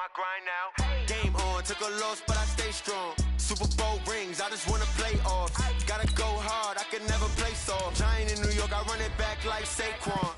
my grind now. Game on, took a loss, but I stay strong. Super Bowl rings, I just wanna play off. Gotta go hard, I can never play soft. Giant in New York, I run it back like Saquon.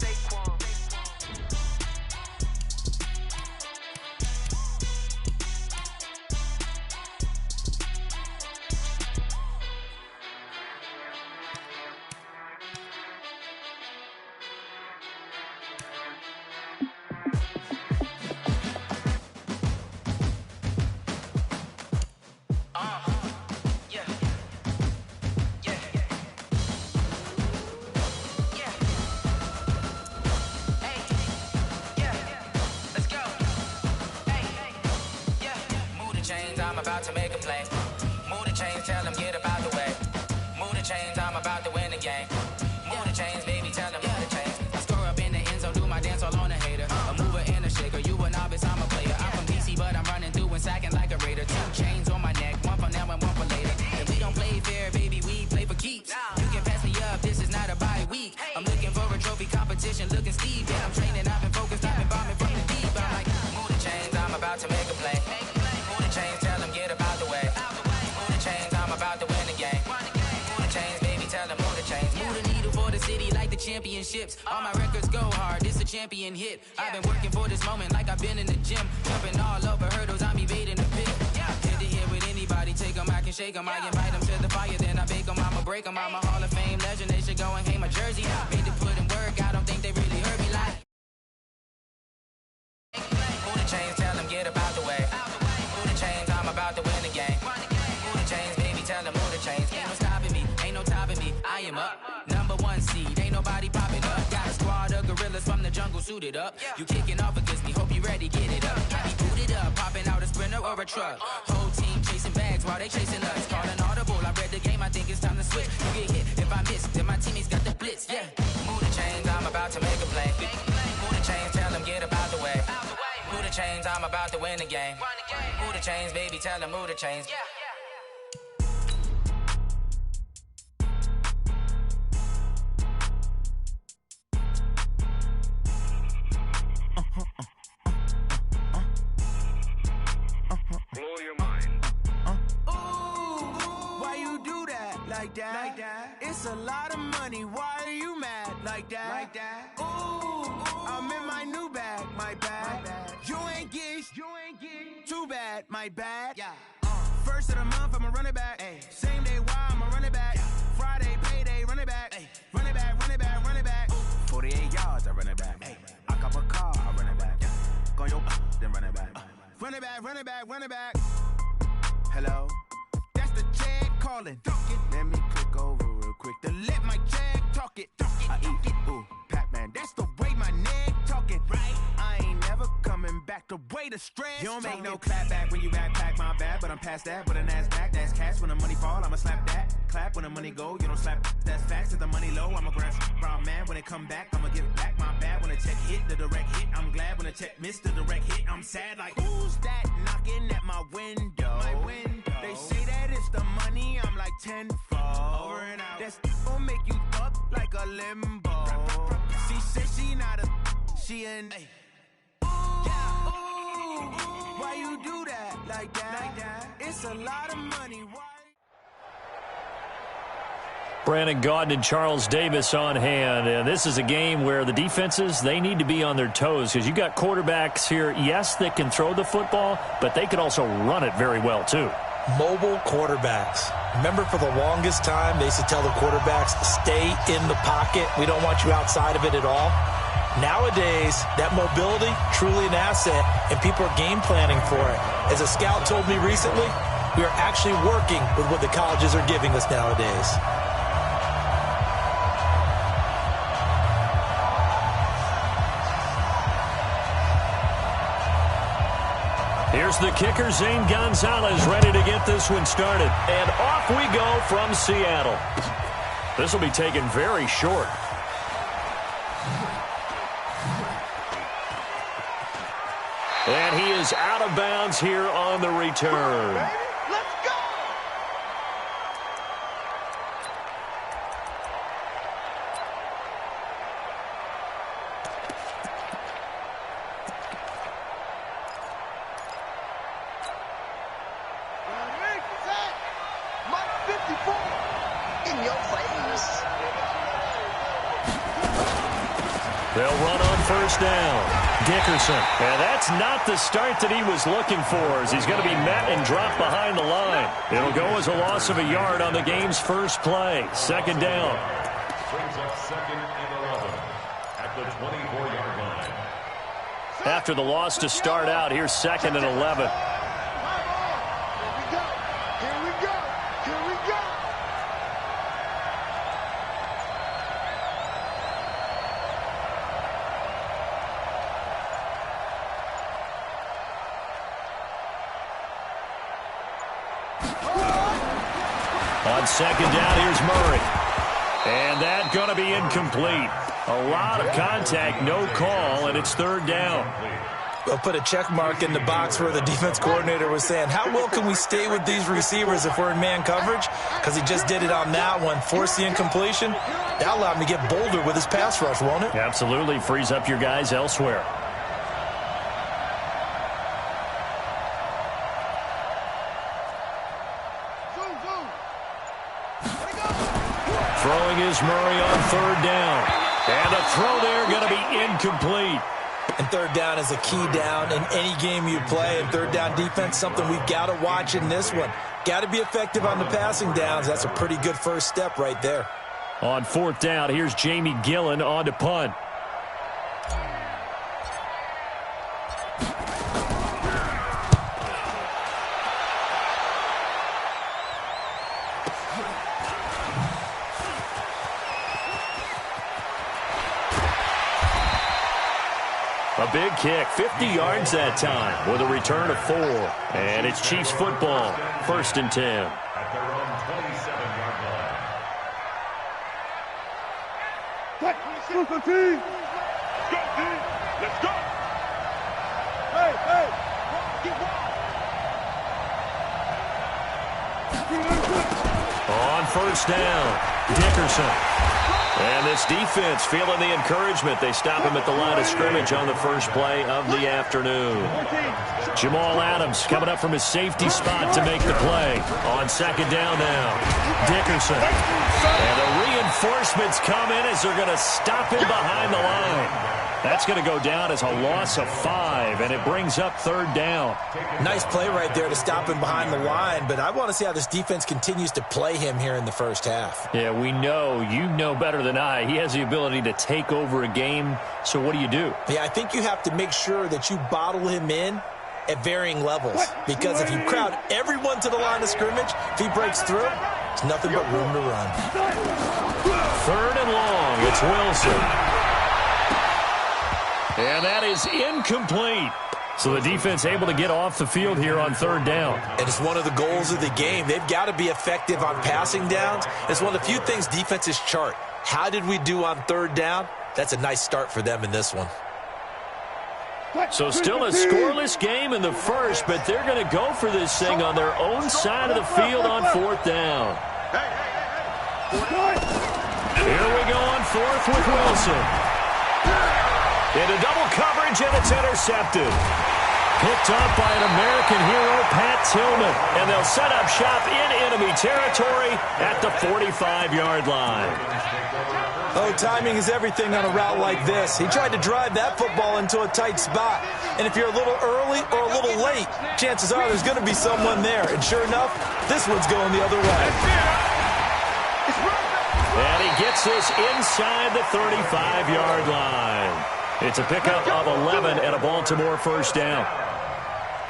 I'm about to make a play. Move the chains, tell them get about the way. Move the chains, I'm about to win the game. Move the chains, baby, tell them move the chains. I score up in the end zone, do my dance all on a hater. A mover and a shaker, you a novice, I'm a player. I'm from DC, but I'm running through and sacking like a raider. 2 chains on my neck, one for now and one for later. And we don't play fair, baby, we play for keeps. You can pass me up, this is not a bye week. I'm looking for a trophy competition, looking Steve. Yeah, I'm training, I've been focused, I've been bombing from the deep. I'm like, move the chains, I'm about to make a play. Move the chains, tell them get about the way. Move the chains, I'm about to win the game. Move the chains, baby, tell them move the chains. Move the needle for the city like the championships. All my records go hard, this a champion hit. I've been working for this moment like I've been in the gym. Jumping all over hurdles, I'm evading the pit. Head to head with anybody, take them, I can shake them. I invite them to the fire, then I bake them, I'ma break them. I'm a Hall of Fame legend, they should go and hang my jersey. Made to put in work, I don't think they really heard me like. Move the chains, tell them get about the way. Move the chains, I'm about to win the game. Move the chains, baby, tell them move the chains. Ain't no stopping me, ain't no topping me. I am up, #1 seed, ain't nobody popping up. Got a squad of gorillas from the jungle suited up. You kicking off against me, hope you ready, get it up. I be booted up, popping out a Sprinter or a truck. Whole team chasing bags while they chasing us. Calling audible, I read the game, I think it's time to switch. You get hit if I miss, then my teammates got the blitz, yeah. Move the chains, I'm about to make a play. Move the chains, tell them get about the way. Move the chains, I'm about to win the game. Move the chains, baby, tell them move the chains. Blow your mind. Ooh, why you do that like that? Like that? It's a lot of money. Why are you mad like that? Like that? Ooh, I'm in my new bag, my bad. You ain't getting too bad, my bad. Yeah. First of the month, I'ma run it back. Ay. Same day, why I'ma run it back. Friday, payday, run it back. Ay. Run it back, run it back, run it back. 48 yards, I run it back. Ay. I cop a car, I run it back. Go your then run it back. Run it back, run it back, run it back. Hello? That's the check calling. Let me click over real quick to let my check talk it. I eat it, ooh, Pac-Man. That's the way my neck talking. Right? I ain't never coming back. The way the stress. You don't make no clap back when you backpack, my bad. But I'm past that. But an ass back, that's cash. When the money fall, I'ma slap that. Clap when the money go, you don't slap. That's facts. If the money low, I'ma grab brown man. When it come back, I'ma give it back. My bad when the check hit, the direct hit. I'm glad when the check missed the direct hit. I'm sad like, who's that knocking at my window? My window. They say that it's the money, I'm like tenfold. Over and out. That's gon' make you up like a limbo. She said she not a, she an. Ooh, why you do that like that? Like that? It's a lot of money. Why? Brandon Gaudin and Charles Davis on hand, and this is a game where the defenses, they need to be on their toes because you got quarterbacks here, yes, that can throw the football, but they can also run it very well too. Mobile quarterbacks. Remember, for the longest time, they used to tell the quarterbacks, stay in the pocket. We don't want you outside of it at all. Nowadays, that mobility, truly an asset, and people are game planning for it. As a scout told me recently, we are actually working with what the colleges are giving us nowadays. Here's the kicker, Zane Gonzalez, ready to get this one started. And off we go from Seattle. This will be taken very short. And he is out of bounds here on the return. Let's go! In your face. They'll run on first down. Dickerson. And that's not the start that he was looking for, as he's going to be met and dropped behind the line. It'll go as a loss of a yard on the game's first play. Second down. Brings up second and 11 at the 24-yard line. After the loss to start out, here's second and 11. On second down, here's Murray. And that's going to be incomplete. A lot of contact, no call, and it's third down. We'll put a check mark in the box where the defense coordinator was saying, how well can we stay with these receivers if we're in man coverage? Because he just did it on that one, forced the incompletion. That allowed him to get bolder with his pass rush, won't it? Absolutely, frees up your guys elsewhere. Throwing is Murray on third down. And the throw there going to be incomplete. And third down is a key down in any game you play. And third down defense, something we've got to watch in this one. Got to be effective on the passing downs. That's a pretty good first step right there. On fourth down, here's Jamie Gillen on to punt. A big kick, 50 yards that time with a return of 4. And it's Chiefs football, first and 10. At their own 27-yard line. Let's go, team. Let's go. Hey, hey. On first down, Dickerson. And this defense feeling the encouragement. They stop him at the line of scrimmage on the first play of the afternoon. Jamal Adams coming up from his safety spot to make the play. On second down now, Dickerson. And the reinforcements come in as they're going to stop him behind the line. That's going to go down as a loss of 5, and it brings up third down. Nice play right there to stop him behind the line, but I want to see how this defense continues to play him here in the first half. Yeah, we know. You know better than I. He has the ability to take over a game, so what do you do? Yeah, I think you have to make sure that you bottle him in at varying levels, because if you crowd everyone to the line of scrimmage, if he breaks through, there's nothing but room to run. Third and long, it's Wilson. And that is incomplete. So the defense able to get off the field here on third down. And it's one of the goals of the game. They've got to be effective on passing downs. It's one of the few things defenses chart. How did we do on third down? That's a nice start for them in this one. So still a scoreless game in the first, but they're going to go for this thing on their own side of the field on fourth down. Here we go on fourth with Wilson. Into double coverage, and it's intercepted. Picked up by an American hero, Pat Tillman. And they'll set up shop in enemy territory at the 45-yard line. Oh, timing is everything on a route like this. He tried to drive that football into a tight spot. And if you're a little early or a little late, chances are there's going to be someone there. And sure enough, this one's going the other way. And he gets this inside the 35-yard line. It's a pickup of 11 and a Baltimore first down.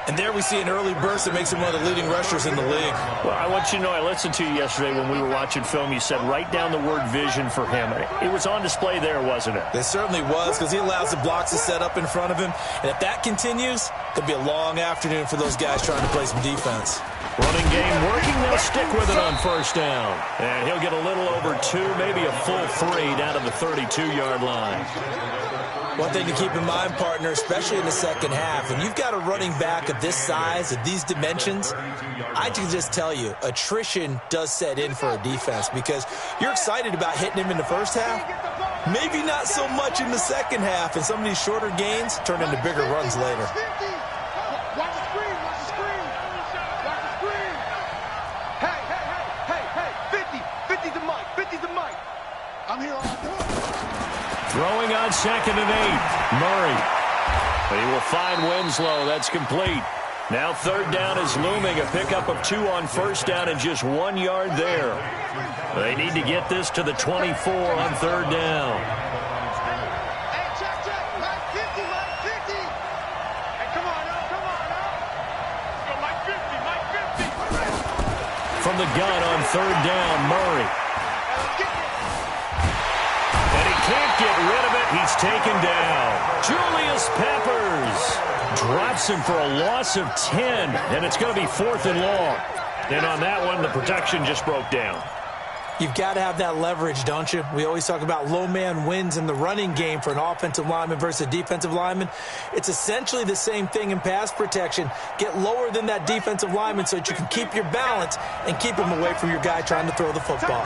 And there we see an early burst that makes him one of the leading rushers in the league. Well, I want you to know, I listened to you yesterday when we were watching film. You said write down the word vision for him. It was on display there, wasn't it? It certainly was, because he allows the blocks to set up in front of him. And if that continues, it'll be a long afternoon for those guys trying to play some defense. Running game working. They'll stick with it on first down. And he'll get a little over 2, maybe a full 3 down to the 32-yard line. One thing to keep in mind, partner, especially in the second half, and you've got a running back of this size, of these dimensions, I can just tell you, attrition does set in for a defense, because you're excited about hitting him in the first half, maybe not so much in the second half, and some of these shorter gains turn into bigger runs later. Watch the screen, watch the screen. Watch the screen. Hey, 50's a must. Throwing on 2nd and 8. Murray. He will find Winslow. That's complete. Now 3rd down is looming. A pickup of 2 on 1st down and just 1 yard there. They need to get this to the 24 on 3rd down. Hey, check. Mike 50. Hey, come on now. Let's go, Mike 50. From the gun on 3rd down, Murray. And he can't get rid of it. He's taken down. Julius Peppers drops him for a loss of 10, and it's going to be 4th and long. And on that one, the protection just broke down. You've got to have that leverage, don't you? We always talk about low man wins in the running game for an offensive lineman versus a defensive lineman. It's essentially the same thing in pass protection. Get lower than that defensive lineman so that you can keep your balance and keep him away from your guy trying to throw the football.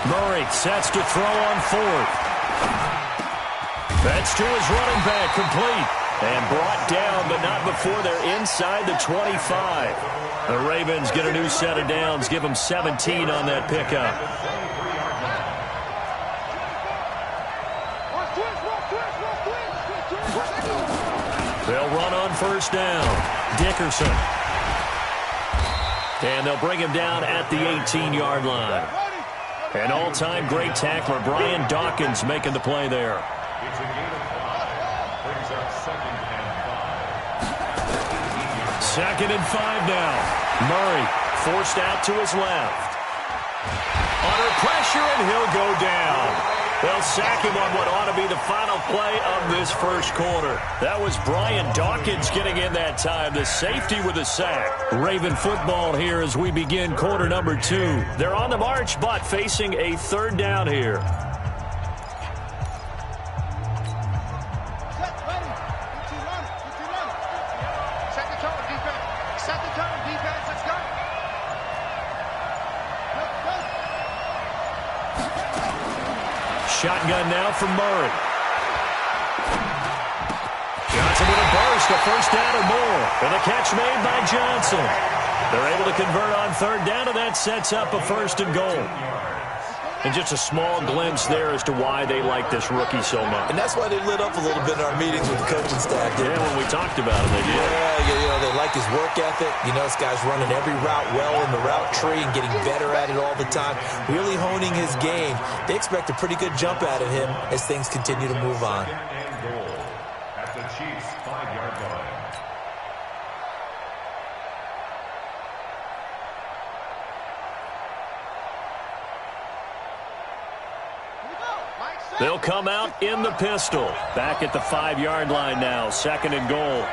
Murray sets to throw on 4th. That's to his running back, complete. And brought down, but not before they're inside the 25. The Ravens get a new set of downs, give them 17 on that pickup. They'll run on 1st down. Dickerson. And they'll bring him down at the 18-yard line. An all-time great tackler, Brian Dawkins, making the play there. It's a gain of 5. Brings up 2nd and 5. 2nd and 5 now. Murray forced out to his left. Under pressure, and he'll go down. They'll sack him on what ought to be the final play of this first quarter. That was Brian Dawkins getting in that time. The safety with a sack. Raven football here as we begin quarter number 2. They're on the march, but facing a 3rd down here. Shotgun now from Murray. Johnson with a burst, a 1st down or more. And the catch made by Johnson. They're able to convert on 3rd down, and that sets up a 1st and goal. And just a small glimpse there as to why they like this rookie so much. And that's why they lit up a little bit in our meetings with the coaching staff, didn't they? When we talked about him, they did. Yeah, they like his work ethic. This guy's running every route well in the route tree and getting better at it all the time, really honing his game. They expect a pretty good jump out of him as things continue to move on. 2nd and goal at the Chiefs' 5-yard line. They'll come out in the pistol. Back at the 5-yard line now. 2nd and goal.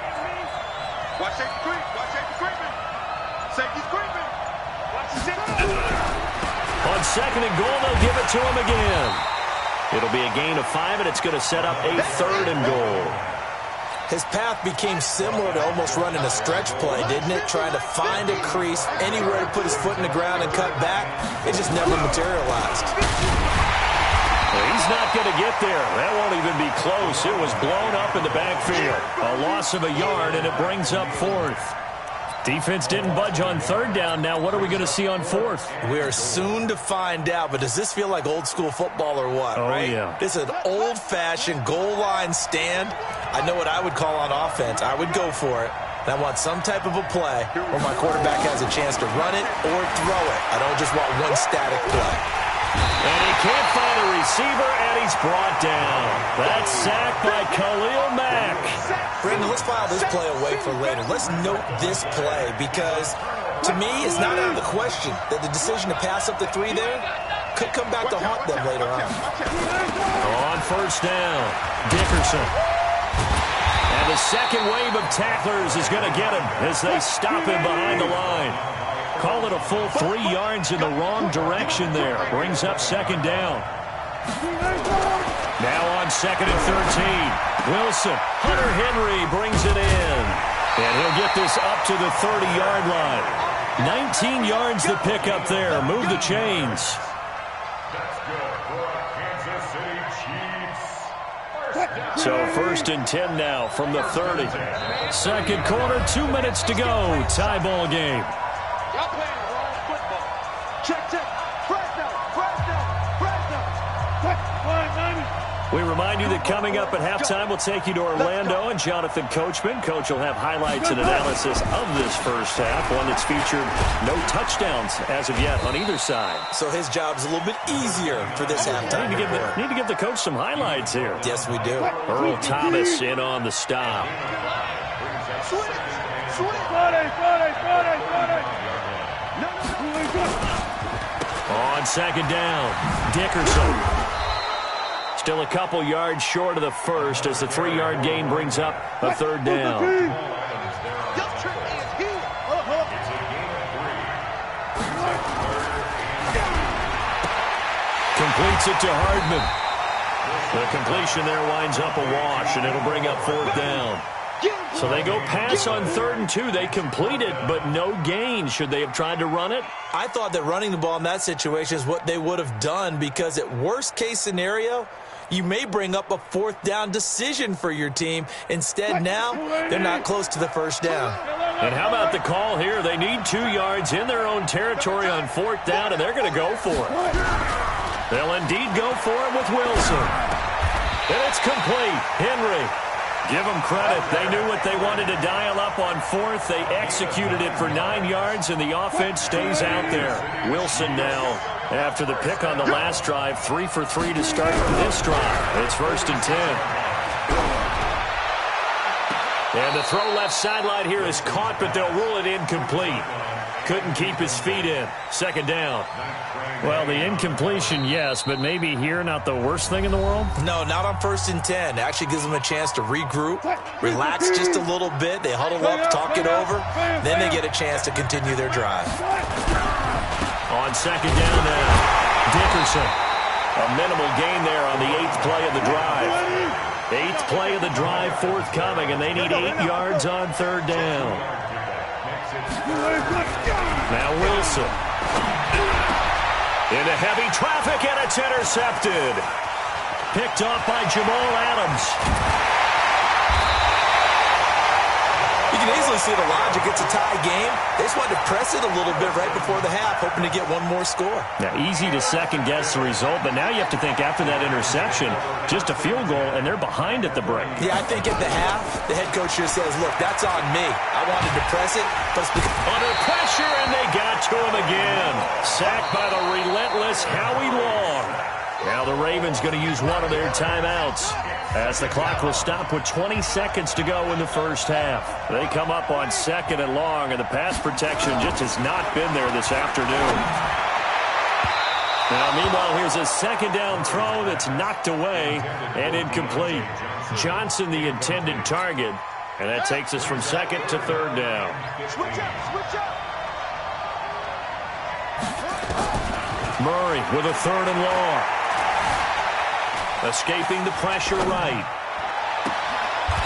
Watch safety creep. Safety's creeping. Watch the safety. On 2nd and goal, they'll give it to him again. It'll be a gain of 5, and it's going to set up a 3rd and goal. His path became similar to almost running a stretch play, didn't it? Trying to find a crease, anywhere to put his foot in the ground and cut back. It just never materialized. Well, he's not going to get there. That won't even be close. It was blown up in the backfield. A loss of a yard, and it brings up 4th. Defense didn't budge on 3rd down. Now what are we going to see on 4th? We are soon to find out, but does this feel like old school football or what, right? Yeah. This is an old-fashioned goal line stand. I know what I would call on offense. I would go for it. And I want some type of a play where my quarterback has a chance to run it or throw it. I don't just want one static play. And he can't find a receiver, and he's brought down. That's sacked by Khalil Mack. Brandon, let's file this play away for later. Let's note this play because, to me, it's not out of the question that the decision to pass up the 3 there could come back to haunt them later on. On 1st down, Dickerson. And the second wave of tacklers is going to get him as they stop him behind the line. Call it a full 3 yards in the wrong direction there. Brings up 2nd down. Now on 2nd and 13. Wilson. Hunter Henry brings it in. And he'll get this up to the 30-yard line. 19 yards to pick up there. Move the chains. That's good for Kansas City Chiefs. So 1st and 10 now from the 30. 2nd quarter, 2 minutes to go. Tie ball game. Y'all playing wrong football. Check. coming up at halftime. We'll take you to Orlando and Jonathan Coachman. Coach will have highlights and analysis of this first half, one that's featured no touchdowns as of yet on either side. So his job's a little bit easier for this halftime. Need to give the coach some highlights here. Yes, we do. Earl Thomas in on the stop. On second down, Dickerson. Still a couple yards short of the first as the 3-yard gain brings up a third down. Completes it to Hardman. The completion there winds up a wash, and it'll bring up fourth down. So they go pass on 3rd and 2. They complete it, but no gain. Should they have tried to run it? I thought that running the ball in that situation is what they would have done, because at worst case scenario, you may bring up a 4th down decision for your team. Instead, now they're not close to the first down. And how about the call here? They need 2 yards in their own territory on 4th down, and they're going to go for it. They'll indeed go for it with Wilson. And it's complete. Henry. Give them credit. They knew what they wanted to dial up on 4th. They executed it for 9 yards, and the offense stays out there. Wilson now, after the pick on the last drive, 3 for 3 to start this drive. It's 1st and 10. And the throw left sideline here is caught, but they'll rule it incomplete. Couldn't keep his feet in. Second down. Well, the incompletion, yes, but maybe here not the worst thing in the world? No, not on 1st and 10. It actually gives them a chance to regroup, relax just a little bit. They huddle up, talk it over. Then they get a chance to continue their drive. On second down now, Dickerson. A minimal gain there on the 8th play of the drive. 8th play of the drive forthcoming, and they need 8 yards on 3rd down. Now Wilson. Into heavy traffic, and it's intercepted. Picked off by Jamal Adams. You can easily see the logic. It's a tie game. They just wanted to press it a little bit right before the half, hoping to get one more score. Now, easy to second-guess the result, but now you have to think after that interception, just a field goal, and they're behind at the break. Yeah, I think at the half, the head coach just says, look, that's on me. I wanted to press it, but it's because... Under pressure, and they got to him again. Sacked by the relentless Howie Long. Now the Ravens going to use one of their timeouts as the clock will stop with 20 seconds to go in the first half. They come up on 2nd and long, and the pass protection just has not been there this afternoon. Now, meanwhile, here's a second down throw that's knocked away and incomplete. Johnson, the intended target, and that takes us from 2nd to 3rd down. Switch up. Murray with a 3rd and long. Escaping the pressure right.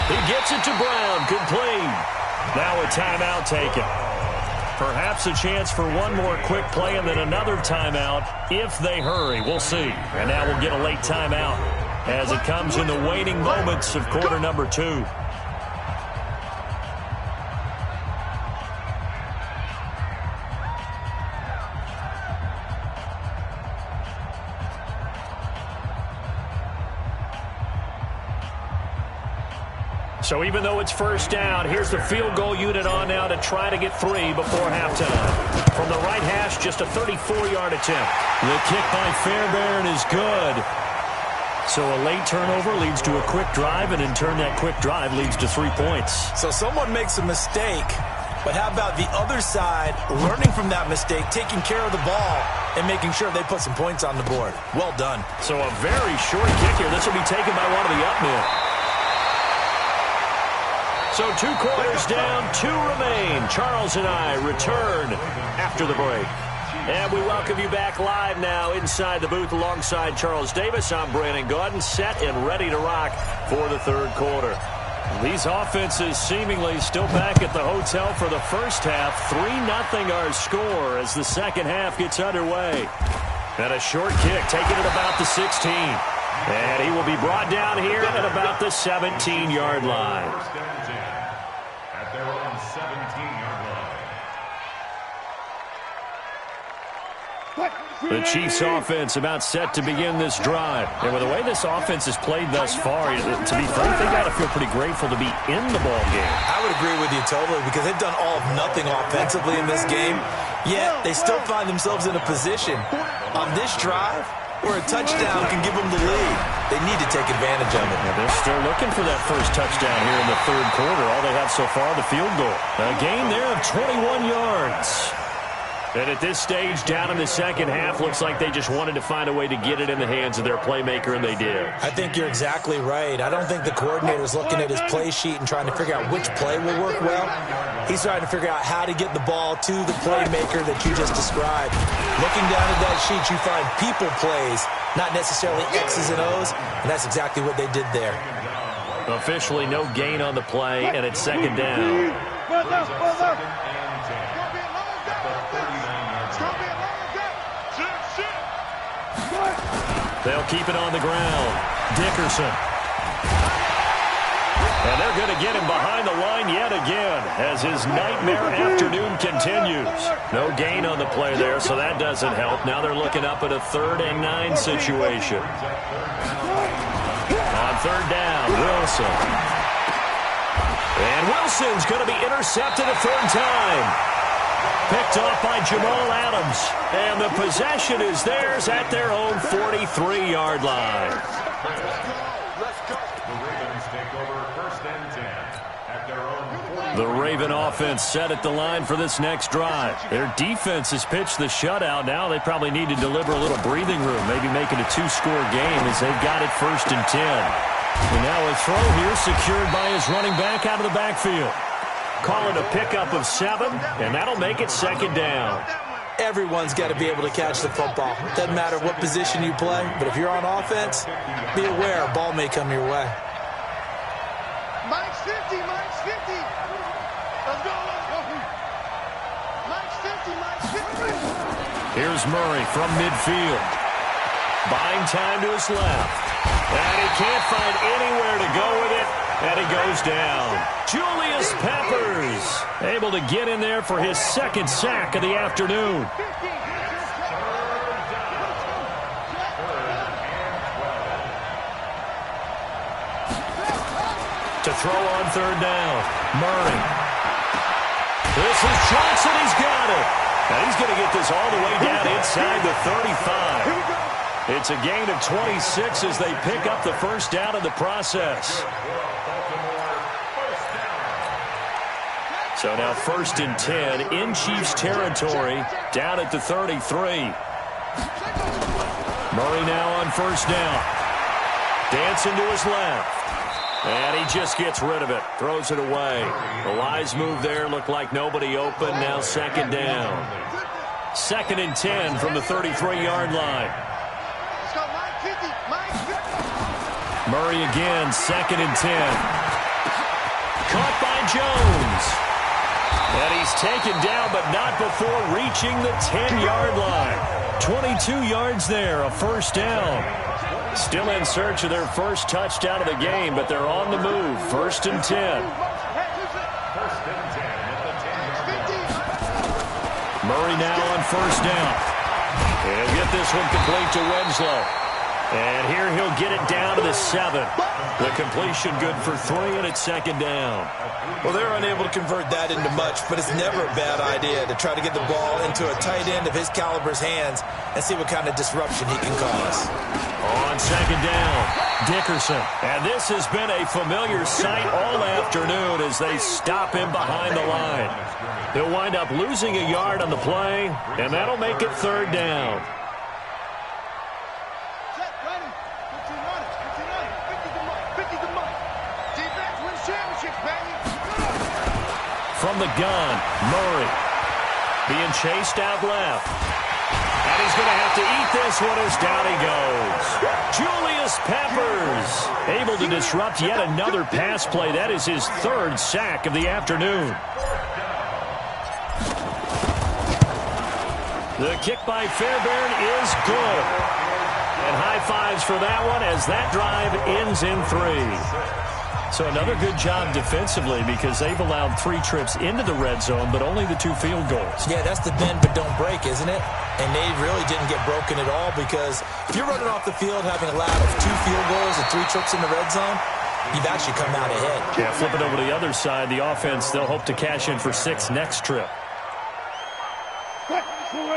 He gets it to Brown, complete. Now a timeout taken. Perhaps a chance for one more quick play and then another timeout if they hurry. We'll see. And now we'll get a late timeout as it comes in the waning moments of quarter number 2. So even though it's first down, here's the field goal unit on now to try to get 3 before halftime. From the right hash, just a 34-yard attempt. The kick by Fairbairn is good. So a late turnover leads to a quick drive, and in turn that quick drive leads to 3 points. So someone makes a mistake, but how about the other side learning from that mistake, taking care of the ball, and making sure they put some points on the board? Well done. So a very short kick here. This will be taken by one of the up men. So 2 quarters down, 2 remain. Charles and I return after the break. And we welcome you back live now inside the booth alongside Charles Davis. I'm Brandon Gaudin, set and ready to rock for the 3rd quarter. These offenses seemingly still back at the hotel for the first half. 3-0 our score as the second half gets underway. And a short kick taken at about the 16. And he will be brought down here at about the 17-yard line. At their own 17-yard line. The Chiefs offense about set to begin this drive. And with the way this offense has played thus far, to be frank, they got to feel pretty grateful to be in the ball game. I would agree with you totally because they've done all of nothing offensively in this game, yet they still find themselves in a position on this drive where a touchdown can give them the lead. They need to take advantage of it. Yeah, they're still looking for that first touchdown here in the third quarter. All they have so far, the field goal. A gain there of 21 yards. And at this stage, down in the second half, looks like they just wanted to find a way to get it in the hands of their playmaker, and they did. I think you're exactly right. I don't think the coordinator's looking at his play sheet and trying to figure out which play will work well. He's trying to figure out how to get the ball to the playmaker that you just described. Looking down at that sheet, you find people plays, not necessarily X's and O's, and that's exactly what they did there. Officially no gain on the play, and it's second down. They'll keep it on the ground. Dickerson. And they're going to get him behind the line yet again as his nightmare afternoon continues. No gain on the play there, so that doesn't help. Now they're looking up at a 3rd and 9 situation. On third down, Wilson. And Wilson's going to be intercepted a third time. Picked off by Jamal Adams. And the possession is theirs at their own 43-yard line. The Raven offense set at the line for this next drive. Their defense has pitched the shutout. Now they probably need to deliver a little breathing room, maybe make it a 2-score game as they've got it 1st and 10. And now a throw here secured by his running back out of the backfield. Call it a pickup of 7, and that'll make it second down. Everyone's got to be able to catch the football. Doesn't matter what position you play, but if you're on offense, be aware a ball may come your way. Mike's 50, Mike's 50. Let's go, let's go. Mike's 50, Mike's 50. Here's Murray from midfield. Buying time to his left. And he can't find anywhere to go with it. And he goes down. Julius Peppers able to get in there for his 2nd sack of the afternoon. To throw on third down, Murray. This is Johnson. He's got it. And he's going to get this all the way down inside the 35. It's a gain of 26 as they pick up the first down in the process. So now 1st and 10 in Chiefs territory, down at the 33. Murray now on first down. Dancing to his left. And he just gets rid of it. Throws it away. The Lions move there. Looked like nobody open. Now second down. 2nd and 10 from the 33-yard line. Murray again, 2nd and 10. Caught by Jones. And he's taken down, but not before reaching the 10-yard line. 22 yards there, a first down. Still in search of their first touchdown of the game, but they're on the move. 1st and 10. Murray now on first down. He'll get this one complete to Winslow. And here he'll get it down to the 7. The completion good for 3, and it's second down. Well, they're unable to convert that into much, but it's never a bad idea to try to get the ball into a tight end of his caliber's hands and see what kind of disruption he can cause. On second down, Dickerson. And this has been a familiar sight all afternoon as they stop him behind the line. He'll wind up losing a yard on the play, and that'll make it third down. From the gun, Murray being chased out left. And he's going to have to eat this one as down he goes. Julius Peppers able to disrupt yet another pass play. That is his 3rd sack of the afternoon. The kick by Fairbairn is good. And high fives for that one as that drive ends in 3. So another good job defensively because they've allowed 3 trips into the red zone, but only the 2 field goals. Yeah, that's the bend but don't break, isn't it? And they really didn't get broken at all because if you're running off the field having allowed 2 field goals and 3 trips in the red zone, you've actually come out ahead. Yeah, flipping over to the other side, the offense, they'll hope to cash in for 6 next trip.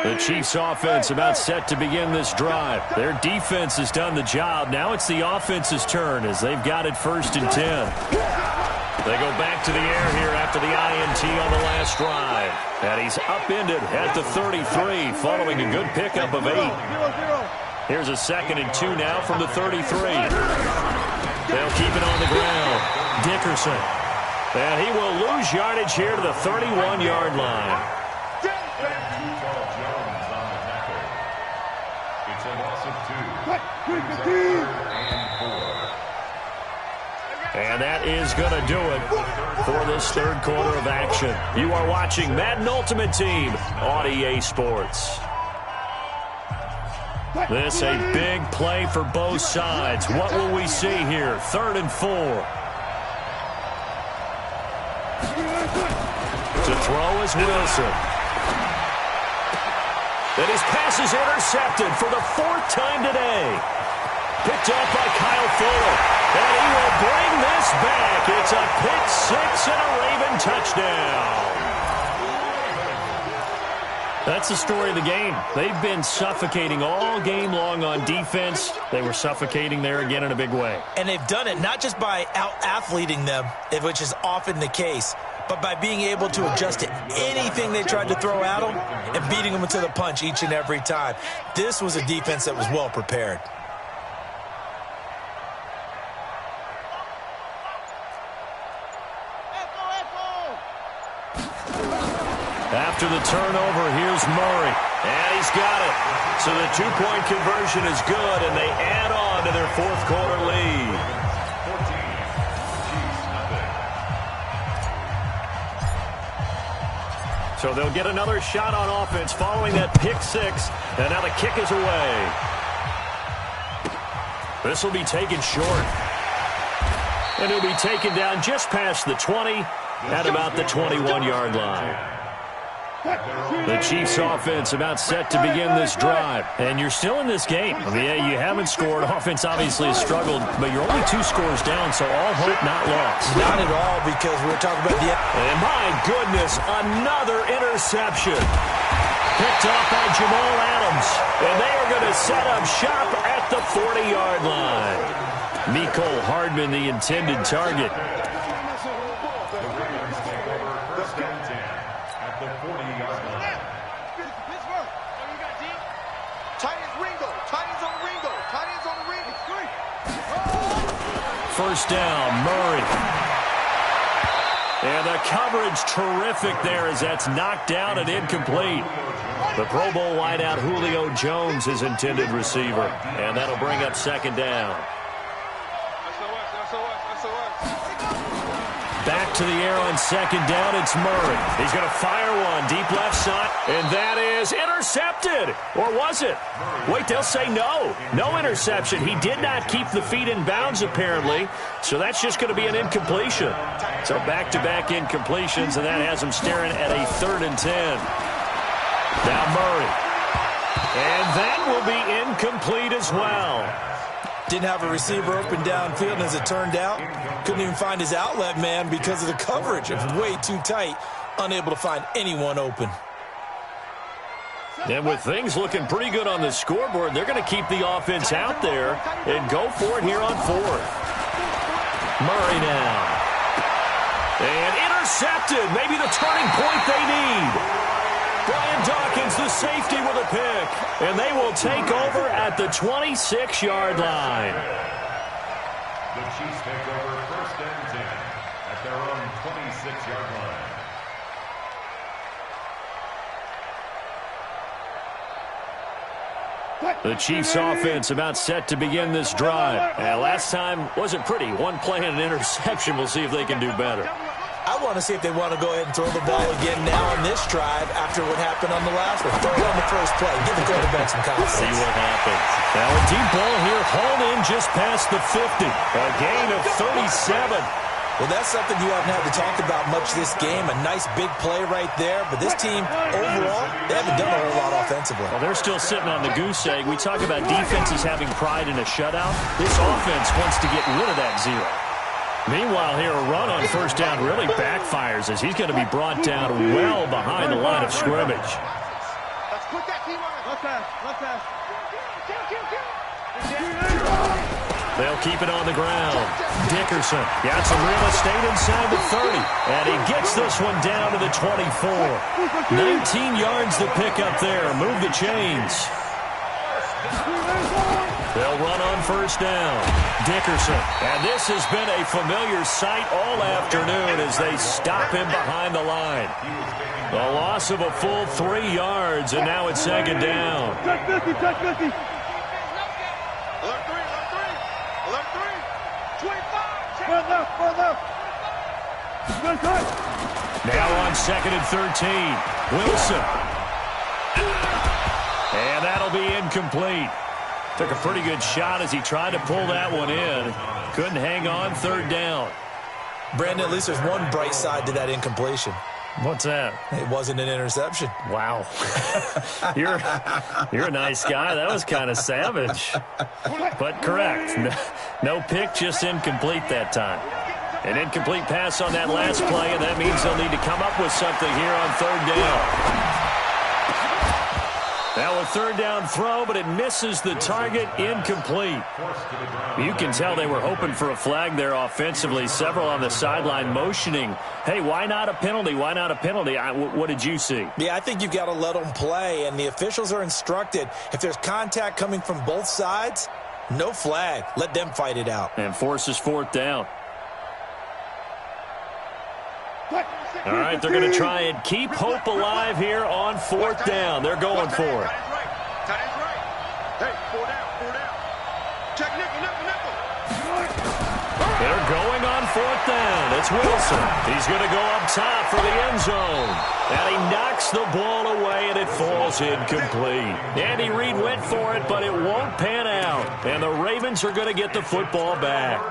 The Chiefs offense about set to begin this drive. Their defense has done the job. Now it's the offense's turn as they've got it 1st and 10. They go back to the air here after the INT on the last drive. And he's upended at the 33 following a good pickup of 8. Here's a 2nd and 2 now from the 33. They'll keep it on the ground. Dickerson. And he will lose yardage here to the 31-yard line. And that is going to do it for this 3rd quarter of action. You are watching Madden Ultimate Team on EA Sports. This a big play for both sides. What will we see here? 3rd and 4. To throw is Wilson. And his pass is intercepted for the 4th time today. Picked up by Kyle Fuller. And he will bring this back. It's a pick 6 and a Raven touchdown. That's the story of the game. They've been suffocating all game long on defense. They were suffocating there again in a big way. And they've done it not just by out-athleting them, which is often the case, but by being able to adjust to anything they tried to throw at them and beating them to the punch each and every time. This was a defense that was well prepared. After the turnover, here's Murray. And he's got it. So the 2-point conversion is good, and they add on to their 4th quarter lead. So they'll get another shot on offense following that pick 6. And now the kick is away. This will be taken short. And he'll be taken down just past the 20 at about the 21-yard line. The Chiefs offense about set to begin this drive. And you're still in this game. I mean, yeah, you haven't scored. Offense obviously has struggled, but you're only 2 scores down, so all hope not lost. Not at all, because we're talking about the... And my goodness, another interception. Picked off by Jamal Adams. And they are going to set up shop at the 40-yard line. Mecole Hardman, the intended target. First down, Murray. And the coverage terrific there as that's knocked down and incomplete. The Pro Bowl wideout Julio Jones is intended receiver. And that'll bring up 2nd down. Back to the air on 2nd down, it's Murray. He's going to fire one deep left side, and that is intercepted. Or was it? Wait, they'll say no. No interception. He did not keep the feet in bounds, apparently, so that's just going to be an incompletion. So back-to-back incompletions, and that has him staring at a 3rd and 10. Now Murray. And that will be incomplete as well. Didn't have a receiver open downfield, and as it turned out, couldn't even find his outlet man because of the coverage. It was way too tight, unable to find anyone open. And with things looking pretty good on the scoreboard, they're going to keep the offense out there and go for it here on 4th. Murray now. And intercepted. Maybe the turning point they need. Brian Dawkins, the safety, with a pick. And they will take over at the 26-yard line. The Chiefs take over 1st and 10 at their own 26-yard line. The Chiefs offense about set to begin this drive. And last time wasn't pretty. One play and an interception. We'll see if they can do better. I want to see if they want to go ahead and throw the ball again now on this drive after what happened on the last one. Throw it on the first play. Give the quarterback some confidence. See what happens. Now a deep ball here hauled in just past the 50. A gain of 37. Well, that's something you haven't had to talk about much this game. A nice big play right there. But this team, overall, they haven't done a whole lot offensively. Well, they're still sitting on the goose egg. We talk about defenses having pride in a shutout. This offense wants to get rid of that zero. Meanwhile, here, a run on first down really backfires as he's going to be brought down well behind the line of scrimmage. Let's put that team on it. Let's pass. They'll keep it on the ground. Dickerson got some real estate inside the 30. And he gets this one down to the 24. 19 yards to pick up there. Move the chains. They'll run on first down. Dickerson. And this has been a familiar sight all afternoon as they stop him behind the line. A loss of a full 3 yards, and now it's second down. Check 50. Alert 3. 25. Now on second and 13. Wilson. And that'll be incomplete. Took a pretty good shot as he tried to pull that one in. Couldn't hang on, third down. Brandon, at least there's one bright side to that incompletion. What's that? It wasn't an interception. Wow. You're a nice guy. That was kind of savage. But correct. No pick, just incomplete that time. An incomplete pass on that last play, and that means they'll need to come up with something here on third down. Now a third down throw, but it misses the target, incomplete. You can tell they were hoping for a flag there offensively. Several on the sideline motioning, hey, why not a penalty? Why not a penalty? What did you see? Yeah, I think you've got to let them play, and the officials are instructed, if there's contact coming from both sides, no flag. Let them fight it out. And forces fourth down. All right, they're going to try and keep hope alive here on fourth down. They're going for it. Tight end's right. Hey, 4 down. Check nickel. They're going on fourth down. It's Wilson. He's going to go up top for the end zone. And he knocks the ball away, and it falls incomplete. Andy Reid went for it, but it won't pan out. And the Ravens are going to get the football back.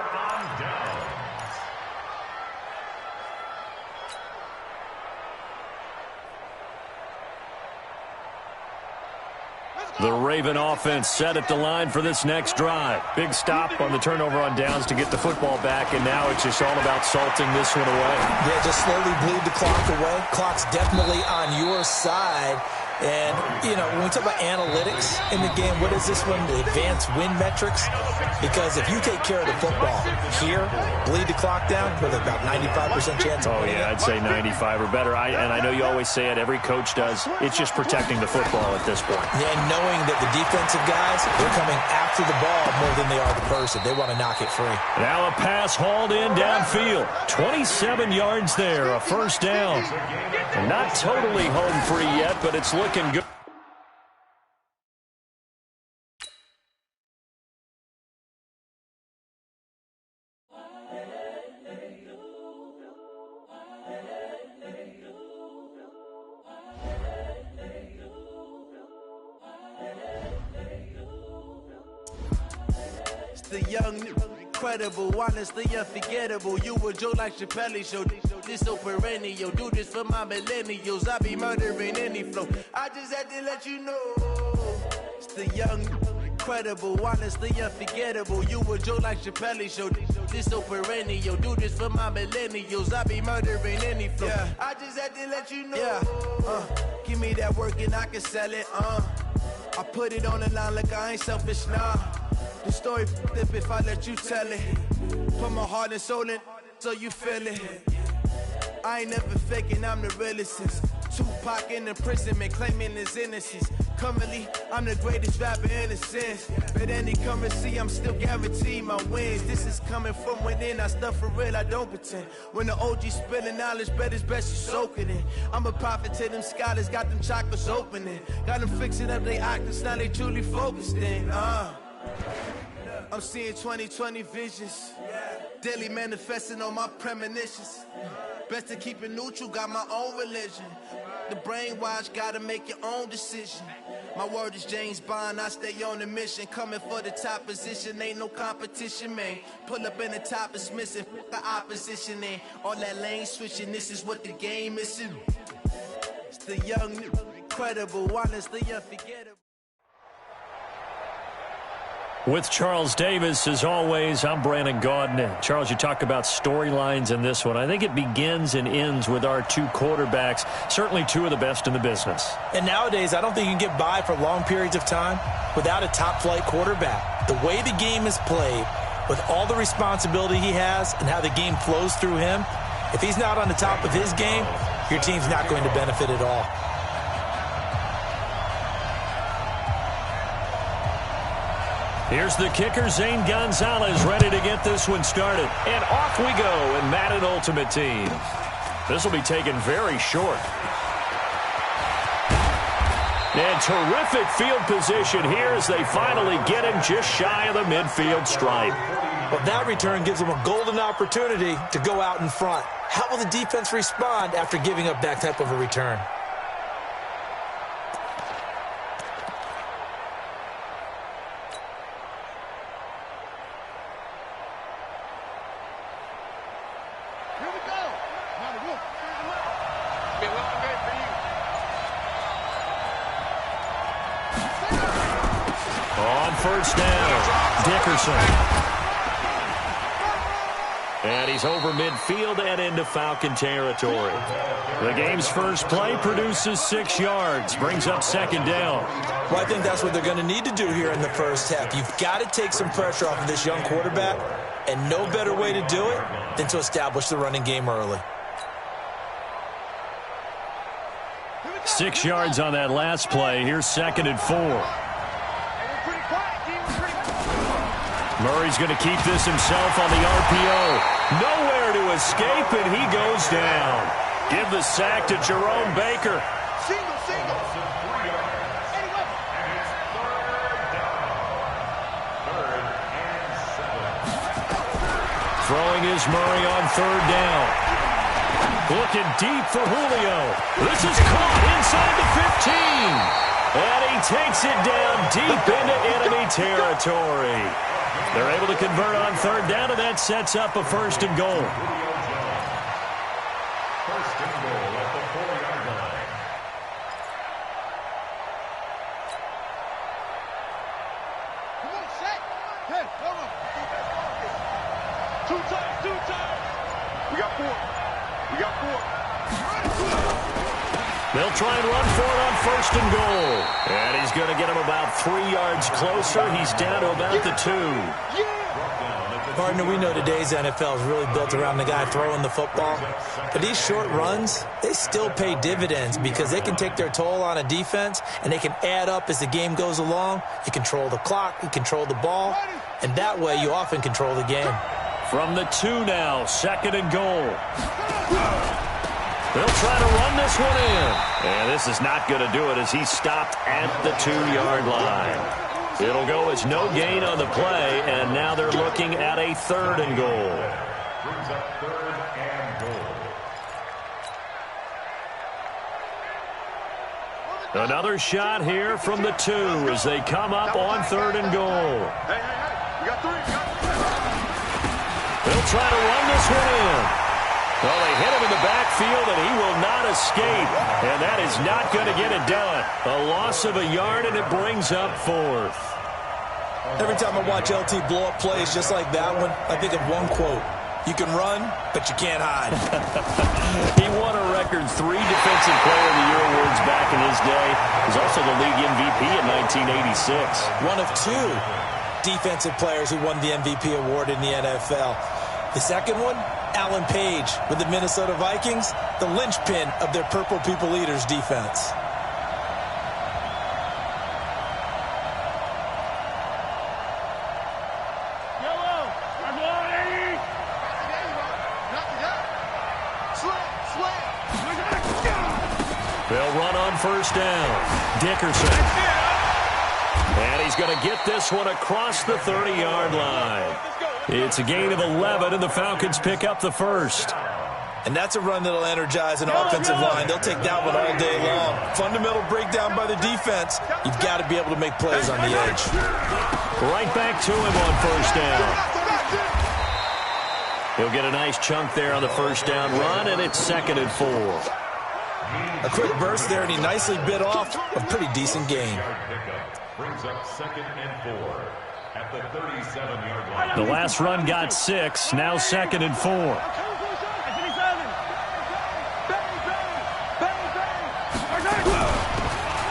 The Raven offense set at the line for this next drive. Big stop on the turnover on downs to get the football back, and now it's just all about salting this one away. Yeah, just slowly bleed the clock away. Clock's definitely on your side. And, you know, when we talk about analytics in the game, what is this one? The advanced win metrics? Because if you take care of the football here, bleed the clock down, with about 95% chance of winning. Yeah, I'd say 95 or better. And I know you always say it, every coach does. It's just protecting the football at this point. Yeah, and knowing that the defensive guys, they're coming after the ball more than they are the person. They want to knock it free. Now a pass hauled in downfield. 27 yards there, a first down. And not totally home free yet, but it's looking good. It's the young, incredible, honestly unforgettable. You a Joe like Chappelle show. This so perennial. Do this for my millennials. I be murdering any flow. I just had to let you know. It's the young, incredible, honestly unforgettable. You a Joe like Chappelle show. This so perennial. Do this for my millennials. I be murdering any flow. Yeah. I just had to let you know. Yeah. Give me that work and I can sell it. I put it on the line like I ain't selfish, nah. The story flip if I let you tell it. Put my heart and soul in so you feel it. I ain't never faking, I'm the realest since Tupac in imprisonment, claiming his innocence. Currently, I'm the greatest rapper in a sense. But any currency, I'm still guaranteed my wins. This is coming from within, I stuff for real, I don't pretend. When the OG spilling knowledge, bet it's best you soak it in. I'm a prophet to them scholars, got them chakras opening. Got them fixing up they octaves, now they truly focused in. I'm seeing 2020 visions. Daily manifesting on my premonitions. Best to keep it neutral, got my own religion. The brainwash, gotta make your own decision. My word is James Bond, I stay on the mission. Coming for the top position, ain't no competition, man. Pull up in the top is missing, the opposition in. All that lane switching, this is what the game is. It's the young, incredible, honestly unforgettable. With Charles Davis, as always, I'm Brandon Gaudin. Charles, you talk about storylines in this one. I think it begins and ends with our two quarterbacks, certainly two of the best in the business. And nowadays, I don't think you can get by for long periods of time without a top-flight quarterback. The way the game is played, with all the responsibility he has and how the game flows through him, if he's not on the top of his game, your team's not going to benefit at all. Here's the kicker, Zane Gonzalez, ready to get this one started. And off we go in Madden Ultimate Team. This will be taken very short. And terrific field position here as they finally get him just shy of the midfield stripe. Well, that return gives them a golden opportunity to go out in front. How will the defense respond after giving up that type of a return? First down, Dickerson. And he's over midfield and into Falcon territory. The game's first play produces 6 yards, brings up second down. Well, I think that's what they're going to need to do here in the first half. You've got to take some pressure off of this young quarterback, and no better way to do it than to establish the running game early. 6 yards on that last play. Here's 2nd and 4. Murray's going to keep this himself on the RPO. Nowhere to escape, and he goes down. Give the sack to Jerome Baker. Single. Throwing is Murray on 3rd down. Looking deep for Julio. This is caught inside the 15. And he takes it down deep into enemy territory. They're able to convert on 3rd down, and that sets up a 1st and goal. 1st and goal at the 4-yard line. Come on, set. Hey, hold on. 2 times. We got 4. They'll try and run for it on 1st and goal. And he's going to get him about 3 yards closer. He's down to about the 2. Partner, we know today's NFL is really built around the guy throwing the football. But these short runs, they still pay dividends because they can take their toll on a defense, and they can add up as the game goes along. You control the clock, you control the ball, and that way you often control the game. From the 2 now, 2nd and goal. They'll try to run this one in. And this is not going to do it as he's stopped at the 2-yard line. It'll go as no gain on the play, and now they're looking at a 3rd and goal. Brings up 3rd and goal. Another shot here from the 2 as they come up on 3rd and goal. Hey. We got 3. They'll try to run this one in. Well, they hit him in the backfield, and he will not escape. And that is not going to get it done. A loss of a yard, and it brings up 4th. Every time I watch LT blow up plays just like that one, I think of one quote. You can run, but you can't hide. He won a record 3 Defensive Player of the Year awards back in his day. He was also the league MVP in 1986. One of 2 defensive players who won the MVP award in the NFL. The second one, Alan Page with the Minnesota Vikings, the linchpin of their Purple People Eaters defense. They'll run on 1st down. Dickerson. And he's going to get this one across the 30-yard line. It's a gain of 11, and the Falcons pick up the 1st. And that's a run that'll energize an offensive line. They'll take that one all day long. Fundamental breakdown by the defense. You've got to be able to make plays on the edge. Right back to him on first down. He'll get a nice chunk there on the first down run, and it's 2nd and 4. A quick burst there, and he nicely bit off a pretty decent gain. Brings up 2nd and 4 at the 37-yard line. The last run got 6, now 2nd and 4.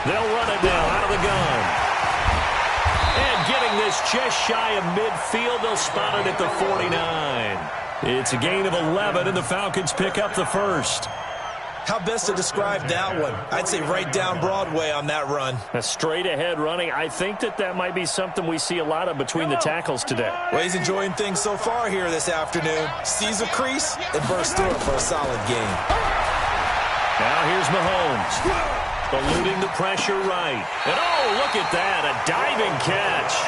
They'll run it now out of the gun. And getting this just shy of midfield, they'll spot it at the 49. It's a gain of 11, and the Falcons pick up the first. How best to describe that one? I'd say right down Broadway on that run. A straight-ahead running. I think that might be something we see a lot of between the tackles today. Well, he's enjoying things so far here this afternoon. Sees a crease and bursts through it for a solid gain. Now here's Mahomes. Eluding the pressure right. And oh, look at that. A diving catch.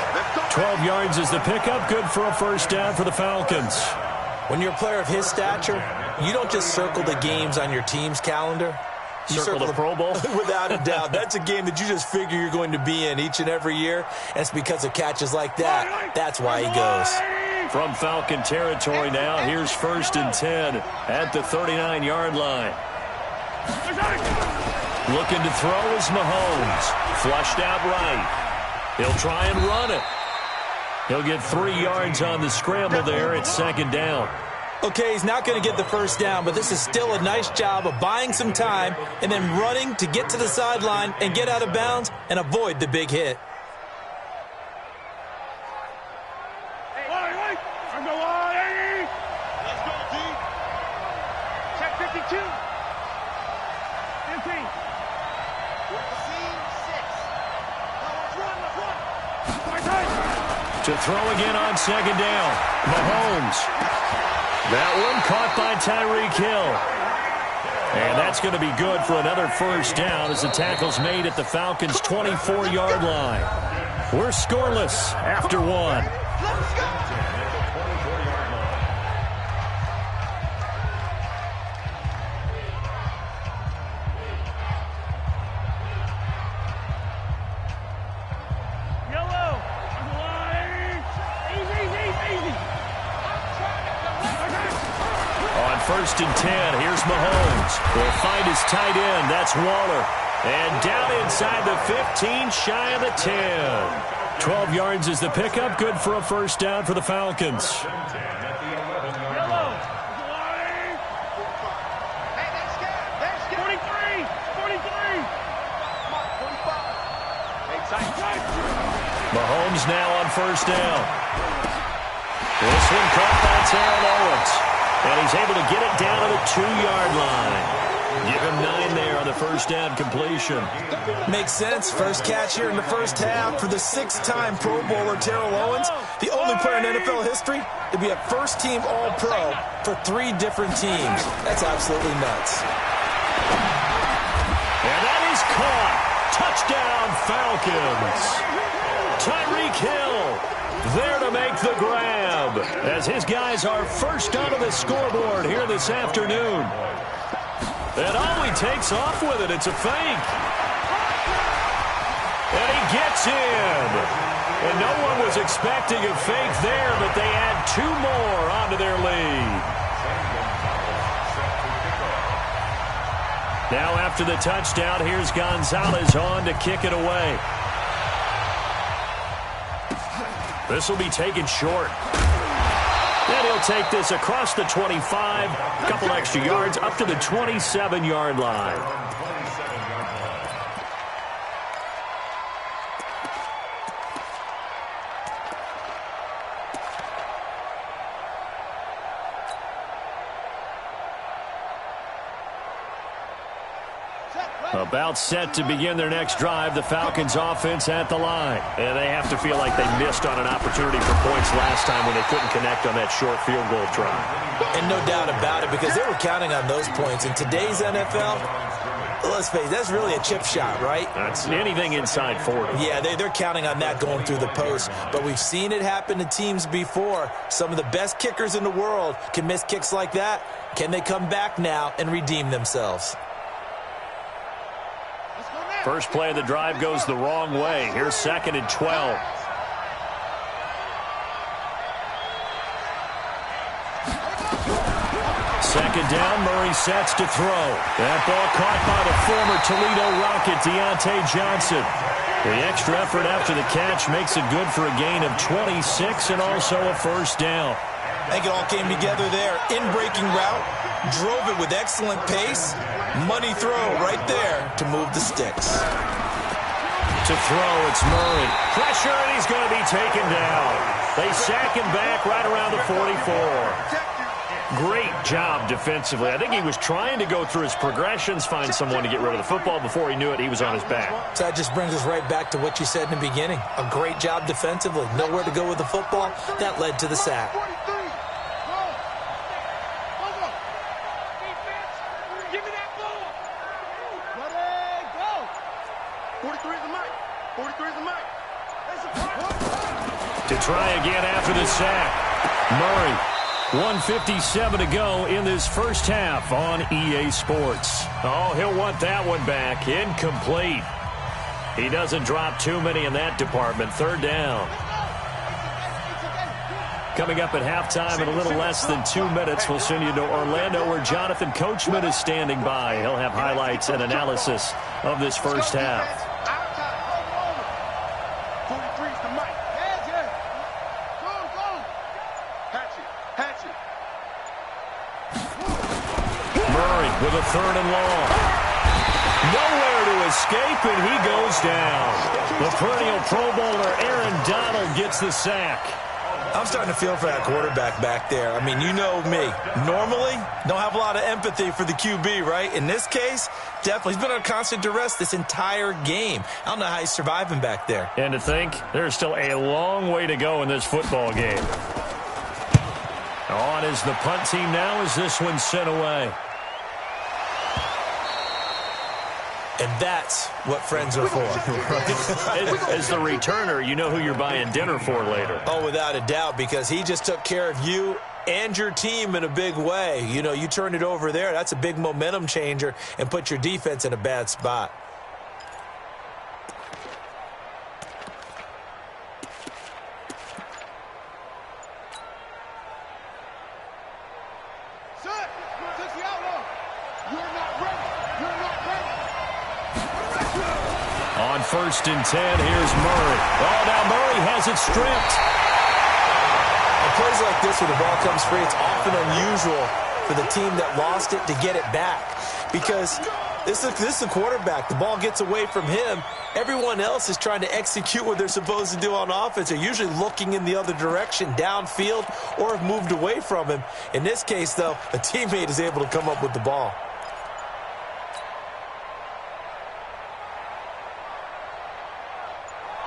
12 yards is the pickup. Good for a first down for the Falcons. When you're a player of his stature, you don't just circle the games on your team's calendar. You circle the Pro Bowl? Without a doubt. That's a game that you just figure you're going to be in each and every year. And it's because of catches like that. That's why he goes. From Falcon territory now, here's 1st and 10 at the 39-yard line. Looking to throw is Mahomes. Flushed out right. He'll try and run it. He'll get 3 yards on the scramble there. It's 2nd down. Okay, he's not going to get the first down, but this is still a nice job of buying some time and then running to get to the sideline and get out of bounds and avoid the big hit. Let's go, D. Check 52. 15. To throw again on 2nd down. Mahomes. That one caught by Tyreek Hill. And that's going to be good for another first down as the tackle's made at the Falcons' 24-yard line. We're scoreless after 1. Let's go. First and 10. Here's Mahomes. Will find his tight end. That's Waller. And down inside the 15, shy of the 10. 12 yards is the pickup. Good for a first down for the Falcons. Mahomes now on first down. This one caught by Terrell Owens. And he's able to get it down to the 2-yard line. Give him 9 there on the first down completion. Makes sense. First catch here in the first half for the 6-time Pro Bowler Terrell Owens, the only player in NFL history to be a first-team All-Pro for 3 different teams. That's absolutely nuts. And that is caught. Touchdown, Falcons. Tyreek Hill there to make the grab as his guys are first onto the scoreboard here this afternoon. And he takes off with it. It's a fake. And he gets in. And no one was expecting a fake there, but they add 2 more onto their lead. Now after the touchdown, here's Gonzalez on to kick it away. This will be taken short. And he'll take this across the 25, a couple extra yards, up to the 27-yard line. About set to begin their next drive, the Falcons offense at the line. And they have to feel like they missed on an opportunity for points last time when they couldn't connect on that short field goal try. And no doubt about it, because they were counting on those points. In today's NFL, let's face it, that's really a chip shot, right? That's anything inside 40. Yeah, they're counting on that going through the post. But we've seen it happen to teams before. Some of the best kickers in the world can miss kicks like that. Can they come back now and redeem themselves? First play of the drive goes the wrong way. Here's 2nd and 12. Second down, Murray sets to throw. That ball caught by the former Toledo Rocket, Deontay Johnson. The extra effort after the catch makes it good for a gain of 26 and also a first down. I think it all came together there. In-breaking route, drove it with excellent pace. Money throw right there to move the sticks. To throw, it's Murray. Pressure, and he's going to be taken down. They sack him back right around the 44. Great job defensively. I think he was trying to go through his progressions, find someone to get rid of the football. Before he knew it, he was on his back. So that just brings us right back to what you said in the beginning. A great job defensively. Nowhere to go with the football. That led to the sack. To try again after the sack. Murray. 1:57 to go in this first half on EA Sports. Oh, he'll want that one back. Incomplete. He doesn't drop too many in that department. Third down. Coming up at halftime in a little less than 2 minutes, we'll send you to Orlando where Jonathan Coachman is standing by. He'll have highlights and analysis of this first half. With a 3rd and long. Nowhere to escape, and he goes down. The perennial Pro Bowler Aaron Donald gets the sack. I'm starting to feel for that quarterback back there. I mean, you know me. Normally, don't have a lot of empathy for the QB, right? In this case, definitely. He's been under constant duress this entire game. I don't know how he's surviving back there. And to think, there's still a long way to go in this football game. On is the punt team now as this one's sent away. And that's what friends are for. As the returner, you know who you're buying dinner for later. Oh, without a doubt, because he just took care of you and your team in a big way. You know, you turned it over there. That's a big momentum changer and put your defense in a bad spot. On 1st and 10, here's Murray. Oh, now Murray has it stripped. In plays like this where the ball comes free, it's often unusual for the team that lost it to get it back. Because this is the quarterback. The ball gets away from him. Everyone else is trying to execute what they're supposed to do on offense. They're usually looking in the other direction, downfield, or have moved away from him. In this case, though, a teammate is able to come up with the ball.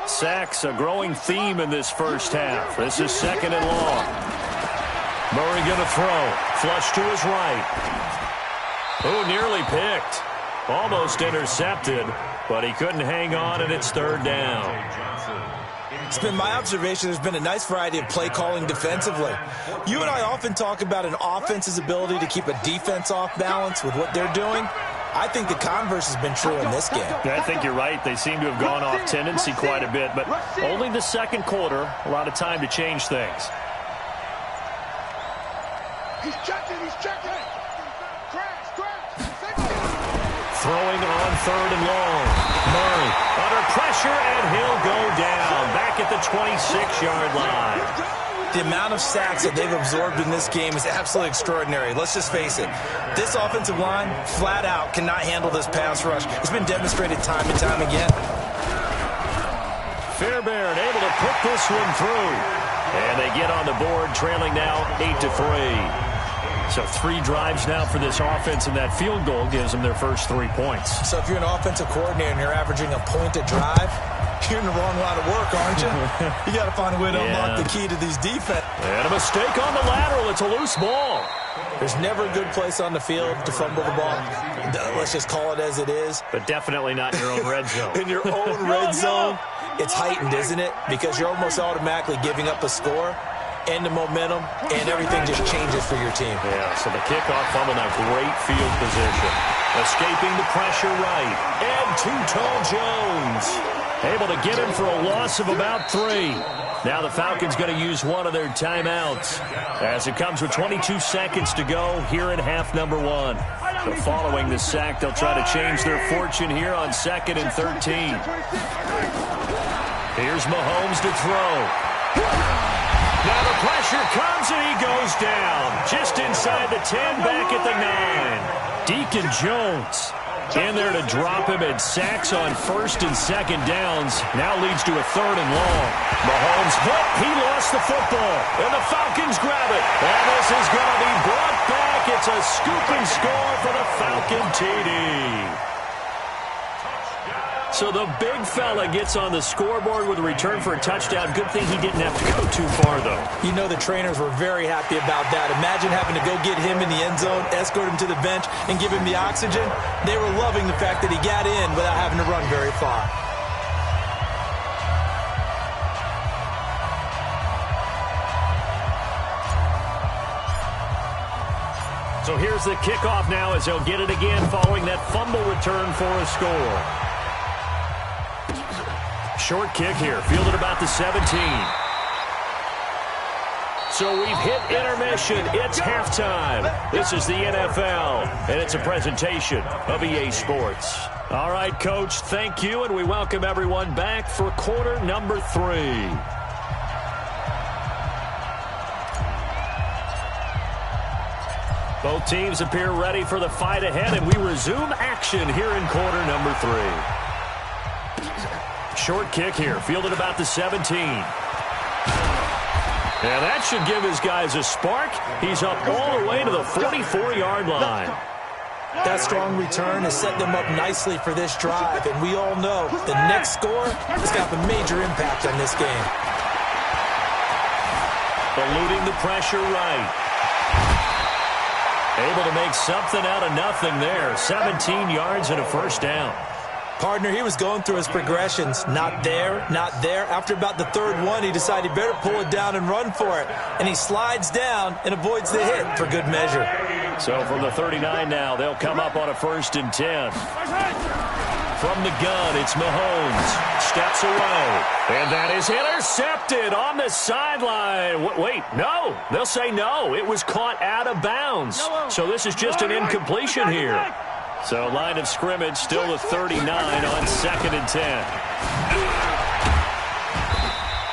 Sacks, a growing theme in this first half. This is 2nd and long. Murray going to throw. Flush to his right. Oh, nearly picked. Almost intercepted, but he couldn't hang on, and it's 3rd down. It's been my observation there's been a nice variety of play calling defensively. You and I often talk about an offense's ability to keep a defense off balance with what they're doing. I think the converse has been true in this game. I think you're right. They seem to have gone off tendency quite a bit, but only the 2nd quarter, a lot of time to change things. He's checking. Throwing on 3rd and long. Murray under pressure, and he'll go down back at the 26-yard line. The amount of sacks that they've absorbed in this game is absolutely extraordinary. Let's just face it. This offensive line, flat out, cannot handle this pass rush. It's been demonstrated time and time again. Fairbairn able to put this one through. And they get on the board, trailing now 8-3. So 3 drives now for this offense, and that field goal gives them their first 3 points. So if you're an offensive coordinator and you're averaging a point a drive, you're in the wrong line of work, aren't you? You got to find a way to unlock the key to these defense. And a mistake on the lateral. It's a loose ball. There's never a good place on the field to fumble the ball. Let's just call it as it is. But definitely not in your own red zone. In your own red zone, it's heightened, isn't it? Because you're almost automatically giving up a score and the momentum, and everything just changes for your team. Yeah, so the kickoff fumble, now great field position. Escaping the pressure right. And Too-Tall Jones able to get him for a loss of about 3. Now the Falcons going to use one of their timeouts as it comes with 22 seconds to go here in half number 1. So following the sack, they'll try to change their fortune here on 2nd and 13. Here's Mahomes to throw. Now the pressure comes and he goes down. Just inside the 10, back at the 9. Deacon Jones in there to drop him, and sacks on 1st and 2nd downs. Now leads to a 3rd and long. Mahomes hit. He lost the football. And the Falcons grab it. And this is going to be brought back. It's a scoop and score for the Falcon TD. So the big fella gets on the scoreboard with a return for a touchdown. Good thing he didn't have to go too far, though. You know the trainers were very happy about that. Imagine having to go get him in the end zone, escort him to the bench, and give him the oxygen. They were loving the fact that he got in without having to run very far. So here's the kickoff now as they'll get it again following that fumble return for a score. Short kick here, fielded about the 17. So we've hit intermission. It's halftime. This is the NFL, and it's a presentation of EA Sports. All right, Coach, thank you, and we welcome everyone back for quarter number 3. Both teams appear ready for the fight ahead, and we resume action here in quarter number 3. Short kick here, fielded about the 17. And that should give his guys a spark. He's up all the way to the 44-yard line. That strong return has set them up nicely for this drive, and we all know the next score has got a major impact on this game. Eluding the pressure right. Able to make something out of nothing there. 17 yards and a 1st down. Partner, he was going through his progressions. Not there, not there. After about the 3rd one, he decided he better pull it down and run for it. And he slides down and avoids the hit for good measure. So from the 39 now, they'll come up on a 1st and 10. From the gun, it's Mahomes. Steps away. And that is intercepted on the sideline. Wait, no. They'll say no. It was caught out of bounds. So this is just an incompletion here. So line of scrimmage still the 39 on 2nd and 10.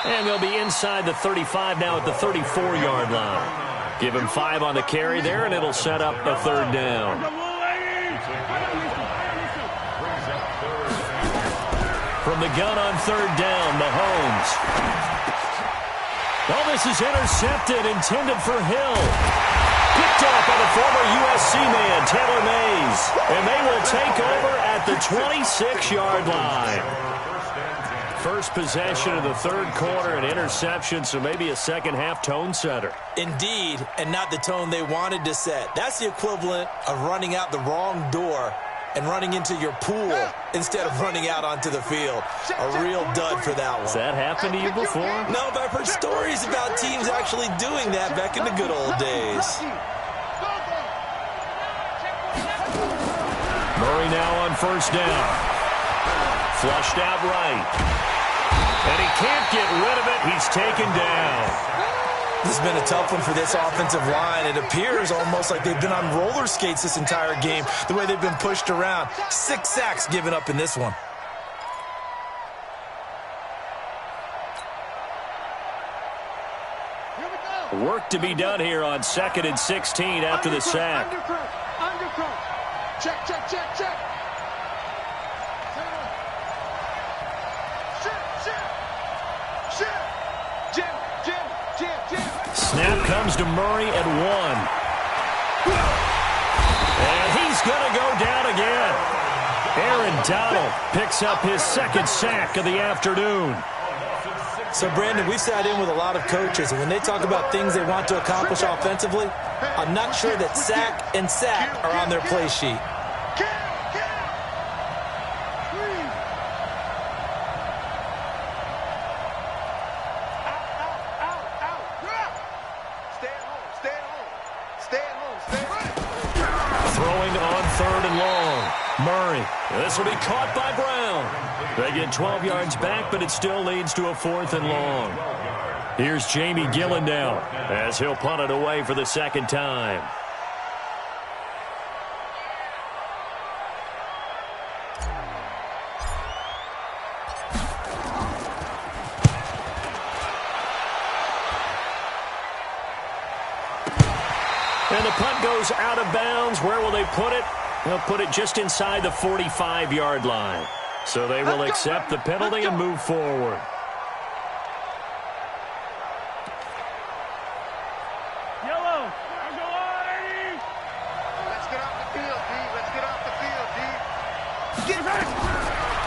And they'll be inside the 35 now at the 34-yard line. Give him 5 on the carry there, and it'll set up a 3rd down. From the gun on 3rd down, Mahomes. Oh, this is intercepted, intended for Hill. Picked up by the former USC man, Taylor Mays. And they will take over at the 26-yard line. First possession of the 3rd quarter, an interception, so maybe a second-half tone setter. Indeed, and not the tone they wanted to set. That's the equivalent of running out the wrong door and running into your pool instead of running out onto the field. A real dud for that one. Has that happened to you before? No, but I've heard stories about teams actually doing that back in the good old days. Murray now on 1st down. Flushed out right. And he can't get rid of it. He's taken down. This has been a tough one for this offensive line. It appears almost like they've been on roller skates this entire game, the way they've been pushed around. 6 sacks given up in this one. Work to be done here on 2nd and 16 after the sack. Check, check, check, check. Snap comes to Murray at 1. And he's going to go down again. Aaron Donald picks up his 2nd sack of the afternoon. So, Brandon, we've sat in with a lot of coaches, and when they talk about things they want to accomplish offensively, I'm not sure that sack and sack are on their play sheet. Throwing on 3rd and long. Murray. This will be caught by Brown. They get 12 yards back, but it still leads to a 4th and long. Here's Jamie Gillen now as he'll punt it away for the second time. And the punt goes out of bounds. Where will they put it? They'll put it just inside the 45-yard line. So they will accept the penalty and move forward. Yellow. Let's get off the field, D. Let's get off the field, D. Get right.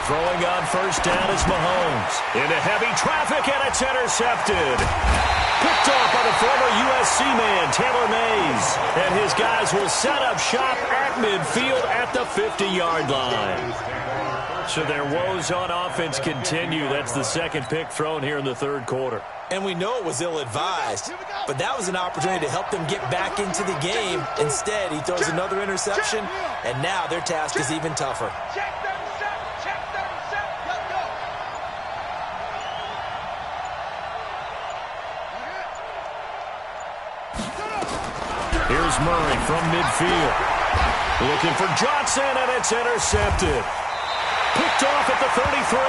Throwing on 1st down is Mahomes. Into heavy traffic, and it's intercepted. Picked off by the former USC man, Taylor Mays. And his guys will set up shop at midfield at the 50-yard line. So their woes on offense continue. That's the second pick thrown here in the 3rd quarter. And we know it was ill-advised, but that was an opportunity to help them get back into the game. Instead, he throws another interception, and now their task is even tougher. Here's Murray from midfield. Looking for Johnson, and it's intercepted. Picked off at the 33.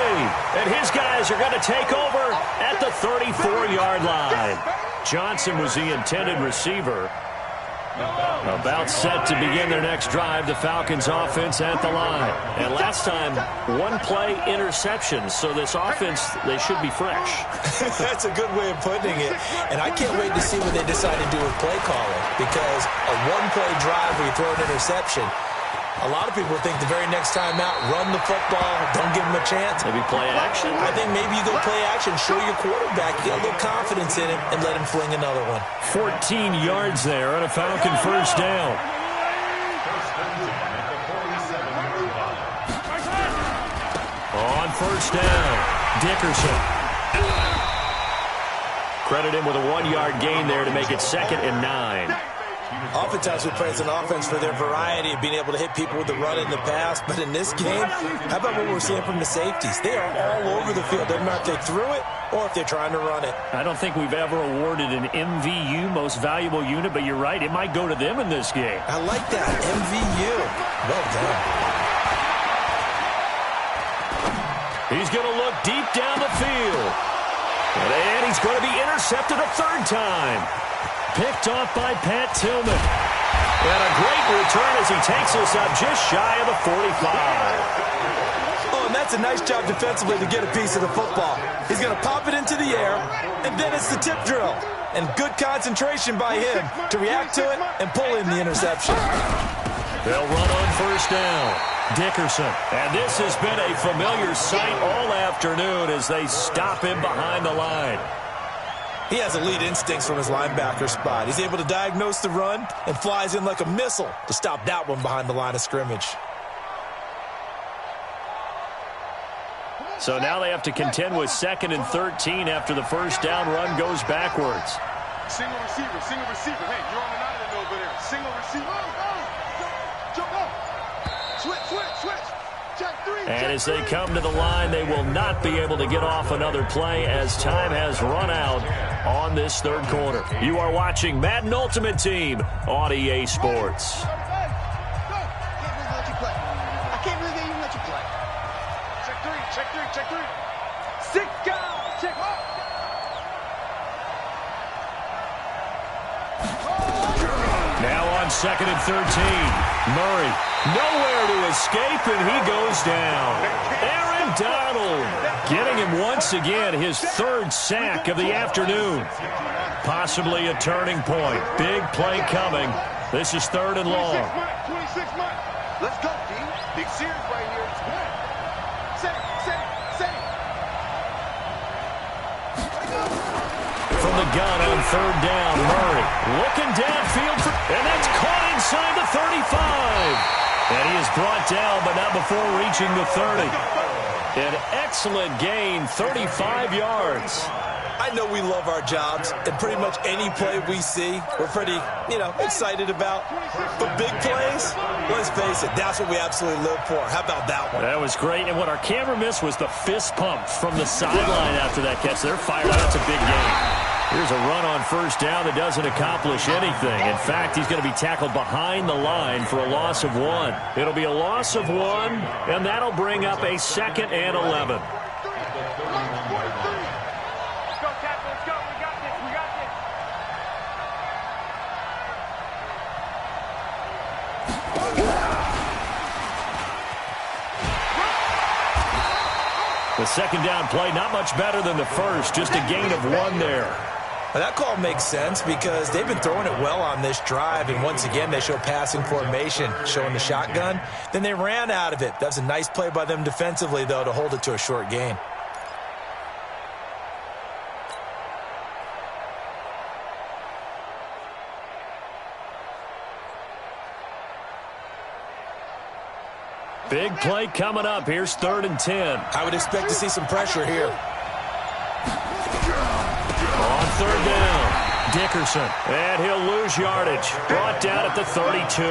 And his guys are going to take over at the 34-yard line. Johnson was the intended receiver. About set to begin their next drive, the Falcons offense at the line. And last time, 1-play interception. So this offense, they should be fresh. That's a good way of putting it. And I can't wait to see what they decide to do with play calling. Because a 1-play drive where you throw an interception, a lot of people think the very next time out, run the football, don't give him a chance. Maybe play action? I think maybe you go play action, show your quarterback, you got a little confidence in him, and let him fling another one. 14 yards there on a Falcon 1st down. On 1st down, Dickerson. Credit him with a 1-yard gain there to make it 2nd and 9. Oftentimes we praise an offense for their variety of being able to hit people with the run in the pass, but in this game, how about what we're seeing from the safeties? They are all over the field. Doesn't matter if they threw it or if they're trying to run it. I don't think we've ever awarded an MVU, most valuable unit, but you're right, it might go to them in this game. I like that, MVU. Well done. He's going to look deep down the field. And he's going to be intercepted a 3rd time. Picked off by Pat Tillman. And a great return as he takes us up just shy of the 45. Oh, and that's a nice job defensively to get a piece of the football. He's going to pop it into the air, and then it's the tip drill. And good concentration by him to react to it and pull in the interception. They'll run on 1st down. Dickerson. And this has been a familiar sight all afternoon as they stop him behind the line. He has elite instincts from his linebacker spot. He's able to diagnose the run and flies in like a missile to stop that one behind the line of scrimmage. So now they have to contend with 2nd and 13 after the 1st down run goes backwards. Single receiver, single receiver. Hey, you're on the island over there. Single receiver. Jump up. Switch, switch, switch. Check 3. And as they come to the line, they will not be able to get off another play as time has run out on this 3rd quarter. You are watching Madden Ultimate Team on EA Sports. I can't believe they even let you play. Check 3, check 3, check 3. 6 guys, check up. Now on 2nd and 13. Murray, nowhere to escape, and he goes down. Aaron Donald getting him once again his 3rd sack of the afternoon. Possibly a turning point. Big play coming. This is 3rd and long. 26 months. Let's go, D. Big series right here. Set it. from the gun on third down. Murray looking downfield, and that's caught inside the 35. And he is brought down, but not before reaching the 30. An excellent gain, 35 yards. I know we love our jobs, and pretty much any play we see, we're pretty, excited about. But big plays, let's face it, that's what we absolutely live for. How about that one? That was great, and what our camera missed was the fist pump from the sideline after that catch. They're fired up. That's a big game. Here's a run on first down that doesn't accomplish anything. In fact, he's going to be tackled behind the line for a loss of 1. It'll be a loss of 1, and that'll bring up a 2nd and 11. The second down play, not much better than the first, just a gain of 1 there. Now, that call makes sense because they've been throwing it well on this drive, and once again they show passing formation, showing the shotgun. Then they ran out of it. That was a nice play by them defensively, though, to hold it to a short gain. Big play coming up. Here's 3rd and 10. I would expect to see some pressure here. On third down, Dickerson. And he'll lose yardage. Brought down at the 32.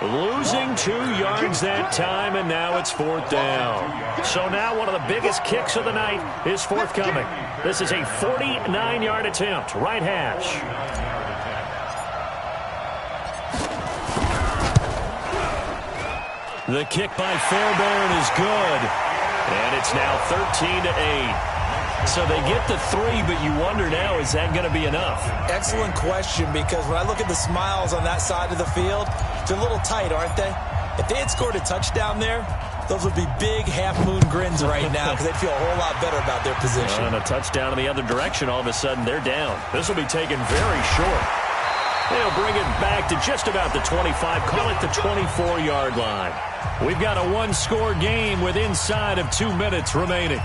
Losing 2 yards that time, and now it's 4th down. So now one of the biggest kicks of the night is forthcoming. This is a 49-yard attempt. Right hash. The kick by Fairbairn is good. And it's now 13-8. So they get the 3, but you wonder now, is that going to be enough? Excellent question, because when I look at the smiles on that side of the field, they're a little tight, aren't they? If they had scored a touchdown there, those would be big half-moon grins right now because they'd feel a whole lot better about their position. And a touchdown in the other direction, all of a sudden they're down. This will be taken very short. They'll bring it back to just about the 25, call it the 24-yard line. We've got a 1-score game with inside of 2 minutes remaining.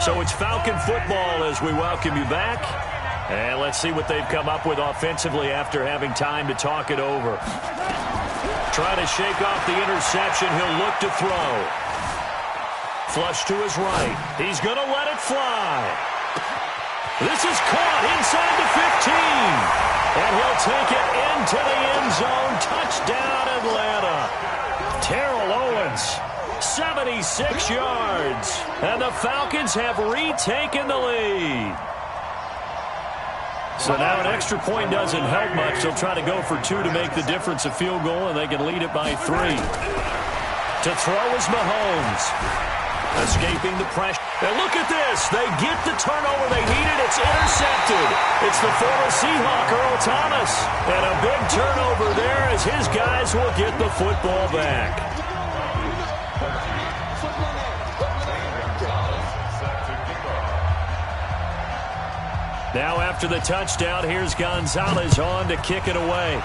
So it's Falcon football as we welcome you back. And let's see what they've come up with offensively after having time to talk it over. Trying to shake off the interception. He'll look to throw. Flush to his right. He's going to let it fly. This is caught inside the 15. And he'll take it into the end zone. Touchdown, Atlanta. Terrell Owens, 76 yards. And the Falcons have retaken the lead. So now an extra point doesn't help much. They'll try to go for 2 to make the difference a field goal, and they can lead it by 3. To throw is Mahomes. Escaping the pressure. And look at this. They get the turnover they needed. It's intercepted. It's the former Seahawk, Earl Thomas. And a big turnover there as his guys will get the football back. Now after the touchdown, here's Gonzalez on to kick it away.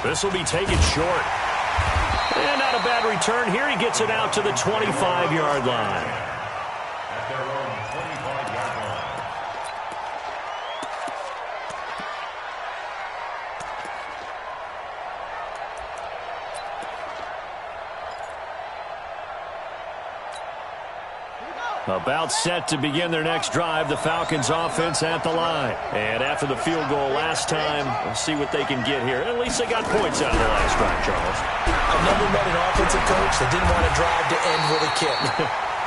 This will be taken short. And not a bad return. Here he gets it out to the 25-yard line. At their own 25-yard line. About set to begin their next drive, the Falcons offense at the line. And after the field goal last time, we'll see what they can get here. At least they got points out of the last drive, Charles. I've never met an offensive coach that didn't want to drive to end with a kick.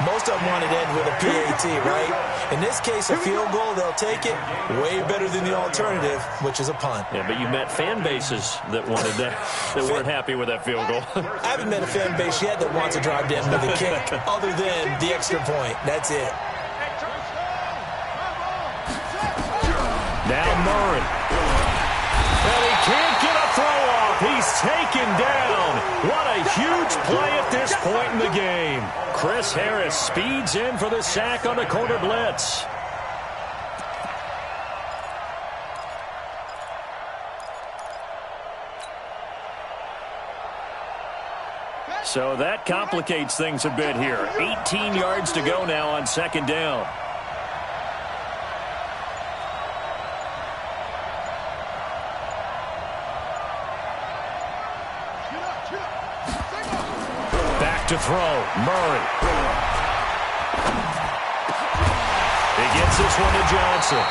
Most of them wanted to end with a PAT, right? In this case, a field goal, they'll take it. Way better than the alternative, which is a punt. Yeah, but you met fan bases that wanted that, that weren't happy with that field goal. I haven't met a fan base yet that wants to drive to end with a kick, other than the extra point. That's it. Now Murray. And he can't get a throw off. He's taken down. What a huge play at this point in the game. Chris Harris speeds in for the sack on the corner blitz. So that complicates things a bit here. 18 yards to go now on second down. Back to throw. Murray. He gets this one to Johnson.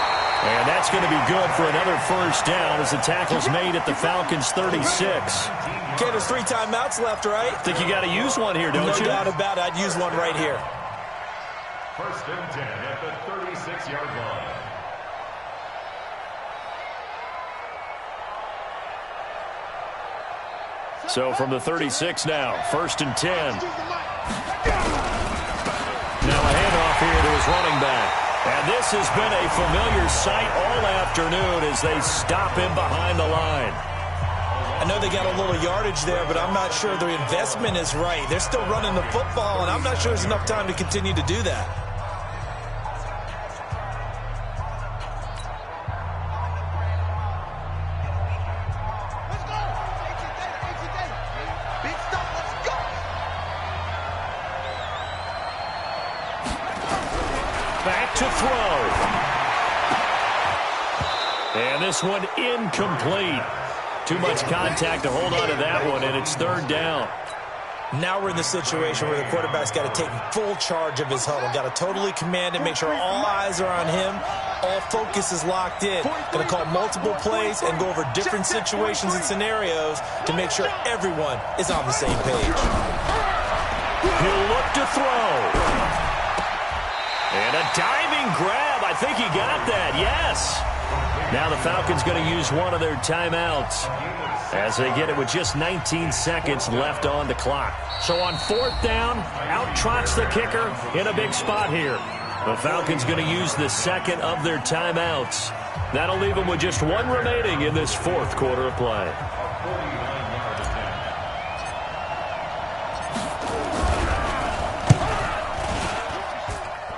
And that's going to be good for another first down as the tackle's made at the Falcons' 36. Okay, there's 3 timeouts left, right? Think you got to use one here, don't you? No doubt about it. I'd use one right here. First and 10 at the 36-yard line. So from the 36 now, first and 10. Now a handoff here to his running back. And this has been a familiar sight all afternoon as they stop him behind the line. I know they got a little yardage there, but I'm not sure the investment is right. They're still running the football, and I'm not sure there's enough time to continue to do that. Back to throw. And this one incomplete. Too much contact to hold on to that one, and it's third down. Now we're in the situation where the quarterback's got to take full charge of his huddle. Got to totally command it, make sure all eyes are on him. All focus is locked in. Going to call multiple plays and go over different situations and scenarios to make sure everyone is on the same page. He'll look to throw. And a diving grab. I think he got that, yes. Now the Falcons going to use one of their timeouts as they get it with just 19 seconds left on the clock. So on fourth down, out trots the kicker in a big spot here. The Falcons going to use the second of their timeouts. That'll leave them with just one remaining in this fourth quarter of play.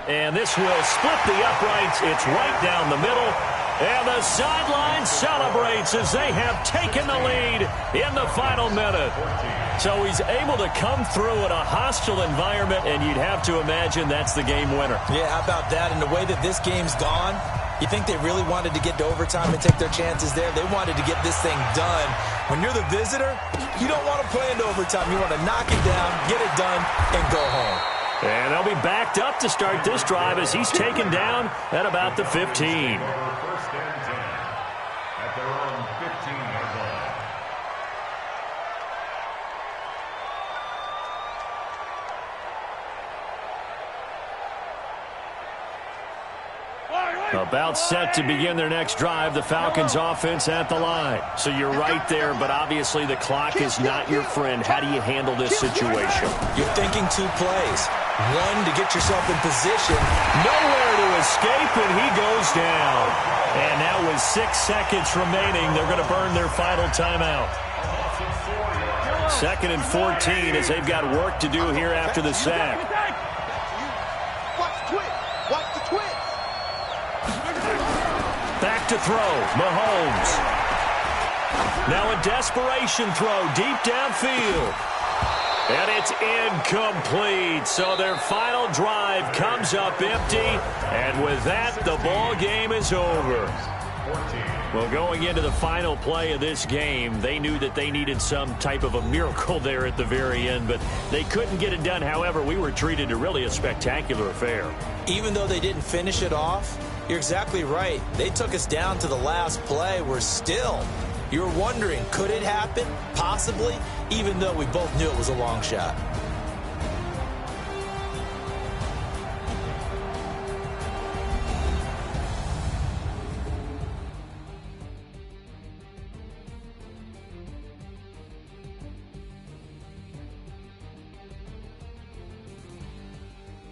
And this will split the uprights. It's right down the middle. And the sideline celebrates as they have taken the lead in the final minute. So he's able to come through in a hostile environment, and you'd have to imagine that's the game winner. Yeah, how about that? And the way that this game's gone, you think they really wanted to get to overtime and take their chances there? They wanted to get this thing done. When you're the visitor, you don't want to play into overtime. You want to knock it down, get it done, and go home. And they'll be backed up to start this drive as he's taken down at about the 15. First and 10 at their own 15-yard line. About set to begin their next drive, the Falcons offense at the line. So you're right there, but obviously the clock is not your friend. How do you handle this situation? You're thinking 2 plays. One, to get yourself in position. Nowhere to escape, and he goes down. And now with 6 seconds remaining, they're going to burn their final timeout. Second and 14 as they've got work to do here after the sack. Back to throw, Mahomes. Now a desperation throw deep downfield. And it's incomplete. So their final drive comes up empty. And with that, the ball game is over. Well, going into the final play of this game, they knew that they needed some type of a miracle there at the very end, but they couldn't get it done. However, we were treated to really a spectacular affair. Even though they didn't finish it off, you're exactly right. They took us down to the last play. We're still, you're wondering, could it happen? Possibly, even though we both knew it was a long shot.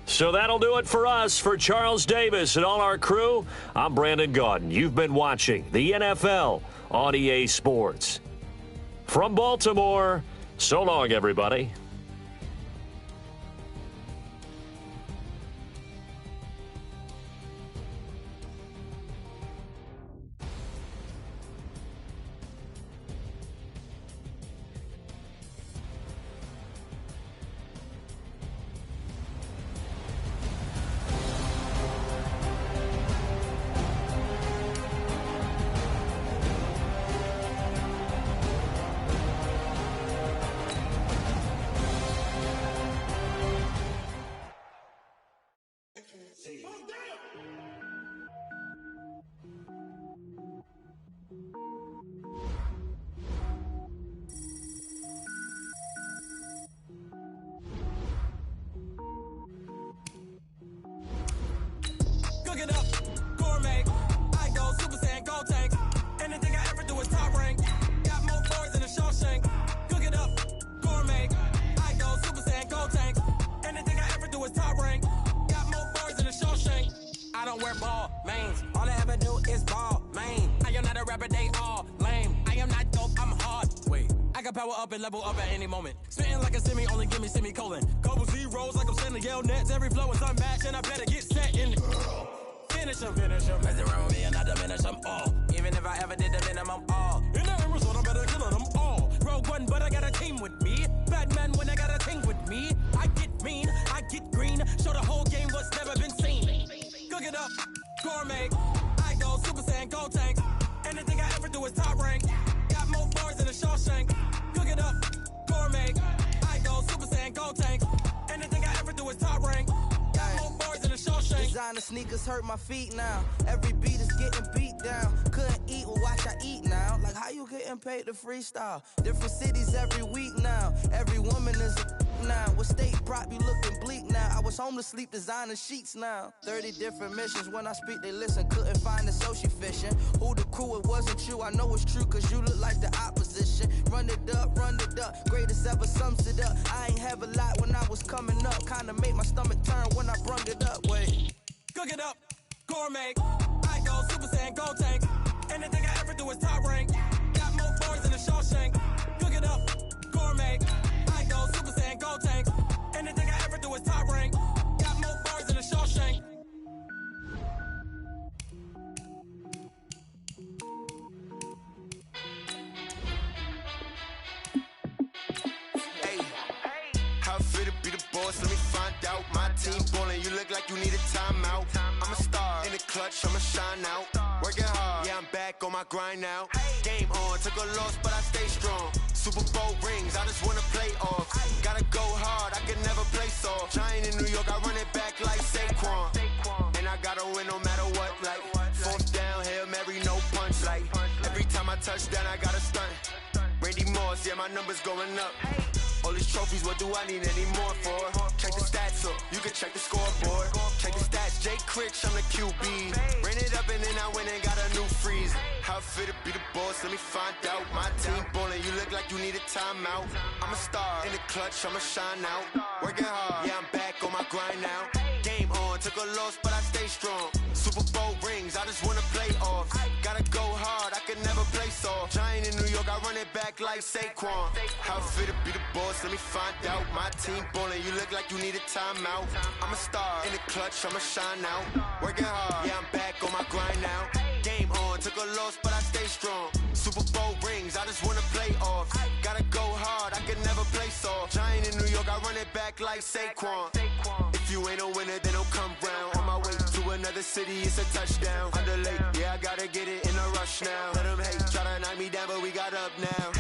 So that'll do it for us. For Charles Davis and all our crew, I'm Brandon Gaudin. You've been watching the NFL on EA Sports. From Baltimore, so long, everybody. can power up and level up at any moment. Spitting like a semi, only give me semicolon. Couple zeros like I'm sending yell nets. Every flow is unmatched, and I better get set in. Finish him. Mess around with me and I diminish them all. Even if I ever did the minimum, all. In the result, I'm better killing them all. Rogue One, but I got a team with me. Batman when I got a team with me. I get mean, I get green. Show the whole game what's never been seen. Cook it up, gourmet. I go Super Saiyan, Gold Tank. Anything I ever do is top rank. Got more bars than a Shawshank. Cook it up, gourmet. I go Super Saiyan, Gold Tank. Anything I ever do is top rank. Got more bars than a Shawshank. Designer sneakers hurt my feet now. Every beat is getting beat down. Couldn't eat, well watch I eat now. Like how you getting paid to freestyle? Different cities every week now. Every woman is a now. With state prop, you looking bleak now. I was home to sleep, designer sheets now. 30 different missions. When I speak, they listen. Couldn't find it, so she fishing. Who the crew? It wasn't you. I know it's true, cause you look like the opposition. Run it up. Greatest ever sums it up. I ain't have a lot when I was coming up. Kinda made my stomach turn when I brung it up. Wait. Cook it up, gourmet. I go Super Saiyan, Gold Tank. Anything I ever do is top rank. Got more bars than a Shawshank. Cook it up, gourmet. I go Super Saiyan, Gold Tank. Anything I ever do is top rank. Got more bars than a Shawshank. How fit to be the boss? Let me find out. My team ballin', you look like you need a timeout. I'm a star in the clutch, I'ma shine out. Working hard, yeah, I'm back on my grind now. Game on, took a loss, but I stay strong. Super Bowl rings, I just wanna play off. Gotta go hard, I can never play soft. Giant in New York, I run it back like Saquon. And I gotta win no matter what, like fourth down, Hail Mary, no punch. Like every time I touch down, I gotta stunt. Randy Moss, yeah, my numbers going up. All these trophies, what do I need any more for? Check the stats up, you can check the scoreboard. Check the stats, Jake Critch, I'm the QB. Ran it up and then I went and got a new freeze. How fit to be the boss, let me find out. My team ballin', you look like you need a timeout. I'm a star in the clutch, I'ma shine out. Working hard, yeah, I'm back on my grind now. Game on, took a loss, but I stay strong. Super Bowl rings, I just wanna play off. Gotta go hard, I can never play soft. Giant in New York, I run it back like Saquon. How fit to be the boss, let me find out. My team ballin', you look like you need a timeout. I'm a star in the clutch, I'ma shine out. Working hard, yeah, I'm back on my grind now. Game on, took a loss, but I stay strong. Super Bowl rings, I just wanna play off. Gotta go hard, I can never play soft. Giant in New York, I run it back like Saquon. If you ain't a winner, then don't come round. On my way to another city, it's a touchdown. Underlay, yeah, I gotta get it in a rush now. Let them hate, try to knock me down, but we got up now.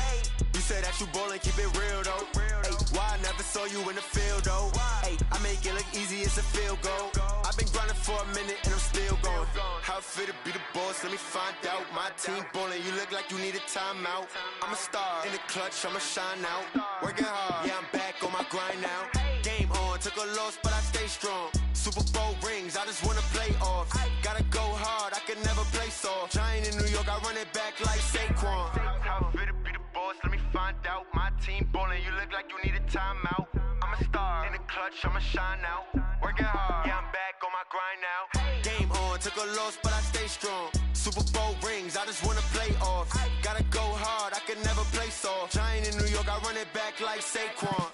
You say that you ballin', keep it real though. Hey, why I never saw you in the field though? Hey, I make it look easy, it's a field goal. I've been grinding for a minute and I'm still going. How fit to be the boss, let me find out. My team ballin', you look like you need a timeout. I'm a star in the clutch, I'ma shine out. Working hard, yeah, I'm back on my grind now. Game on, took a loss, but I stay strong. Super Bowl rings, I just wanna play off. Gotta go hard, I can never play soft. Giant in New York, I run it back like Saquon. How fit to be the boss, let me find out. My team ballin', you look like you need a timeout. I'm a star in the clutch, I'ma shine out. Working hard, yeah, I'm back on my grind now. Game on, took a loss, but I stay strong. Super Bowl rings, I just wanna play off. Gotta go hard, I can never play soft. Giant in New York, I run it back like Saquon.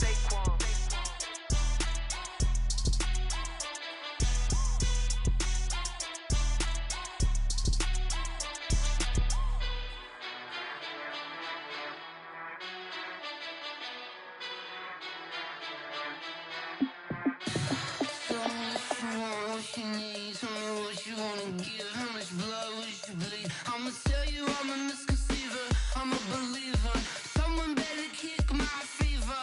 I'ma tell you I'm a misconceiver, I'm a believer. Someone better kick my fever.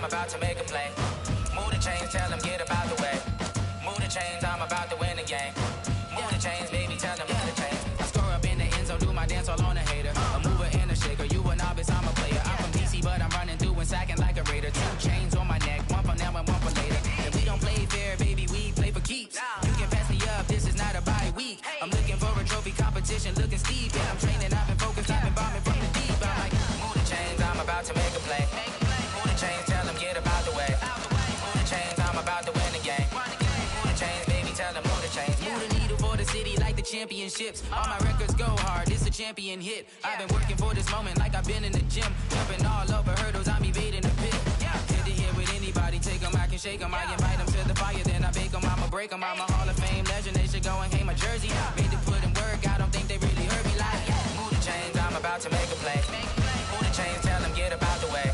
about to make a play. Move the chains, tell them get about the way. Move the chains, I'm about to win the game. Move the chains, baby, tell them move the chains. I score up in the end zone, do my dance all on a hater. A mover and a shaker, you a novice, I'm a player. I'm from DC, but I'm running through and sacking like a raider. 2 chains on my neck, one for now and one for later. And we don't play fair, baby, we play for keeps. You can pass me up, this is not a bye week. I'm looking for a trophy competition, looking steep. And I'm training, I've been focused, I've been bombing from the deep. I'm like, move the chains, I'm about to make a play. Move the chains, tell them get about the way. Move the chains, I'm about to win the game. Move the chains, baby, tell them move the chains. Move the needle for the city like the championships. All my records go hard, it's a champion hit. I've been working for this moment like I've been in the gym. Jumping all over hurdles, I'm evading the pit. Head to head with anybody, take them, I can shake them. I invite them to the fire, then I bake them, I'ma break them. I'm a Hall of Fame legend, they should go and hang my jersey. Made to put in work, I don't think they really heard me like, move the chains, I'm about to make a play. Move the chains, tell them get about the way.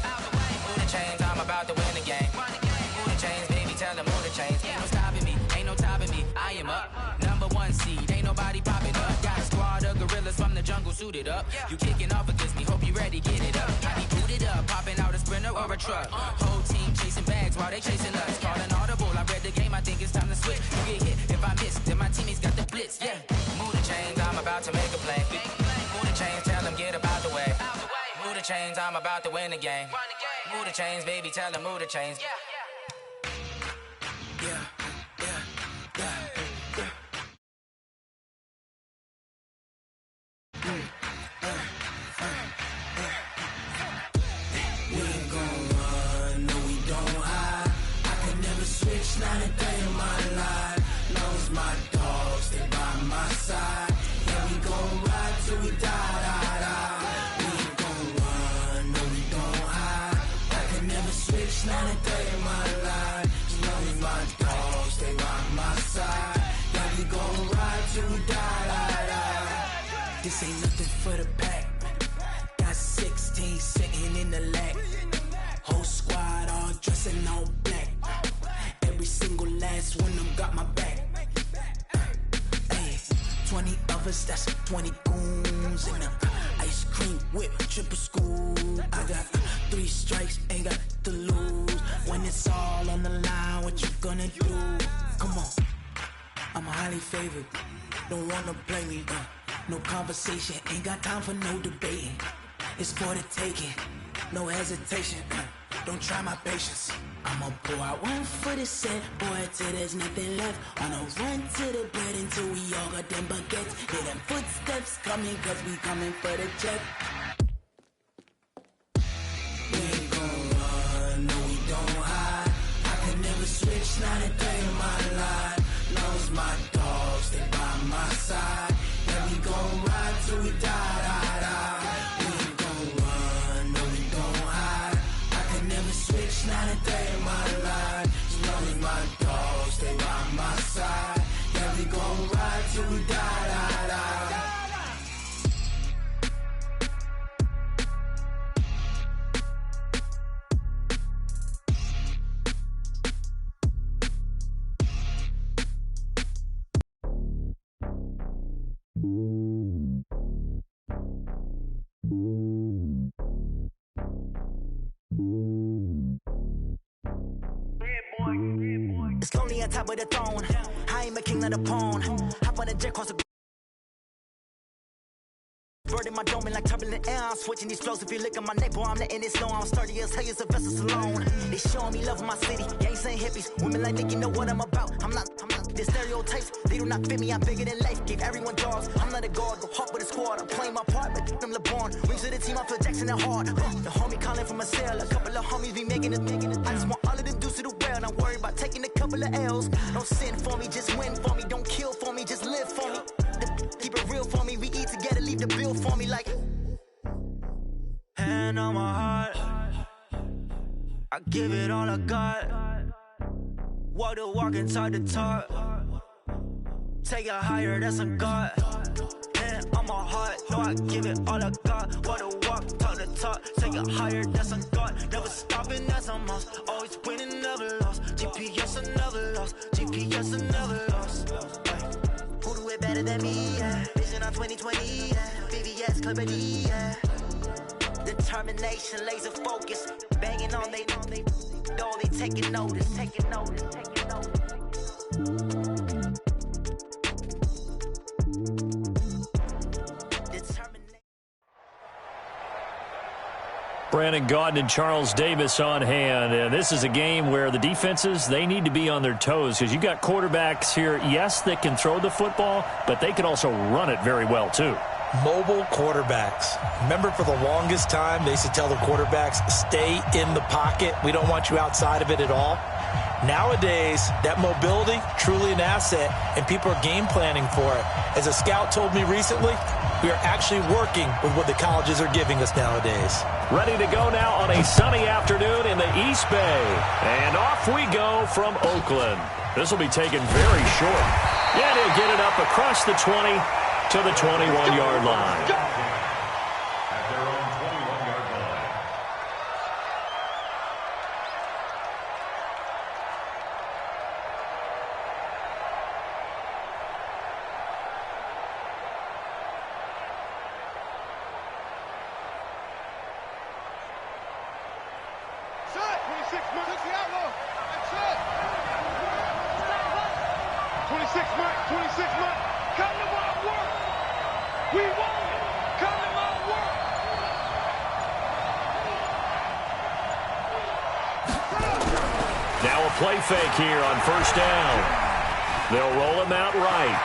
Move the chains, I'm about to win the game. Move the chains, baby, tell them move the chains. Ain't no stopping me, ain't no topping me, I am up. Number 1 seed, ain't nobody popping up. Got a squad of gorillas from the jungle suited up. You kicking off against me, hope you ready, get it up. I be booted up, popping out a sprinter or a truck. Whole team chasing bags while they chasing us. Calling audible, I read the game, I think it's time to switch. You get hit, if I miss, then my teammates got the blitz, yeah. Move the chains, I'm about to make a play. Move the chains, tell them get about the way. Move the chains, I'm about to win the game. Move the chains, baby, tell them move the chains. Not a day in my life. Knows my dogs, they by my side. Yeah, we gon' ride till we die. We ain't gon' run, no, we don't hide. I can never switch, not a day in my life. Knows my dogs, they by my side. Yeah, we gon' ride till we die. This ain't nothing for the pack. Got 16 sitting in the lag. Whole squad all dressing all black. Every single last one of them got my back. Hey, 20 of us, that's 20 goons. And ice cream whip, triple school. I got 3 strikes, ain't got to lose. When it's all on the line, what you gonna do? Come on, I'm highly favored. Don't wanna blame me, no conversation. Ain't got time for no debating. It's for the taking, no hesitation. Don't try my patience. I'ma pour out 1 for the set, boy, till there's nothing left. On a run to the bread until we all got them baguettes. Hear them footsteps coming, cause we coming for the check. We ain't gon' run, no, we don't hide. I can never switch, not a day in my life. Knows my dogs, they by my side. Yeah, we gon' ride till we die. We ain't gon' run, no, we don't hide. I can never switch, not a day in my life. Knows my dogs, they by my side. Yeah, we gon' ride till we die. It's lonely on top of the throne. I am a king, not a pawn. Hop on a jet, cross the bird in my dome like turbulent air. I'm switching these flows. If you look at my neck, boy, I'm letting it slow. I'm sturdy as hell as a vessel alone. They showing me love in my city. Gangs ain't hippies. Women like think you know what I'm about. I'm not. The stereotypes, they do not fit me. I'm bigger than life. Give everyone dogs. I'm not a guard. Go hard with a squad. I'm playing my part, but them LeBron. Rings to the team. I feel Jackson and hard. The homie calling from a cell. A couple of homies be making it. I just want all of them dudes to do well. Not worry about taking a couple of L's. Don't sin for me, just win for me. Don't kill for me, just live for me. Keep it real for me. We eat together, leave the bill for me like. Hand on my heart, I give it all I got. Walk the walk and talk the talk. Take it higher, that's a God. Hand on my heart, no, I give it all I got. Walk the walk, talk the talk. Take it higher, that's a God. Never stopping, that's a must. Always winning, never lost. GPS, I never lost. GPS, I never lost. Who do it better than me? Yeah. Vision on 2020, yeah. VVS, Clarity, yeah. The Determination, laser focus, banging on they door, they taking notice. Brandon Gaudin and Charles Davis on hand. And this is a game where the defenses, they need to be on their toes because you got quarterbacks here, yes, that can throw the football, but they can also run it very well too. Mobile quarterbacks. Remember, for the longest time, they used to tell the quarterbacks, stay in the pocket. We don't want you outside of it at all. Nowadays, that mobility, truly an asset, and people are game planning for it. As a scout told me recently, we are actually working with what the colleges are giving us nowadays. Ready to go now on a sunny afternoon in the East Bay. And off we go from Oakland. This will be taken very short. And he'll get it up across the 20 to the 21-yard line. At their own 21-yard line. Shot, 26 Mike, took the outlaw. That's it. 26 Mike. Come to my work. We want it. Come to my work. Now a play fake here on first down. They'll roll him out right.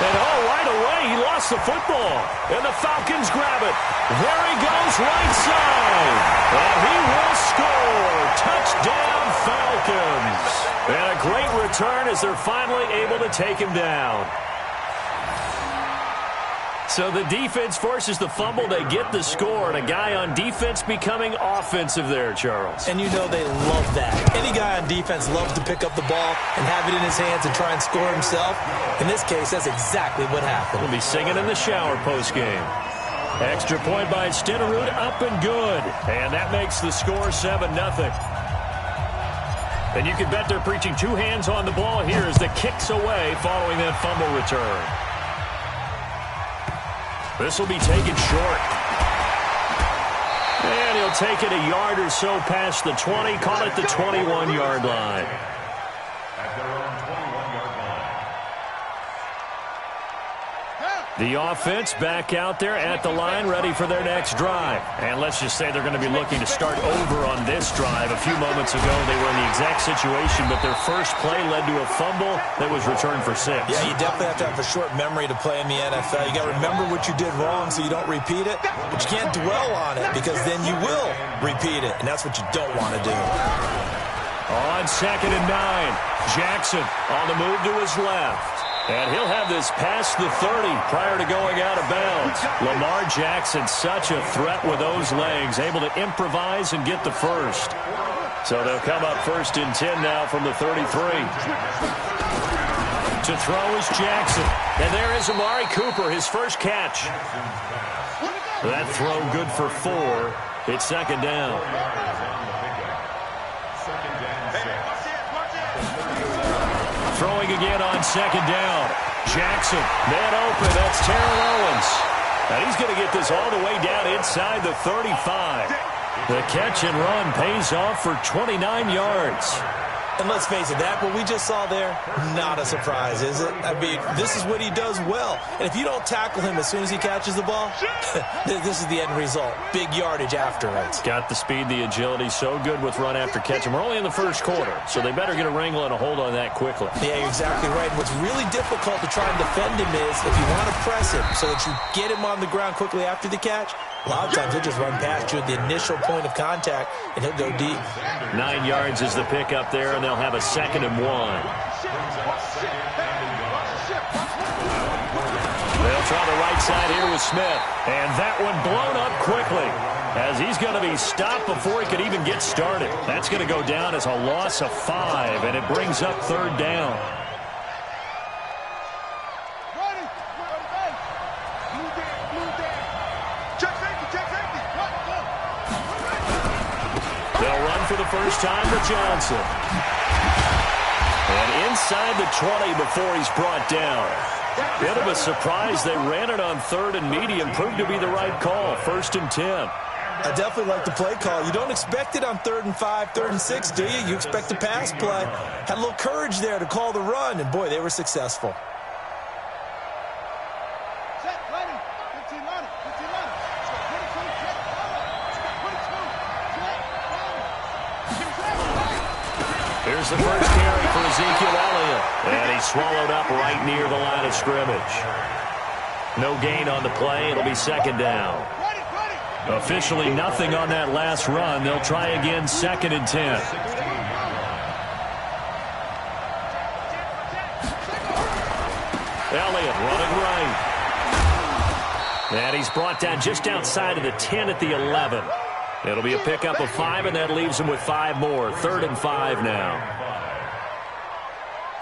And right away, he lost the football. And the Falcons grab it. There he goes, right side. And he will score. Touchdown, Falcons. And a great return as they're finally able to take him down. So the defense forces the fumble. They get the score. And a guy on defense becoming offensive there, Charles. And you know they love that. Any guy on defense loves to pick up the ball and have it in his hands and try and score himself. In this case, that's exactly what happened. We'll be singing in the shower postgame. Extra point by Stenerud, up and good. And that makes the score 7-0. And you can bet they're preaching two hands on the ball here as the kick's away following that fumble return. This will be taken short. And he'll take it a yard or so past the 20, call it the 21-yard line. At their own 21-yard line. The offense back out there at the line, ready for their next drive. And let's just say they're going to be looking to start over on this drive. A few moments ago, they were in the exact situation, but their first play led to a fumble that was returned for 6. Yeah, you definitely have to have a short memory to play in the NFL. You got to remember what you did wrong so you don't repeat it, but you can't dwell on it because then you will repeat it, and that's what you don't want to do. On 2nd and 9, Jackson on the move to his left. And he'll have this past the 30 prior to going out of bounds. Lamar Jackson, such a threat with those legs, able to improvise and get the first. So they'll come up 1st and 10 now from the 33. To throw is Jackson. And there is Amari Cooper, his first catch. That throw good for 4. It's 2nd down. Throwing again on 2nd down. Jackson, man open. That's Terrell Owens. And he's going to get this all the way down inside the 35. The catch and run pays off for 29 yards. And let's face it, that what we just saw there, not a surprise, is it? I mean, this is what he does well. And if you don't tackle him as soon as he catches the ball, this is the end result. Big yardage after it. Got the speed, the agility, so good with run after catch. And we're only in the first quarter, so they better get a wrangle and a hold on that quickly. Yeah, you're exactly right. And what's really difficult to try and defend him is if you want to press him so that you get him on the ground quickly after the catch, a lot of times he'll just run past you at the initial point of contact, and he'll go deep. 9 yards is the pick up there, and they'll have a 2nd and 1. They'll try the right side here with Smith. And that one blown up quickly as he's going to be stopped before he could even get started. That's going to go down as a loss of 5, and it brings up 3rd down. For the first time to Johnson. And inside the 20 before he's brought down. Bit of a surprise. They ran it on 3rd and medium. Proved to be the right call. 1st and 10. I definitely like the play call. You don't expect it on 3rd and 5, 3rd and 6, do you? You expect a pass play. Had a little courage there to call the run, and boy, they were successful. Here's the first carry for Ezekiel Elliott, and he's swallowed up right near the line of scrimmage. No gain on the play. It'll be 2nd down. Officially nothing on that last run. They'll try again 2nd and 10. Elliott running right. And he's brought down just outside of the 10 at the 11. It'll be a pickup of 5, and that leaves him with 5 more. 3rd and 5 now.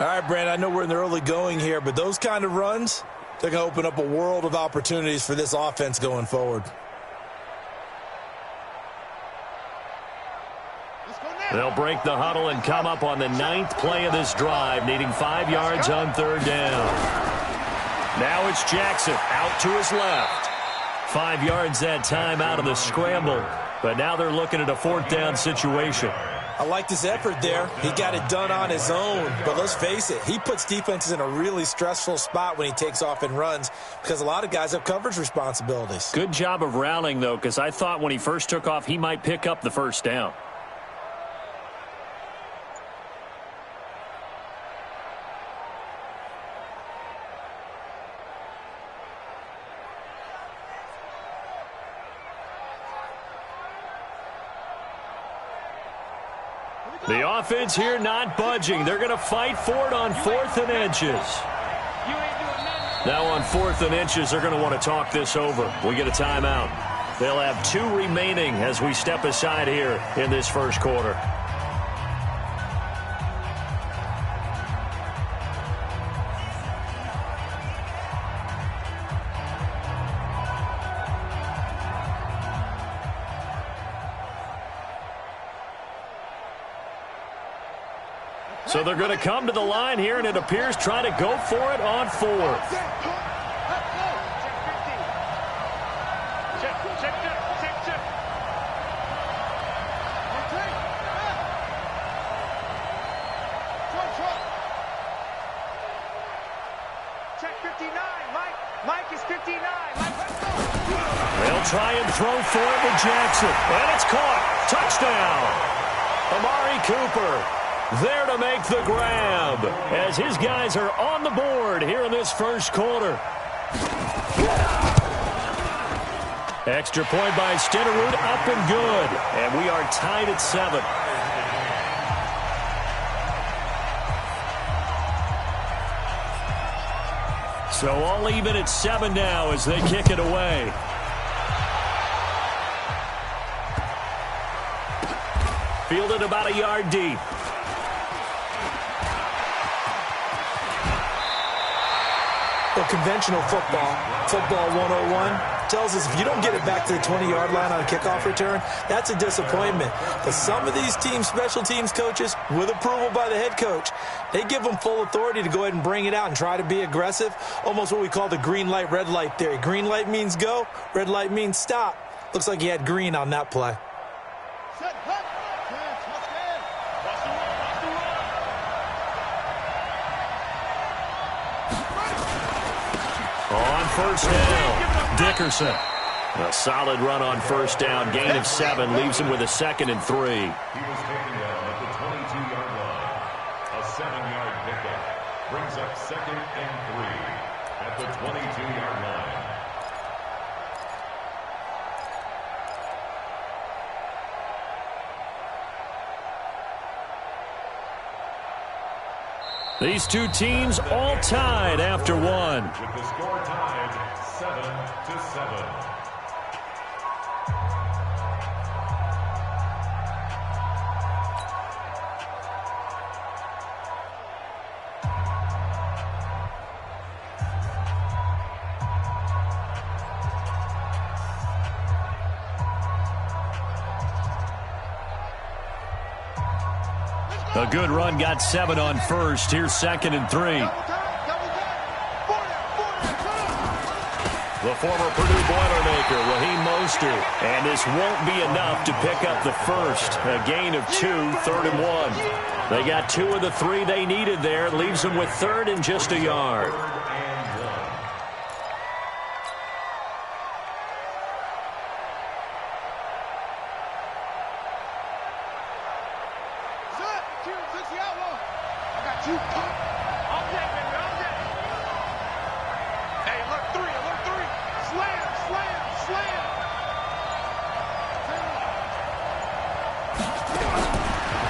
All right, Brandon, I know we're in the early going here, but those kind of runs, they're going to open up a world of opportunities for this offense going forward. They'll break the huddle and come up on the 9th play of this drive, needing 5 yards on 3rd down. Now it's Jackson out to his left. 5 yards that time out of the scramble. But now they're looking at a 4th down situation. I liked his effort there. He got it done on his own. But let's face it, he puts defenses in a really stressful spot when he takes off and runs because a lot of guys have coverage responsibilities. Good job of rallying, though, because I thought when he first took off, he might pick up the 1st down. The offense here not budging. They're going to fight for it on 4th and inches. Now on 4th and inches, they're going to want to talk this over. We get a timeout. They'll have 2 remaining as we step aside here in this first quarter. So they're going to come to the line here, and it appears trying to go for it on 4th. Check 59. Mike is 59. They'll try and throw for it with Jackson. And it's caught. Touchdown. Amari Cooper there to make the grab as his guys are on the board here in this first quarter. Extra point by Stenerud, up and good. And we are tied at 7. So all even at 7 now as they kick it away. Fielded about a yard deep. Well, conventional football 101, tells us if you don't get it back to the 20-yard line on a kickoff return, that's a disappointment. But some of these teams, special teams coaches, with approval by the head coach, they give them full authority to go ahead and bring it out and try to be aggressive, almost what we call the green light, red light theory. Green light means go, red light means stop. Looks like he had green on that play. On first down, Dickerson. A solid run on first down. Gain of 7 leaves him with a 2nd and 3. He was taken down at the 22-yard line. A 7-yard pickup brings up 2nd and 3 at the 22-yard line. These two teams all tied after 1. With the score tied 7-7. A good run got 7 on first. Here's 2nd and 3. the former Purdue Boilermaker, Raheem Mostert. And this won't be enough to pick up the first. A gain of 2, 3rd and 1. They got 2 of the 3 they needed there. Leaves them with 3rd and just a yard.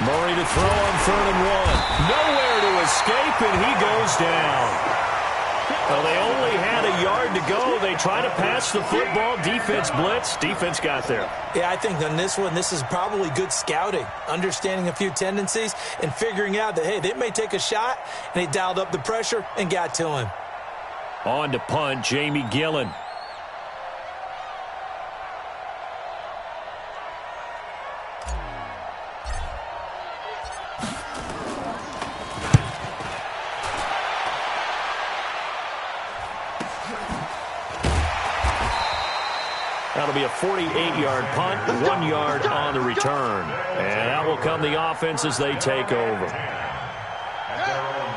Murray to throw on 3rd and 1. Nowhere to escape, and he goes down. Well, they only had a yard to go. They try to pass the football. Defense blitz. Defense got there. Yeah, I think on this one, this is probably good scouting, understanding a few tendencies and figuring out that, hey, they may take a shot, and they dialed up the pressure and got to him. On to punt, Jamie Gillen. That'll be a 48-yard punt, 1 yard on the return. And that will come the offense as they take over.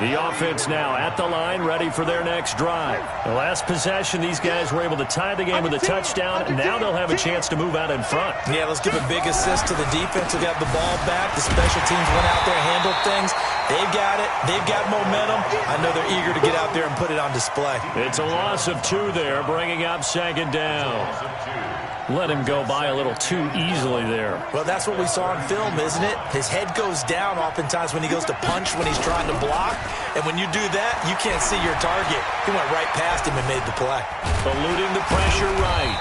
The offense now at the line, ready for their next drive. The last possession, these guys were able to tie the game with a touchdown. Now they'll have a chance to move out in front. Yeah, let's give a big assist to the defense who got the ball back. The special teams went out there, handled things. They've got it. They've got momentum. I know they're eager to get out there and put it on display. It's a loss of 2 there, bringing up 2nd down. Let him go by a little too easily there. Well, that's what we saw on film, isn't it? His head goes down oftentimes when he goes to punch, when he's trying to block. And when you do that, you can't see your target. He went right past him and made the play. Eluding the pressure right.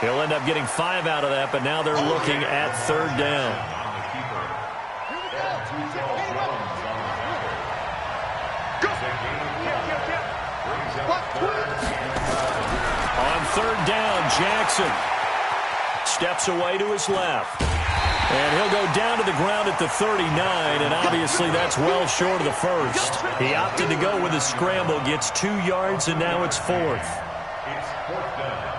He'll end up getting 5 out of that, but now they're looking at 3rd down. On 3rd down, Jackson steps away to his left. And he'll go down to the ground at the 39, and obviously that's well short of the first. He opted to go with a scramble, gets 2 yards, and now it's 4th. It's 4th down.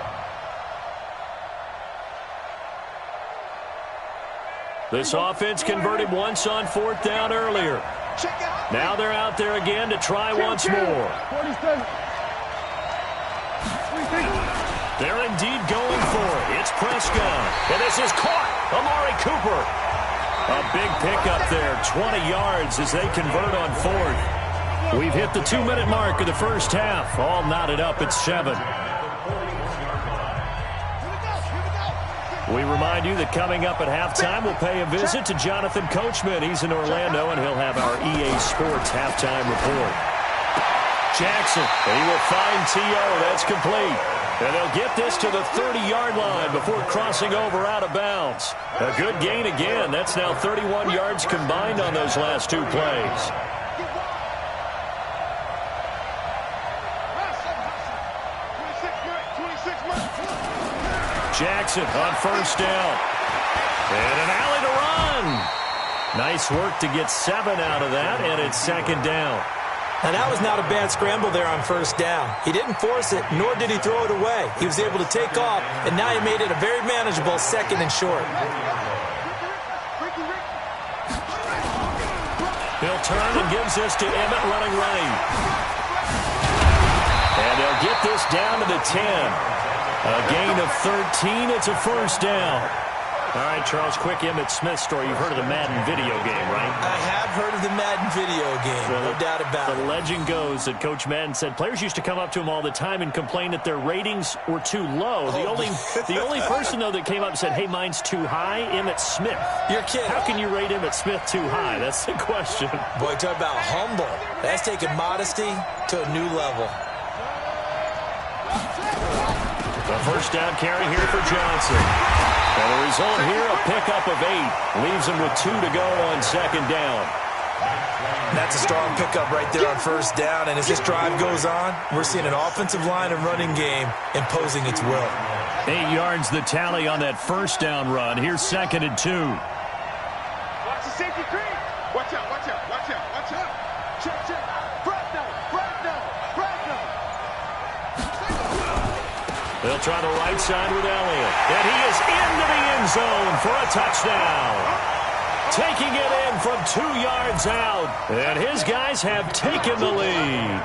This offense converted once on 4th down earlier. Now they're out there again to try once more. They're indeed going for it. It's Prescott. And this is caught. Amari Cooper. A big pickup there. 20 yards as they convert on 4th. We've hit the 2-minute mark of the first half. All knotted up at 7. We remind you that coming up at halftime, we'll pay a visit to Jonathan Coachman. He's in Orlando, and he'll have our EA Sports halftime report. Jackson, and he will find T.O. That's complete. And they'll get this to the 30-yard line before crossing over out of bounds. A good gain again. That's now 31 yards combined on those last 2 plays. Jackson on 1st down. And an alley to run. Nice work to get 7 out of that, and it's 2nd down. Now, that was not a bad scramble there on 1st down. He didn't force it, nor did he throw it away. He was able to take off, and now he made it a very manageable 2nd and short. He'll turn and gives this to Emmett running right. And they'll get this down to the 10. A gain of 13. It's a 1st down. All right, Charles, quick Emmitt Smith story. You've heard of the Madden video game, right? I have heard of the Madden video game, well, no doubt about it. The legend goes that Coach Madden said players used to come up to him all the time and complain that their ratings were too low. The only person, though, that came up and said, hey, mine's too high, Emmitt Smith. You're kidding. How can you rate Emmitt Smith too high? That's the question. Boy, talk about humble. That's taking modesty to a new level. The 1st down carry here for Johnson. And the result here, a pickup of 8. Leaves him with 2 to go on 2nd down. That's a strong pickup right there on 1st down. And as this drive goes on, we're seeing an offensive line and running game imposing its will. 8 yards the tally on that 1st down run. Here's 2nd and 2. Watch the safety creep. Watch out, watch out, watch out, watch out. Check, check. Bragno. try the right side with Elliott. And he is into the end zone for a touchdown. Taking it in from 2 yards out. And his guys have taken the lead.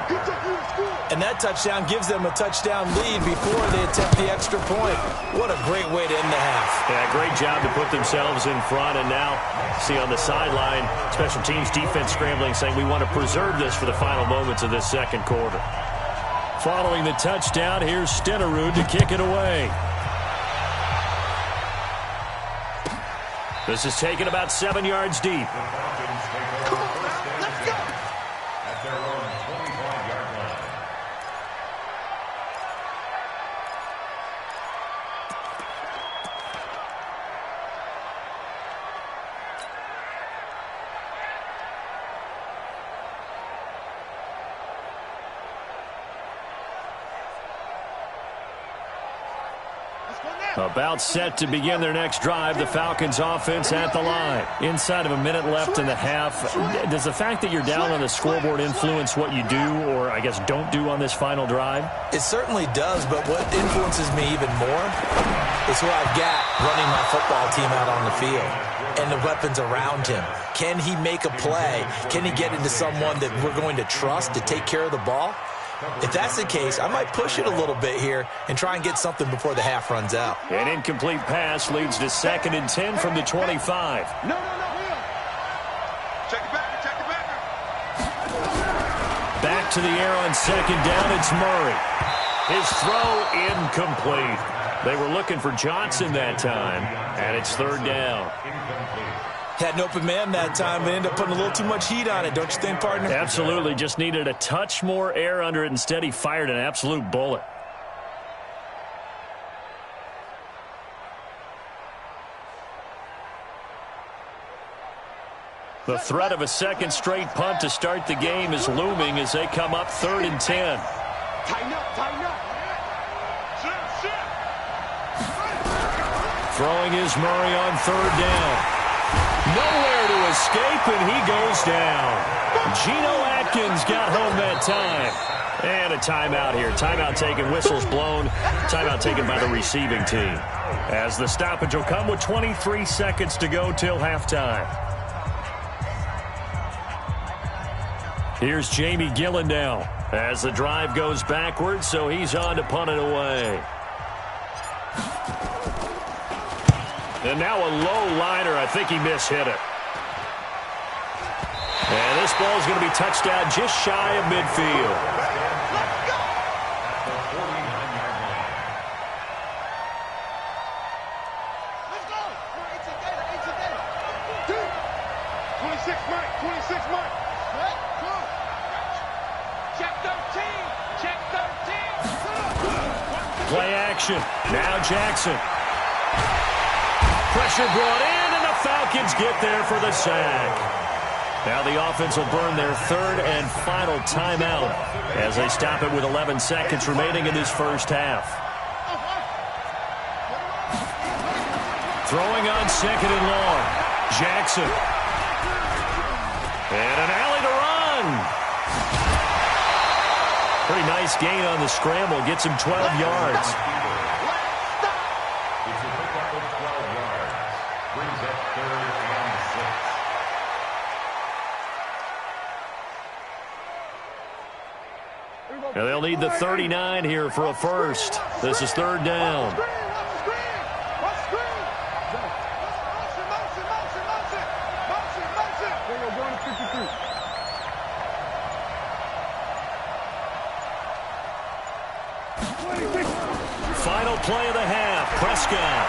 And that touchdown gives them a touchdown lead before they attempt the extra point. What a great way to end the half. Yeah, great job to put themselves in front. And now, see on the sideline, special teams defense scrambling, saying we want to preserve this for the final moments of this second quarter. Following the touchdown, here's Stenerud to kick it away. This is taken about 7 yards deep. Come on, man. Let's go. At their own 25-yard line. About set to begin their next drive, the Falcons offense at the line. Inside of a minute left in the half. Does the fact that you're down on the scoreboard influence what you do, or I guess don't do on this final drive? It certainly does, but what influences me even more is who I've got running my football team out on the field and the weapons around him. Can he make a play? Can he get into someone that we're going to trust to take care of the ball? If that's the case, I might push it a little bit here and try and get something before the half runs out. An incomplete pass leads to 2nd and 10 from the 25. No. Check it back. Back to the air on 2nd down, it's Murray. His throw incomplete. They were looking for Johnson that time, and it's 3rd down. Had an open man that time, but ended up putting a little too much heat on it, don't you think, partner? Absolutely. Just needed a touch more air under it. Instead, he fired an absolute bullet. The threat of a second straight punt to start the game is looming as they come up 3rd and 10. Tighten up. Throwing is Murray on 3rd down. Nowhere to escape, and he goes down. Geno Atkins got home that time. And a timeout here. Timeout taken, whistles blown. Timeout taken by the receiving team. As the stoppage will come with 23 seconds to go till halftime. Here's Jamie Gillen now as the drive goes backwards, so he's on to punt it away. And now a low liner. I think he mishit it. And this ball is going to be touched down just shy of midfield. Let's go. The 49-yard line. Let's go. 26, Mike. Check 13. Play action. Now Jackson. Pressure brought in, and the Falcons get there for the sack. Now the offense will burn their 3rd and final timeout as they stop it with 11 seconds remaining in this first half. Throwing on 2nd and long. Jackson. And an alley to run. Pretty nice gain on the scramble. Gets him 12 yards. And they'll need the 39 here for a first. This is 3rd down. Final play of the half. Prescott.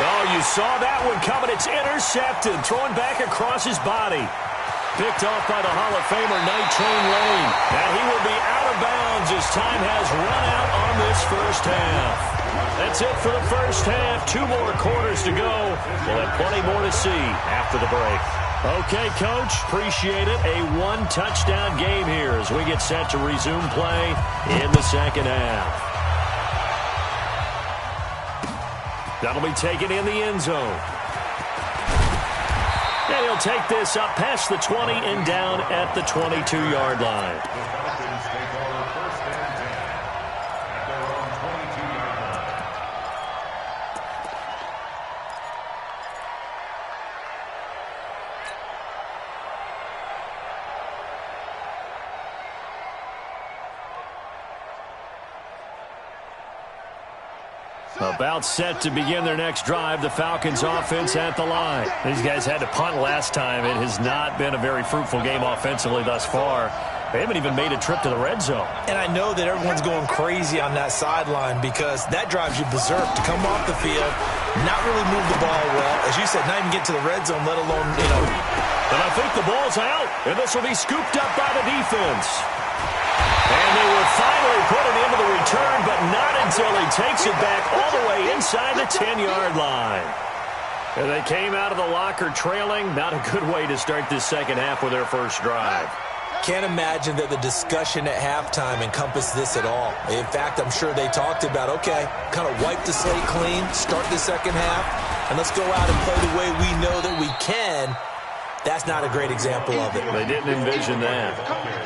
Oh, you saw that one coming. It's intercepted. Thrown back across his body. Picked off by the Hall of Famer, Night Train Lane. And he will be out of bounds as time has run out on this first half. That's it for the first half. 2 more quarters to go. We'll have plenty more to see after the break. Okay, Coach, appreciate it. A 1-touchdown game here as we get set to resume play in the second half. That'll be taken in the end zone. And he'll take this up past the 20 and down at the 22-yard line. About set to begin their next drive, the Falcons offense at the line. These guys had to punt last time. It has not been a very fruitful game offensively thus far. They haven't even made a trip to the red zone. And I know that everyone's going crazy on that sideline because that drives you berserk to come off the field, not really move the ball well. As you said, not even get to the red zone, let alone, And I think the ball's out, and this will be scooped up by the defense. And they will finally put it into the return, but not until he takes it back all the way inside the 10-yard line. And they came out of the locker trailing. Not a good way to start this second half with their first drive. Can't imagine that the discussion at halftime encompassed this at all. In fact, I'm sure they talked about, okay, kind of wipe the slate clean, start the second half, and let's go out and play the way we know that we can. That's not a great example of it. They didn't envision that.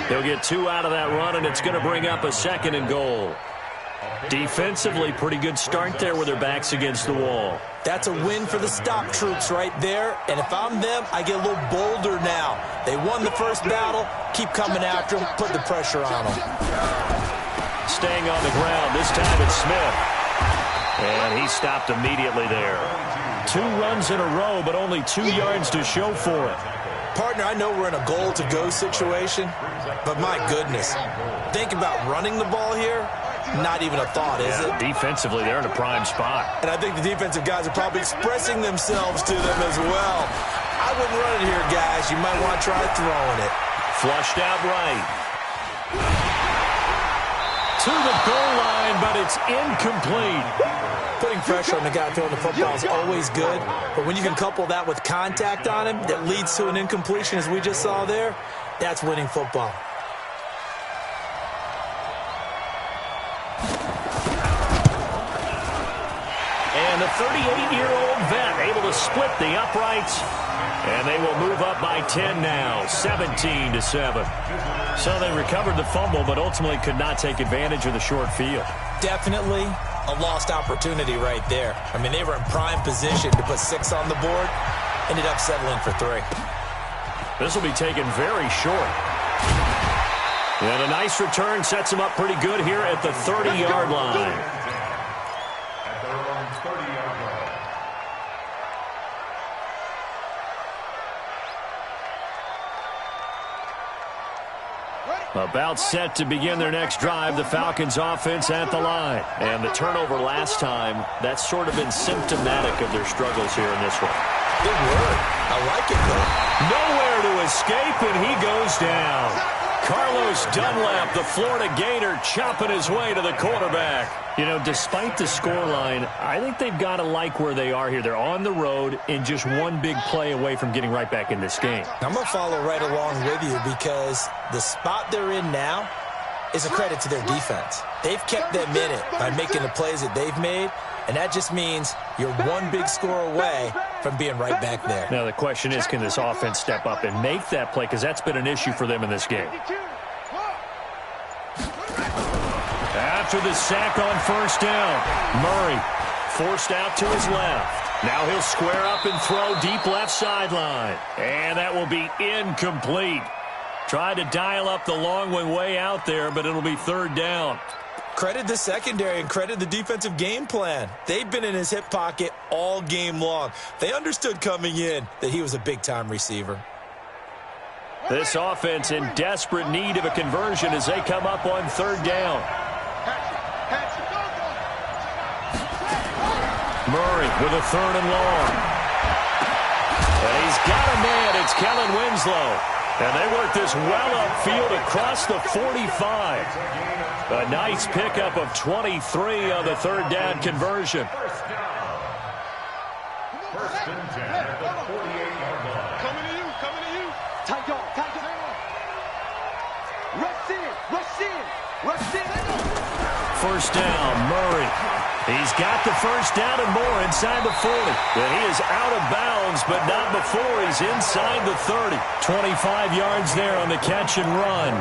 They'll get 2 out of that run, and it's going to bring up a 2nd and goal. Defensively, pretty good start there with their backs against the wall. That's a win for the stop troops right there. And if I'm them, I get a little bolder now. They won the first battle. Keep coming after them. Put the pressure on them. Staying on the ground. This time it's Smith. And he stopped immediately there. 2 runs in a row, but only 2 yards to show for it. Partner, I know we're in a goal-to-go situation, but my goodness. Think about running the ball here. Not even a thought, is it? Defensively, they're in a prime spot. And I think the defensive guys are probably expressing themselves to them as well. I wouldn't run it here, guys. You might want to try throwing it. Flushed out right. To the goal line, but it's incomplete. Putting pressure on the guy throwing the football is always good, but when you can couple that with contact on him that leads to an incompletion, as we just saw there, that's winning football. And the 38-year-old vet able to split the uprights. And they will move up by 10 now, 17-7. So they recovered the fumble, but ultimately could not take advantage of the short field. Definitely a lost opportunity right there. I mean, they were in prime position to put 6 on the board. Ended up settling for 3. This will be taken very short. And a nice return sets him up pretty good here at the 30-yard line. About set to begin their next drive, the Falcons offense at the line. And the turnover last time, that's sort of been symptomatic of their struggles here in this one. Good word. I like it, though. Nowhere to escape, and he goes down. Carlos Dunlap, the Florida Gator, chopping his way to the quarterback. You know, despite the scoreline, I think they've got to like where they are here. They're on the road and just one big play away from getting right back in this game. I'm going to follow right along with you because the spot they're in now is a credit to their defense. They've kept them in it by making the plays that they've made, and that just means you're one big score away from being right back there. Now the question is, can this offense step up and make that play? Because that's been an issue for them in this game. After the sack on first down, Murray forced out to his left. Now he'll square up and throw deep left sideline. And that will be incomplete. Tried to dial up the long one way out there, but it'll be 3rd down. Credit the secondary and credit the defensive game plan. They've been in his hip pocket all game long. They understood coming in that he was a big-time receiver. This offense in desperate need of a conversion as they come up on 3rd down. Murray with a 3rd and long. And he's got a man. It's Kellen Winslow. And they work this well upfield across the 45. A nice pickup of 23 on the 3rd down conversion. First and 10 at the 48-yard line. Coming to you, coming to you. Tight on, tight on. Rush in, rush in, rush in. First down, Murray. He's got the first down and more inside the 40. And he is out of bounds, but not before he's inside the 30. 25 yards there on the catch and run.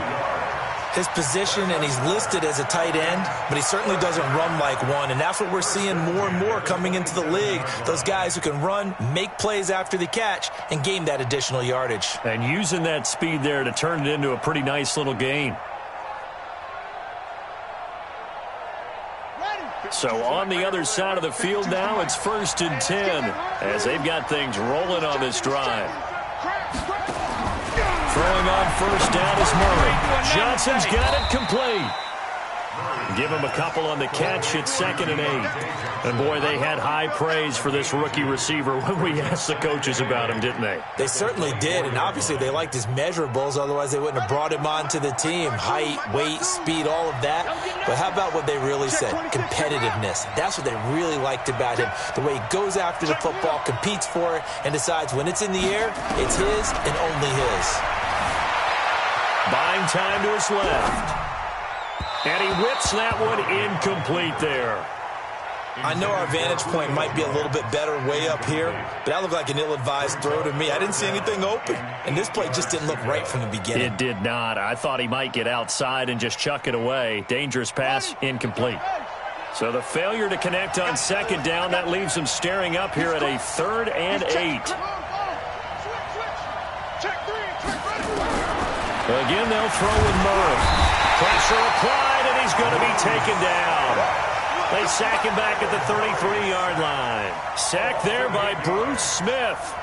His position, and he's listed as a tight end, but he certainly doesn't run like one, and that's what we're seeing more and more coming into the league. Those guys who can run, make plays after the catch, and gain that additional yardage. And using that speed there to turn it into a pretty nice little gain. So on the other side of the field now, it's 1st and 10 as they've got things rolling on this drive. Throwing on 1st down is Murray. Johnson's got it complete. Give him a couple on the catch. It's 2nd and 8. And, boy, they had high praise for this rookie receiver when we asked the coaches about him, didn't they? They certainly did, and obviously they liked his measurables. Otherwise, they wouldn't have brought him onto the team. Height, weight, speed, all of that. But how about what they really said? Competitiveness. That's what they really liked about him. The way he goes after the football, competes for it, and decides when it's in the air, it's his and only his. Buying time to his left. And he whips that one incomplete there. I know our vantage point might be a little bit better way up here, but that looked like an ill-advised throw to me. I didn't see anything open, and this play just didn't look right from the beginning. It did not. I thought he might get outside and just chuck it away. Dangerous pass, incomplete. So the failure to connect on 2nd down, that leaves him staring up here at a 3rd and 8. Again, they'll throw with Murray. Pressure applied, and he's going to be taken down. They sack him back at the 33-yard line. Sacked there by Bruce Smith.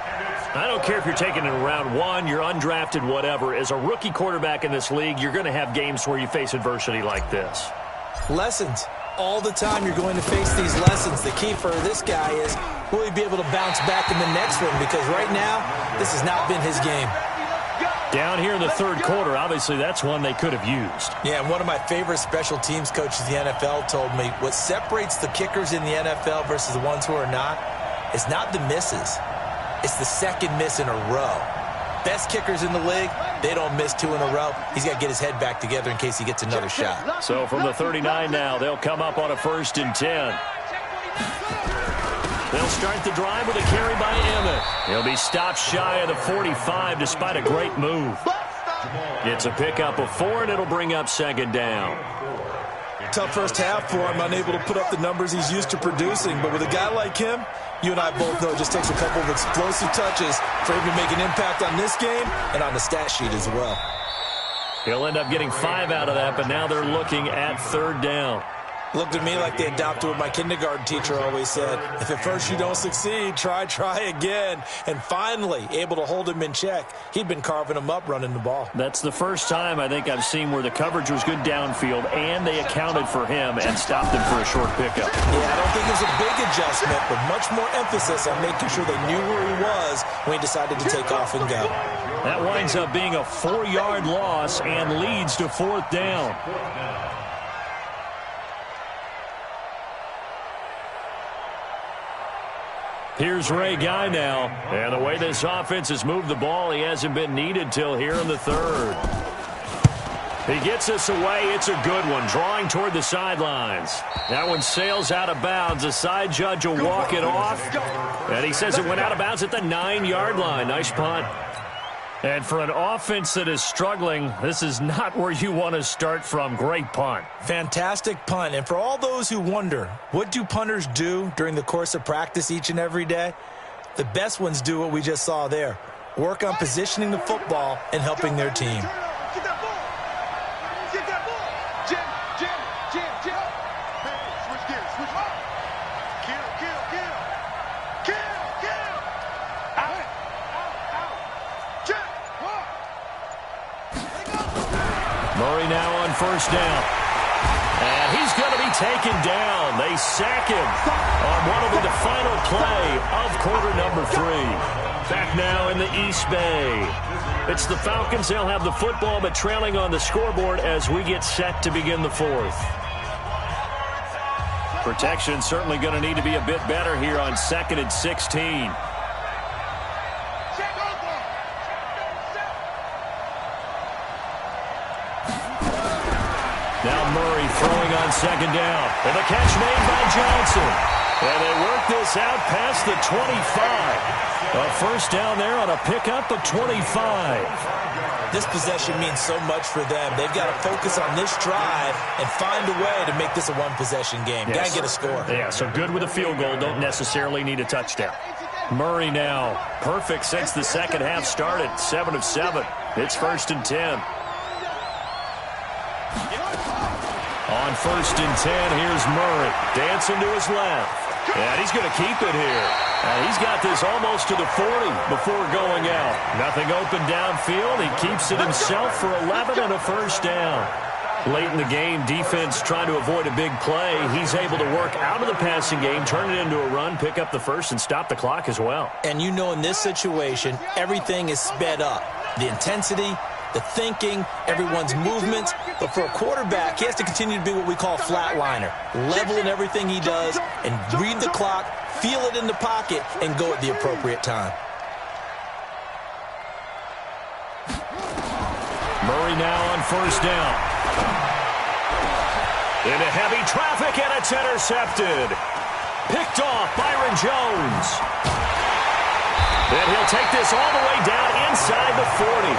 I don't care if you're taking it in round 1, you're undrafted, whatever. As a rookie quarterback in this league, you're going to have games where you face adversity like this. Lessons. All the time you're going to face these lessons. The key for this guy is, will he be able to bounce back in the next one? Because right now, this has not been his game. Down here in the 3rd quarter, obviously that's one they could have used. Yeah, and one of my favorite special teams coaches in the NFL told me what separates the kickers in the NFL versus the ones who are not is not the misses. It's the 2nd miss in a row. Best kickers in the league, they don't miss 2 in a row. He's got to get his head back together in case he gets another shot. So from the 39 now, they'll come up on a 1st and 10. They'll start the drive with a carry by Emmett. He'll be stopped shy of the 45 despite a great move. It's a pickup of 4, and it'll bring up 2nd down. Tough first half for him, unable to put up the numbers he's used to producing. But with a guy like him, you and I both know it just takes a couple of explosive touches for him to make an impact on this game and on the stat sheet as well. He'll end up getting 5 out of that, but now they're looking at 3rd down. Looked to me like they adopted what my kindergarten teacher always said. If at first you don't succeed, try again. And finally, able to hold him in check. He'd been carving him up running the ball. That's the first time I think I've seen where the coverage was good downfield and they accounted for him and stopped him for a short pickup. Yeah, I don't think it was a big adjustment, but much more emphasis on making sure they knew where he was when he decided to take off and go. That winds up being a 4-yard loss and leads to 4th down. Here's Ray Guy now. And the way this offense has moved the ball, he hasn't been needed till here in the 3rd. He gets this away. It's a good one. Drawing toward the sidelines. That one sails out of bounds. The side judge will walk it off. And he says it went out of bounds at the 9-yard line. Nice punt. And for an offense that is struggling, this is not where you want to start from. Great punt. Fantastic punt. And for all those who wonder, what do punters do during the course of practice each and every day? The best ones do what we just saw there. Work on positioning the football and helping their team. Get that ball. Get that ball. Jam. Hey, switch gears. Switch up. Kill. Out. Check. Murray now on 1st down. And he's going to be taken down. They sack him on what will be the final play of quarter number 3. Back now in the East Bay. It's the Falcons. They'll have the football, but trailing on the scoreboard as we get set to begin the 4th. Protection certainly going to need to be a bit better here on 2nd and 16. Now Murray throwing on 2nd down. And the catch made by Johnson. And they work this out past the 25. A 1st down there on a pickup of 25. This possession means so much for them. They've got to focus on this drive and find a way to make this a one-possession game. Yes. Got to get a score. Yeah, so good with a field goal. Don't necessarily need a touchdown. Murray now. Perfect since the second half started. 7 of 7. It's 1st and 10. On 1st and 10, here's Murray. Dancing to his left. And he's going to keep it here. He's got this almost to the 40 before going out. Nothing open downfield. He keeps it himself for 11 and a first down. Late in the game, defense trying to avoid a big play. He's able to work out of the passing game, turn it into a run, pick up the first, and stop the clock as well. And you know in this situation, everything is sped up. The intensity, the thinking, everyone's movements. But for a quarterback, he has to continue to be what we call a flatliner. Level in everything he does and read the clock, feel it in the pocket, and go at the appropriate time. Murray now on 1st down. Into heavy traffic, and it's intercepted. Picked off Byron Jones. And he'll take this all the way down inside the 40.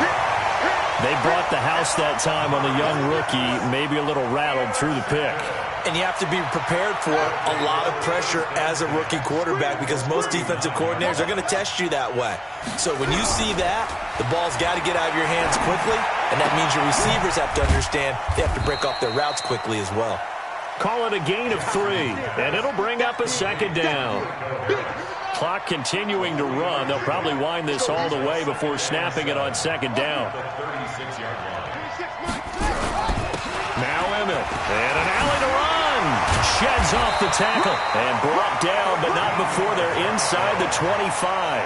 They brought the house that time on the young rookie, maybe a little rattled through the pick. And you have to be prepared for a lot of pressure as a rookie quarterback because most defensive coordinators are going to test you that way. So when you see that, the ball's got to get out of your hands quickly, and that means your receivers have to understand they have to break off their routes quickly as well. Call it a gain of 3, and it'll bring up a 2nd down. Clock continuing to run. They'll probably wind this all the way before snapping it on 2nd down. Now Emmett, and an alley to run. Sheds off the tackle and brought down, but not before they're inside the 25.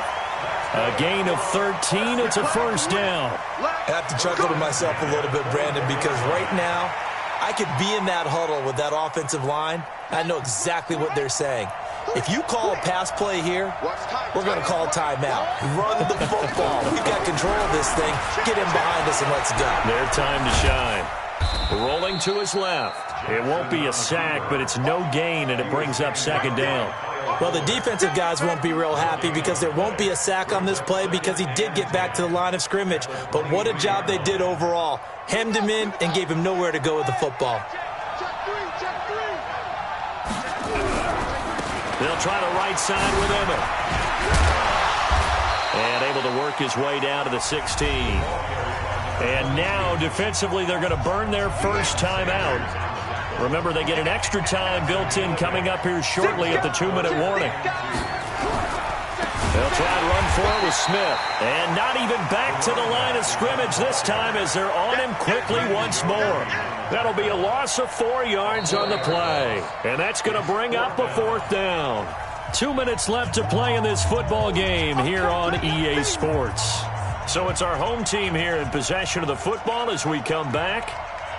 A gain of 13. It's a first down. I have to chuckle to myself a little bit, Brandon, because right now I could be in that huddle with that offensive line. I know exactly what they're saying. If you call a pass play here, we're going to call timeout. Run the football. We've got control of this thing. Get him behind us and let's go. Their time to shine. Rolling to his left. It won't be a sack, but it's no gain, and it brings up 2nd down. Well, the defensive guys won't be real happy because there won't be a sack on this play because he did get back to the line of scrimmage. But what a job they did overall. Hemmed him in and gave him nowhere to go with the football. They'll try the right side with Emmett. And able to work his way down to the 16. And now, defensively, they're going to burn their first time out. Remember, they get an extra time built in coming up here shortly at the 2-minute warning. They'll try and run for it with Smith. And not even back to the line of scrimmage this time as they're on him quickly once more. That'll be a loss of 4 yards on the play. And that's going to bring up a 4th down. 2 minutes left to play in this football game here on EA Sports. So it's our home team here in possession of the football as we come back.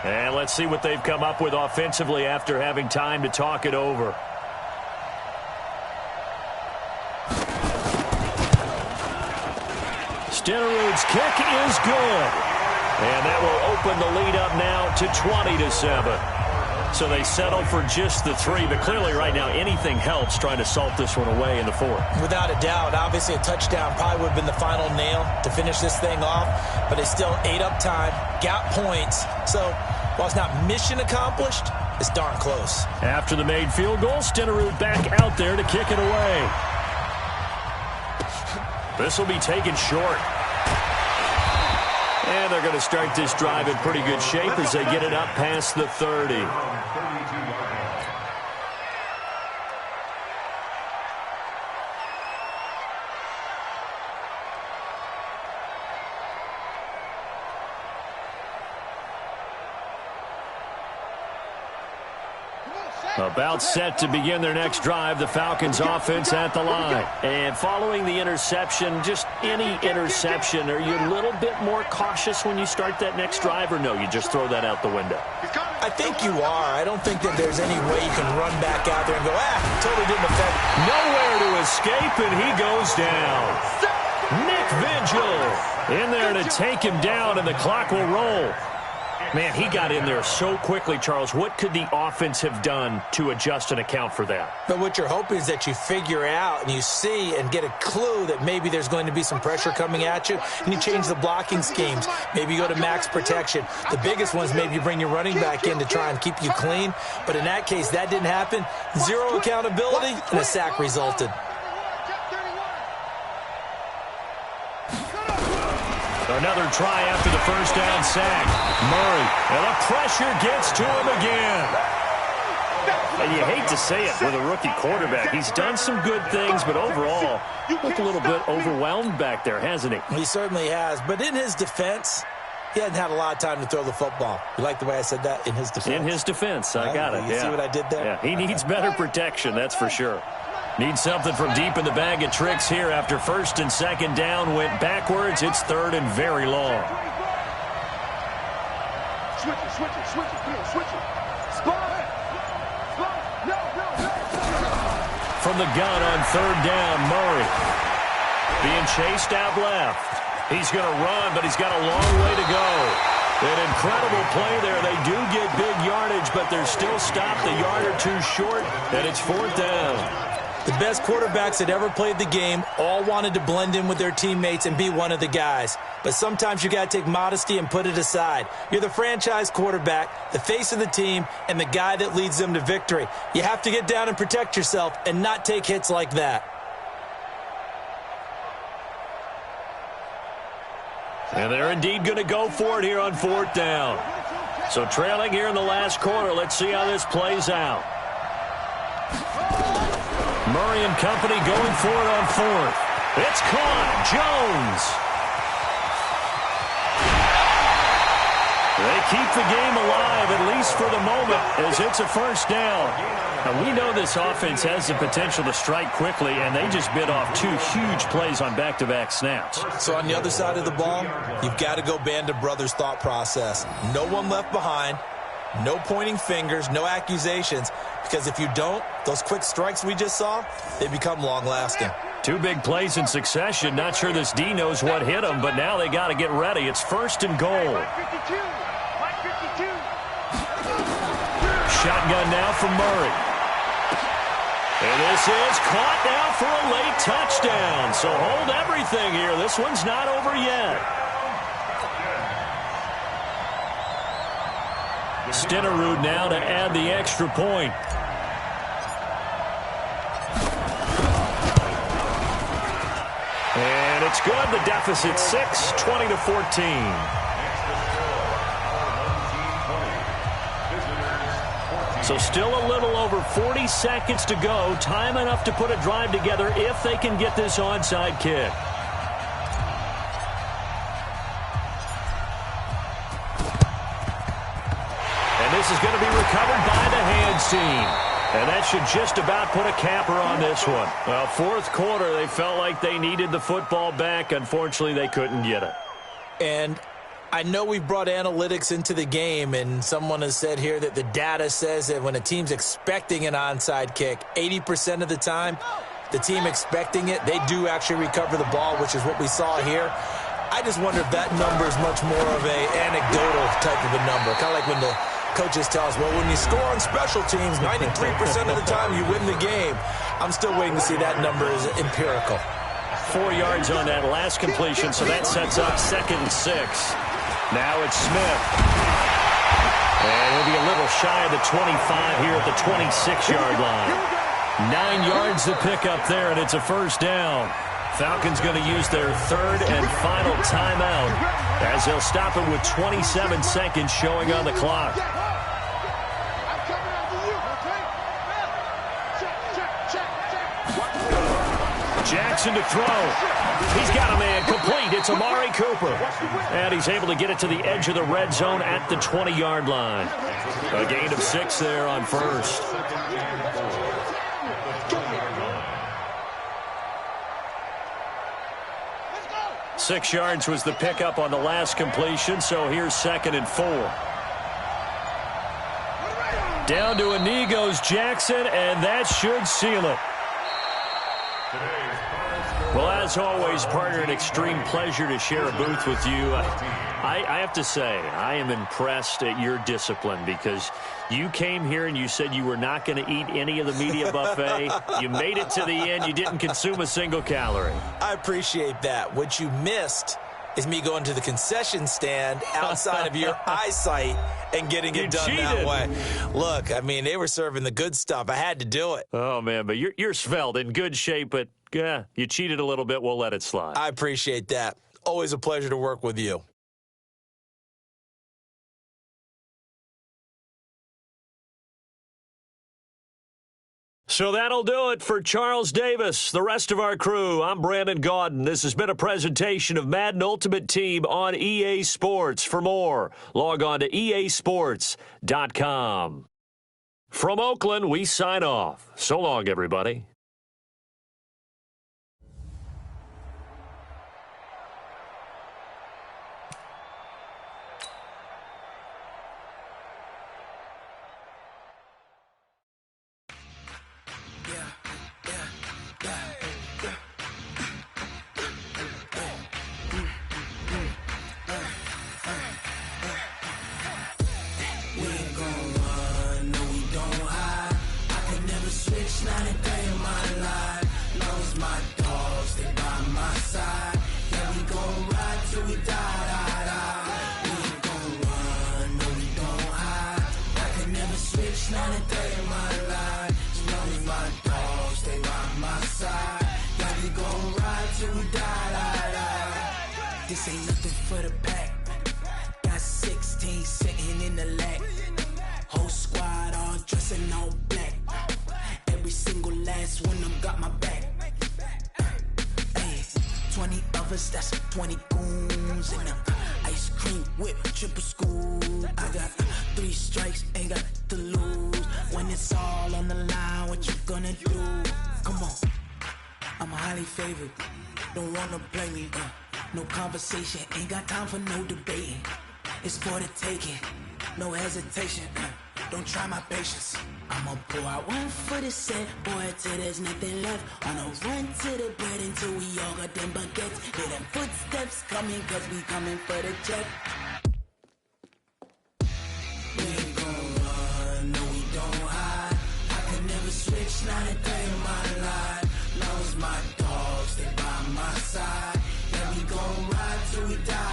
And let's see what they've come up with offensively after having time to talk it over. Stenerud's kick is good. And that will open the lead up now to 20-7. So they settle for just the 3, but clearly right now anything helps trying to salt this one away in the 4th. Without a doubt, obviously a touchdown probably would have been the final nail to finish this thing off, but they still ate up time, got points. So while it's not mission accomplished, it's darn close. After the made field goal, Stenerud back out there to kick it away. This will be taken short. And they're going to start this drive in pretty good shape as they get it up past the 30. About set to begin their next drive, the Falcons offense at the line. And following the interception, just any interception, are you a little bit more cautious when you start that next drive, or no, you just throw that out the window? I think you are. I don't think that there's any way you can run back out there and go, totally didn't affect. Nowhere to escape, and he goes down. Nick Vigil in there to take him down, and the clock will roll. Man, he got in there so quickly, Charles. What could the offense have done to adjust and account for that? But what you're hoping is that you figure out and you see and get a clue that maybe there's going to be some pressure coming at you, and you change the blocking schemes. Maybe you go to max protection. The biggest one is maybe you bring your running back in to try and keep you clean. But in that case, that didn't happen. Zero accountability, and a sack resulted. Another try after the first down sack. Murray, and the pressure gets to him again. And you hate to say it with a rookie quarterback. He's done some good things, but overall, looked a little bit overwhelmed back there, hasn't he? He certainly has. But in his defense, he hasn't had a lot of time to throw the football. You like the way I said that? In his defense. In his defense. I got it. You see what I did there? Yeah, he needs better protection, that's for sure. Needs something from deep in the bag of tricks here after first and second down went backwards. It's third and very long. Switch it. Come on, switch it. Spot. No. From the gun on third down, Murray. Being chased out left. He's going to run, but he's got a long way to go. An incredible play there. They do get big yardage, but they're still stopped a yard or two short, and it's fourth down. The best quarterbacks that ever played the game all wanted to blend in with their teammates and be one of the guys. But sometimes you got to take modesty and put it aside. You're the franchise quarterback, the face of the team, and the guy that leads them to victory. You have to get down and protect yourself and not take hits like that. And they're indeed going to go for it here on fourth down. So trailing here in the last quarter. Let's see how this plays out. Murray and company going for it on fourth. It's caught. Jones. They keep the game alive, at least for the moment, as it's a first down. And we know this offense has the potential to strike quickly, and they just bit off two huge plays on back-to-back snaps. So on the other side of the ball, you've got to go Band of Brothers thought process. No one left behind. No pointing fingers, no accusations, because if you don't, those quick strikes we just saw, they become long-lasting. Two big plays in succession. Not sure this D knows what hit him, but now they got to get ready. It's first and goal. Shotgun now from Murray. And this is caught now for a late touchdown. So hold everything here. This one's not over yet. Stenerud now to add the extra point. And it's good. The deficit 6, 20-14. So still a little over 40 seconds to go. Time enough to put a drive together if they can get this onside kick. This is going to be recovered by the hands team. And that should just about put a capper on this one. Well, fourth quarter, they felt like they needed the football back. Unfortunately, they couldn't get it. And I know we've brought analytics into the game, and someone has said here that the data says that when a team's expecting an onside kick, 80% of the time, the team expecting it, they do actually recover the ball, which is what we saw here. I just wonder if that number is much more of a anecdotal type of a number, kind of like when the coaches tell us, well, when you score on special teams, 93% of the time you win the game. I'm still waiting to see that number is empirical. 4 yards on that last completion, so that sets up 2nd and 6. Now it's Smith. And he'll be a little shy of the 25 here at the 26-yard line. 9 yards to pick up there, and it's a first down. Falcons going to use their third and final timeout as they'll stop it with 27 seconds showing on the clock. Jackson to throw. He's got a man complete. It's Amari Cooper. And he's able to get it to the edge of the red zone at the 20-yard line. A gain of 6 there on first. Six yards was the pickup on the last completion, so here's 2nd and 4. Down to a knee goes Jackson, and that should seal it. Well, as always, partner, an extreme pleasure to share a booth with you. I have to say, I am impressed at your discipline because you came here and you said you were not going to eat any of the media buffet. You made it to the end. You didn't consume a single calorie. I appreciate that. What you missed is me going to the concession stand outside of your eyesight and getting it done that way. Look, I mean, they were serving the good stuff. I had to do it. Oh, man, but you're svelte, in good shape, but yeah, you cheated a little bit. We'll let it slide. I appreciate that. Always a pleasure to work with you. So that'll do it for Charles Davis, the rest of our crew. I'm Brandon Gaudin. This has been a presentation of Madden Ultimate Team on EA Sports. For more, log on to easports.com. From Oakland, we sign off. So long, everybody. This ain't nothing for the pack. Got 16 sitting in the lap. Whole squad all dressing all black. Every single last one of them got my back. Hey, 20 of us, that's 20 goons. And ice cream whip, triple school. I got 3 strikes, ain't got to lose. When it's all on the line, what you gonna do? Come on, I'm highly favored. Don't wanna play me, no conversation, ain't got time for no debating. It's for the taking, no hesitation. Don't try my patience. I'ma pour out one for the set, boy, till there's nothing left. On a run to the bread until we all got them baguettes. Hear them footsteps coming, cause we coming for the check. We ain't gon' run, no we don't hide. I could never switch, not a day in my life. Long as my dogs, they by my side. Yeah, we gon' ride till we die.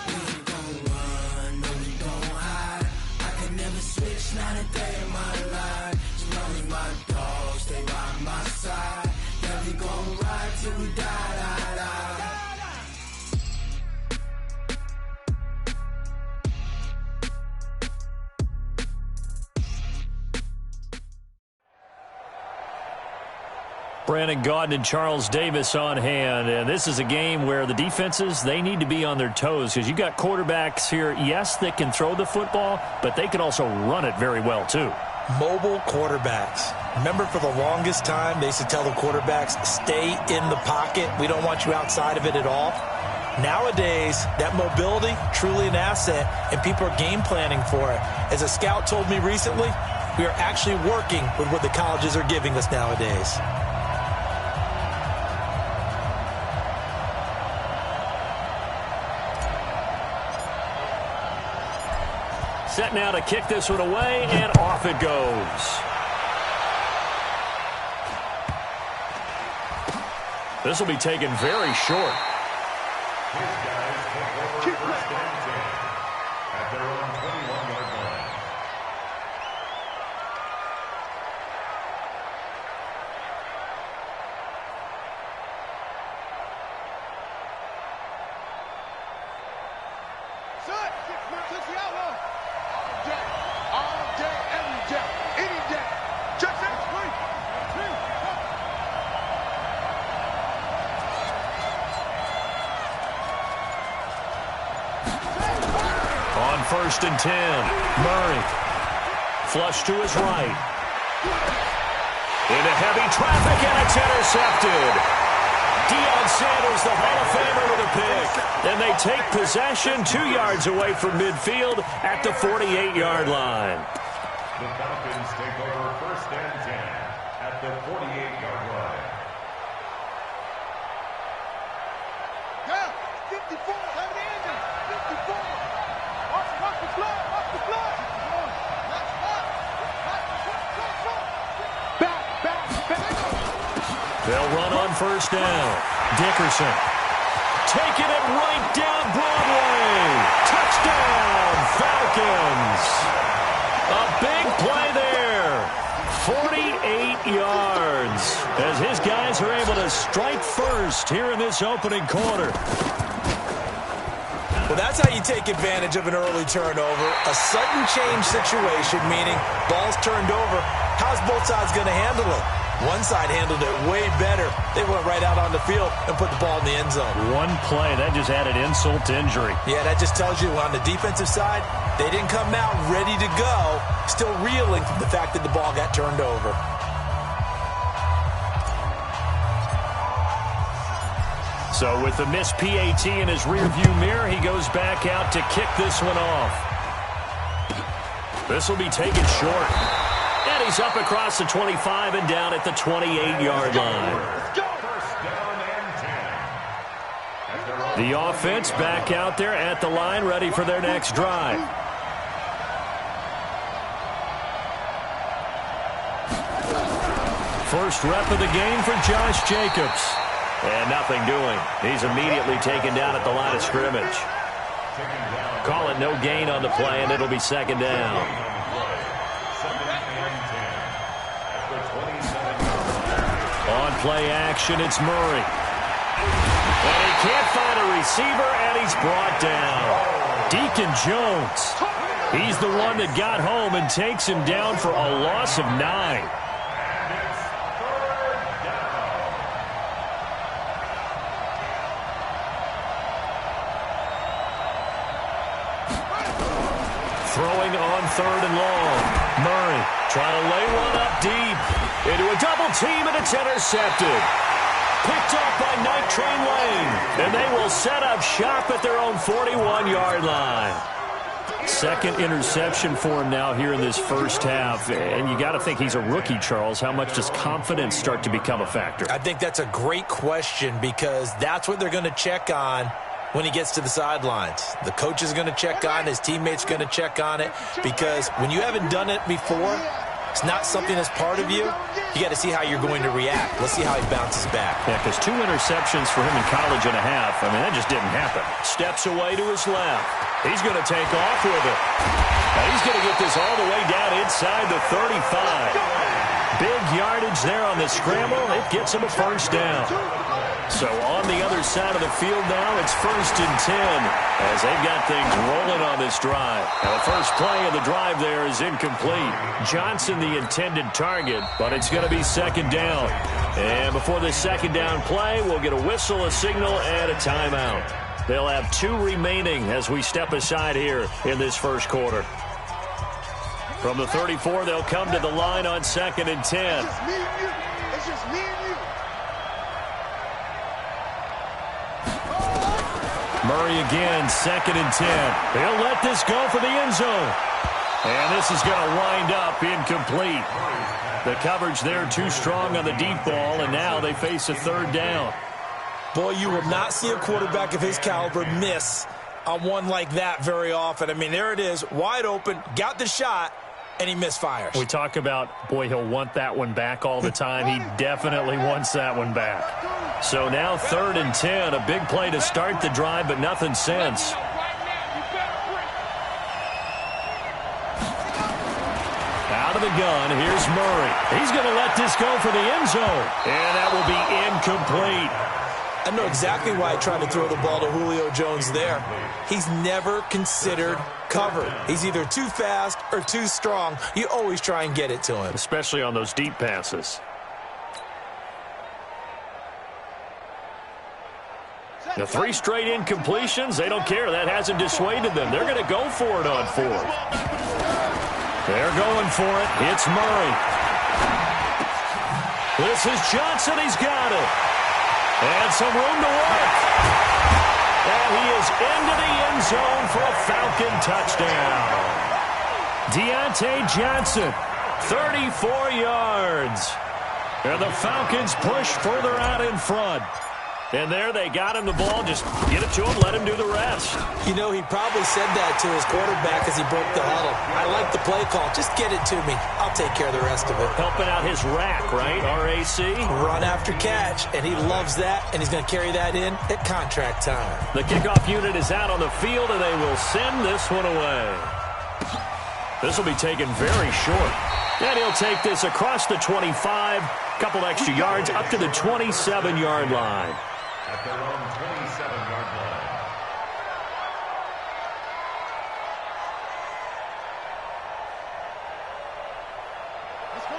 We ain't gon' run, no we don't hide. I could never switch, not a day in my life. As long as my dogs, they by my side. Yeah, we gon' ride till we die. Brandon Gaudin and Charles Davis on hand. And this is a game where the defenses, they need to be on their toes because you got quarterbacks here, yes, that can throw the football, but they can also run it very well, too. Mobile quarterbacks. Remember, for the longest time, they used to tell the quarterbacks, stay in the pocket. We don't want you outside of it at all. Nowadays, that mobility, truly an asset, and people are game planning for it. As a scout told me recently, we are actually working with what the colleges are giving us nowadays. Set now to kick this one away, and off it goes. This will be taken very short. His guys take over first and 10 at their own 21-yard line. Son, touch the outlaw. All day, every day, any day. Check that, please. On 1st and 10, Murray. Flush to his right. Into heavy traffic, and it's intercepted. Deion Sanders, the Hall of Famer, with a pick. Then they take possession 2 yards away from midfield at the 48-yard line. The Falcons take over first and 10 at the 48-yard line. Yeah, 54, have the engine. 54. Watch the flood, watch the flood. They'll run on 1st down. Dickerson taking it right down Broadway. Touchdown, Falcons. A big play there. 48 yards. as his guys are able to strike first here in this opening quarter. Well, that's how you take advantage of an early turnover. A sudden change situation, meaning ball's turned over. How's both sides going to handle it? One side handled it way better. They went right out on the field and put the ball in the end zone. One play, that just added insult to injury. Yeah, that just tells you on the defensive side, they didn't come out ready to go, still reeling from the fact that the ball got turned over. So with the missed PAT in his rearview mirror, he goes back out to kick this one off. This will be taken short. And he's up across the 25 and down at the 28-yard line. The offense back out there at the line, ready for their next drive. First rep of the game for Josh Jacobs. And nothing doing. He's immediately taken down at the line of scrimmage. Call it no gain on the play, and it'll be second down. On play action, it's Murray. And he can't find a receiver, and he's brought down. Deacon Jones. He's the one that got home and takes him down for a loss of 9. Throwing on third and long. Murray trying to lay one up deep. Into a double team, and it's intercepted. Picked up by Night Train Lane. And they will set up shop at their own 41-yard line. Second interception for him now here in this first half. And you got to think he's a rookie, Charles. How much does confidence start to become a factor? I think that's a great question because that's what they're going to check on when he gets to the sidelines. The coach is going to check on it. His teammates going to check on it because when you haven't done it before, it's not something that's part of you. You got to see how you're going to react. Let's see how he bounces back. Yeah, because 2 interceptions for him in college and a half. I mean, that just didn't happen. Steps away to his left. He's going to take off with it. Now he's going to get this all the way down inside the 35. Big yardage there on the scramble. It gets him a first down. So on the other side of the field now, it's 1st and 10 as they've got things rolling on this drive. Now the first play of the drive there is incomplete. Johnson the intended target, but it's going to be second down. And before the second down play, we'll get a whistle, a signal, and a timeout. They'll have 2 remaining as we step aside here in this first quarter. From the 34, they'll come to the line on 2nd and 10. It's just me and you. It's just me and you. Murray again, 2nd and 10. He'll let this go for the end zone. And this is going to wind up incomplete. The coverage there too strong on the deep ball, and now they face a third down. Boy, you will not see a quarterback of his caliber miss on one like that very often. I mean, there it is, wide open, got the shot, and he misfires. We talk about, boy, he'll want that one back all the time. He definitely wants that one back. So now 3rd and 10, a big play to start the drive, but nothing since. Out of the gun, here's Murray. He's going to let this go for the end zone, and that will be incomplete. I know exactly why I tried to throw the ball to Julio Jones there. He's never considered covered. He's either too fast or too strong. You always try and get it to him. Especially on those deep passes. The 3 straight incompletions, they don't care. That hasn't dissuaded them. They're going to go for it on 4th. They're going for it. It's Murray. This is Johnson. He's got it. And some room to work. And he is into the end zone for a Falcon touchdown. Deontay Johnson, 34 yards. And the Falcons push further out in front. And there they got him the ball. Just get it to him, let him do the rest. You know, he probably said that to his quarterback as he broke the huddle. I like the play call. Just get it to me. I'll take care of the rest of it. Helping out his rack, right? RAC? Run after catch, and he loves that, and he's going to carry that in at contract time. The kickoff unit is out on the field, and they will send this one away. This will be taken very short. And he'll take this across the 25, couple extra yards up to the 27-yard line. At their own 27-yard line.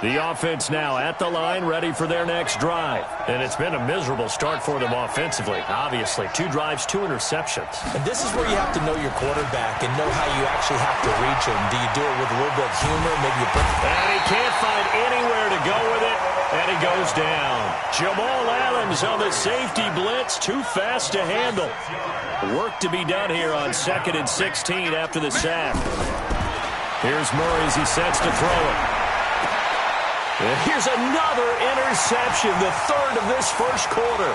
The offense now at the line, ready for their next drive. And it's been a miserable start for them offensively. Obviously, 2 drives, 2 interceptions. And this is where you have to know your quarterback and know how you actually have to reach him. Do you do it with a little bit of humor? Maybe you put... And he can't find anywhere to go with it, and he goes down. Jamal Adams on the safety blitz, too fast to handle. Work to be done here on 2nd and 16 after the sack. Here's Murray as he sets to throw it. And here's another interception, the 3rd of this first quarter.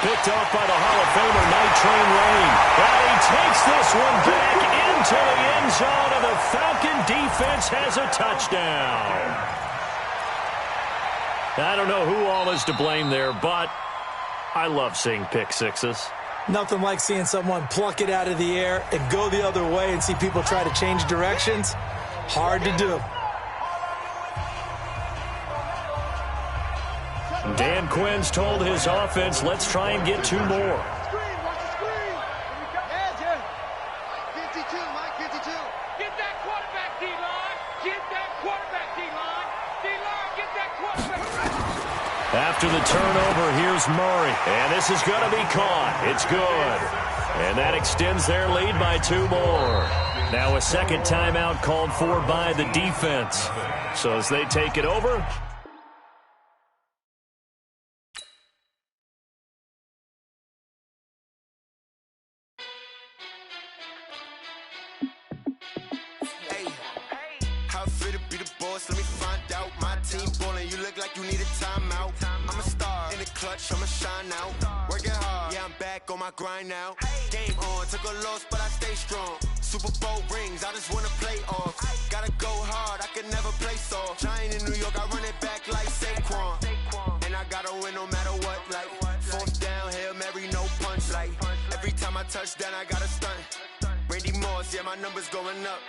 Picked off by the Hall of Famer Night Train Lane. And he takes this one back into the end zone, and the Falcon defense has a touchdown. I don't know who all is to blame there, but I love seeing pick sixes. Nothing like seeing someone pluck it out of the air and go the other way and see people try to change directions. Hard to do. Dan Quinn's told his offense, let's try and get 2 more. After the turnover, here's Murray. And this is going to be caught. It's good. And that extends their lead by 2 more. Now a second timeout called for by the defense. So as they take it over... I'ma shine out, working hard, yeah, I'm back on my grind now. Game on, took a loss, but I stay strong. Super Bowl rings, I just wanna play off. Gotta go hard, I can never play soft. Giant in New York, I run it back like Saquon. And I gotta win no matter what, like 4th down, Hail Mary, no punch. Like every time I touch down, I gotta stunt. Randy Moss, yeah, my numbers going up.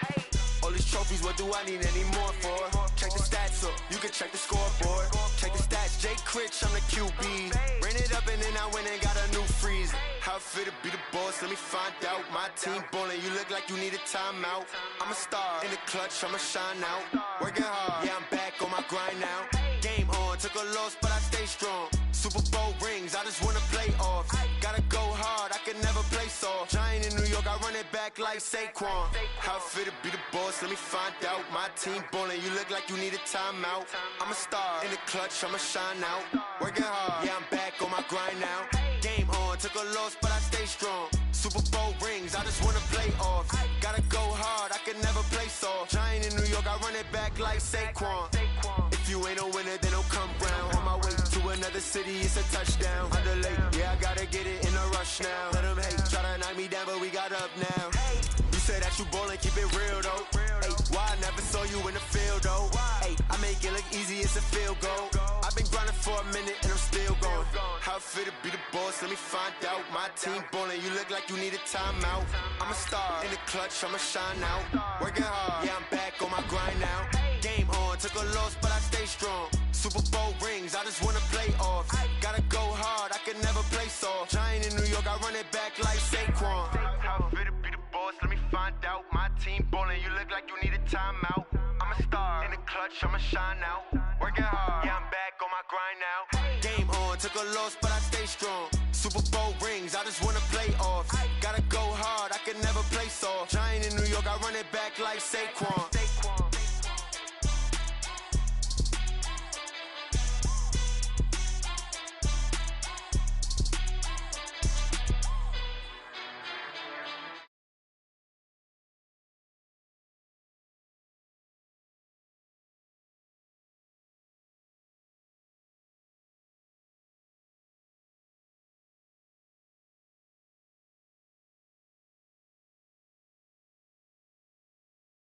All these trophies, what do I need any more for? Check the stats up, you can check the scoreboard. Check the stats, Jay Critch, I'm the QB. Ran it up and then I went and got a new freeze. How fit to be the boss, let me find out. My team ballin', you look like you need a timeout. I'm a star, in the clutch, I'ma shine out. Working hard, yeah, I'm back on my grind now. Game on, took a loss, but I stay strong. Super Bowl rings, I just wanna play off. Gotta go hard, I can never play soft. Giant in New York, I run it back like Saquon. How fit to be the boss, let me find out. My team ballin', you look like you need a timeout. I'm a star, in the clutch, I'ma shine out. Working hard, yeah, I'm back on my grind now. Game on, took a loss, but I stay strong. Super Bowl rings, I just wanna play off. Gotta go hard, I can never play soft. Giant in New York, I run it back like Saquon. If you ain't a winner, then don't come round. On my way to another city, it's a touchdown. Underlay, yeah, I gotta get it in a rush now. Let them hate, try to knock me down, but we got up now. You said that you ballin', keep it real though. Hey, why I never saw you in the field though? Hey, I make it look easy, it's a field goal. I've been grinding for a minute and I'm still going. How fit to be the boss, let me find out. My team ballin', you look like you need a timeout. I'm a star, in the clutch, I'ma shine out. Working hard, yeah, I'm back on my grind now. Game on, took a loss, but I stay strong. Super Bowl rings, I just wanna play off. Gotta go hard, I can never play soft. Giant in New York, I run it back like Saquon. How fit to be the boss, let me find out. My team ballin', you look like you need a timeout. I'm a star, in the clutch, I'ma shine out. Working hard, yeah, I'm back on my grind now. Game on, took a loss, but I stay strong. Super Bowl rings, I just wanna play off. Gotta go hard, I can never play soft. Giant in New York, I run it back like Saquon.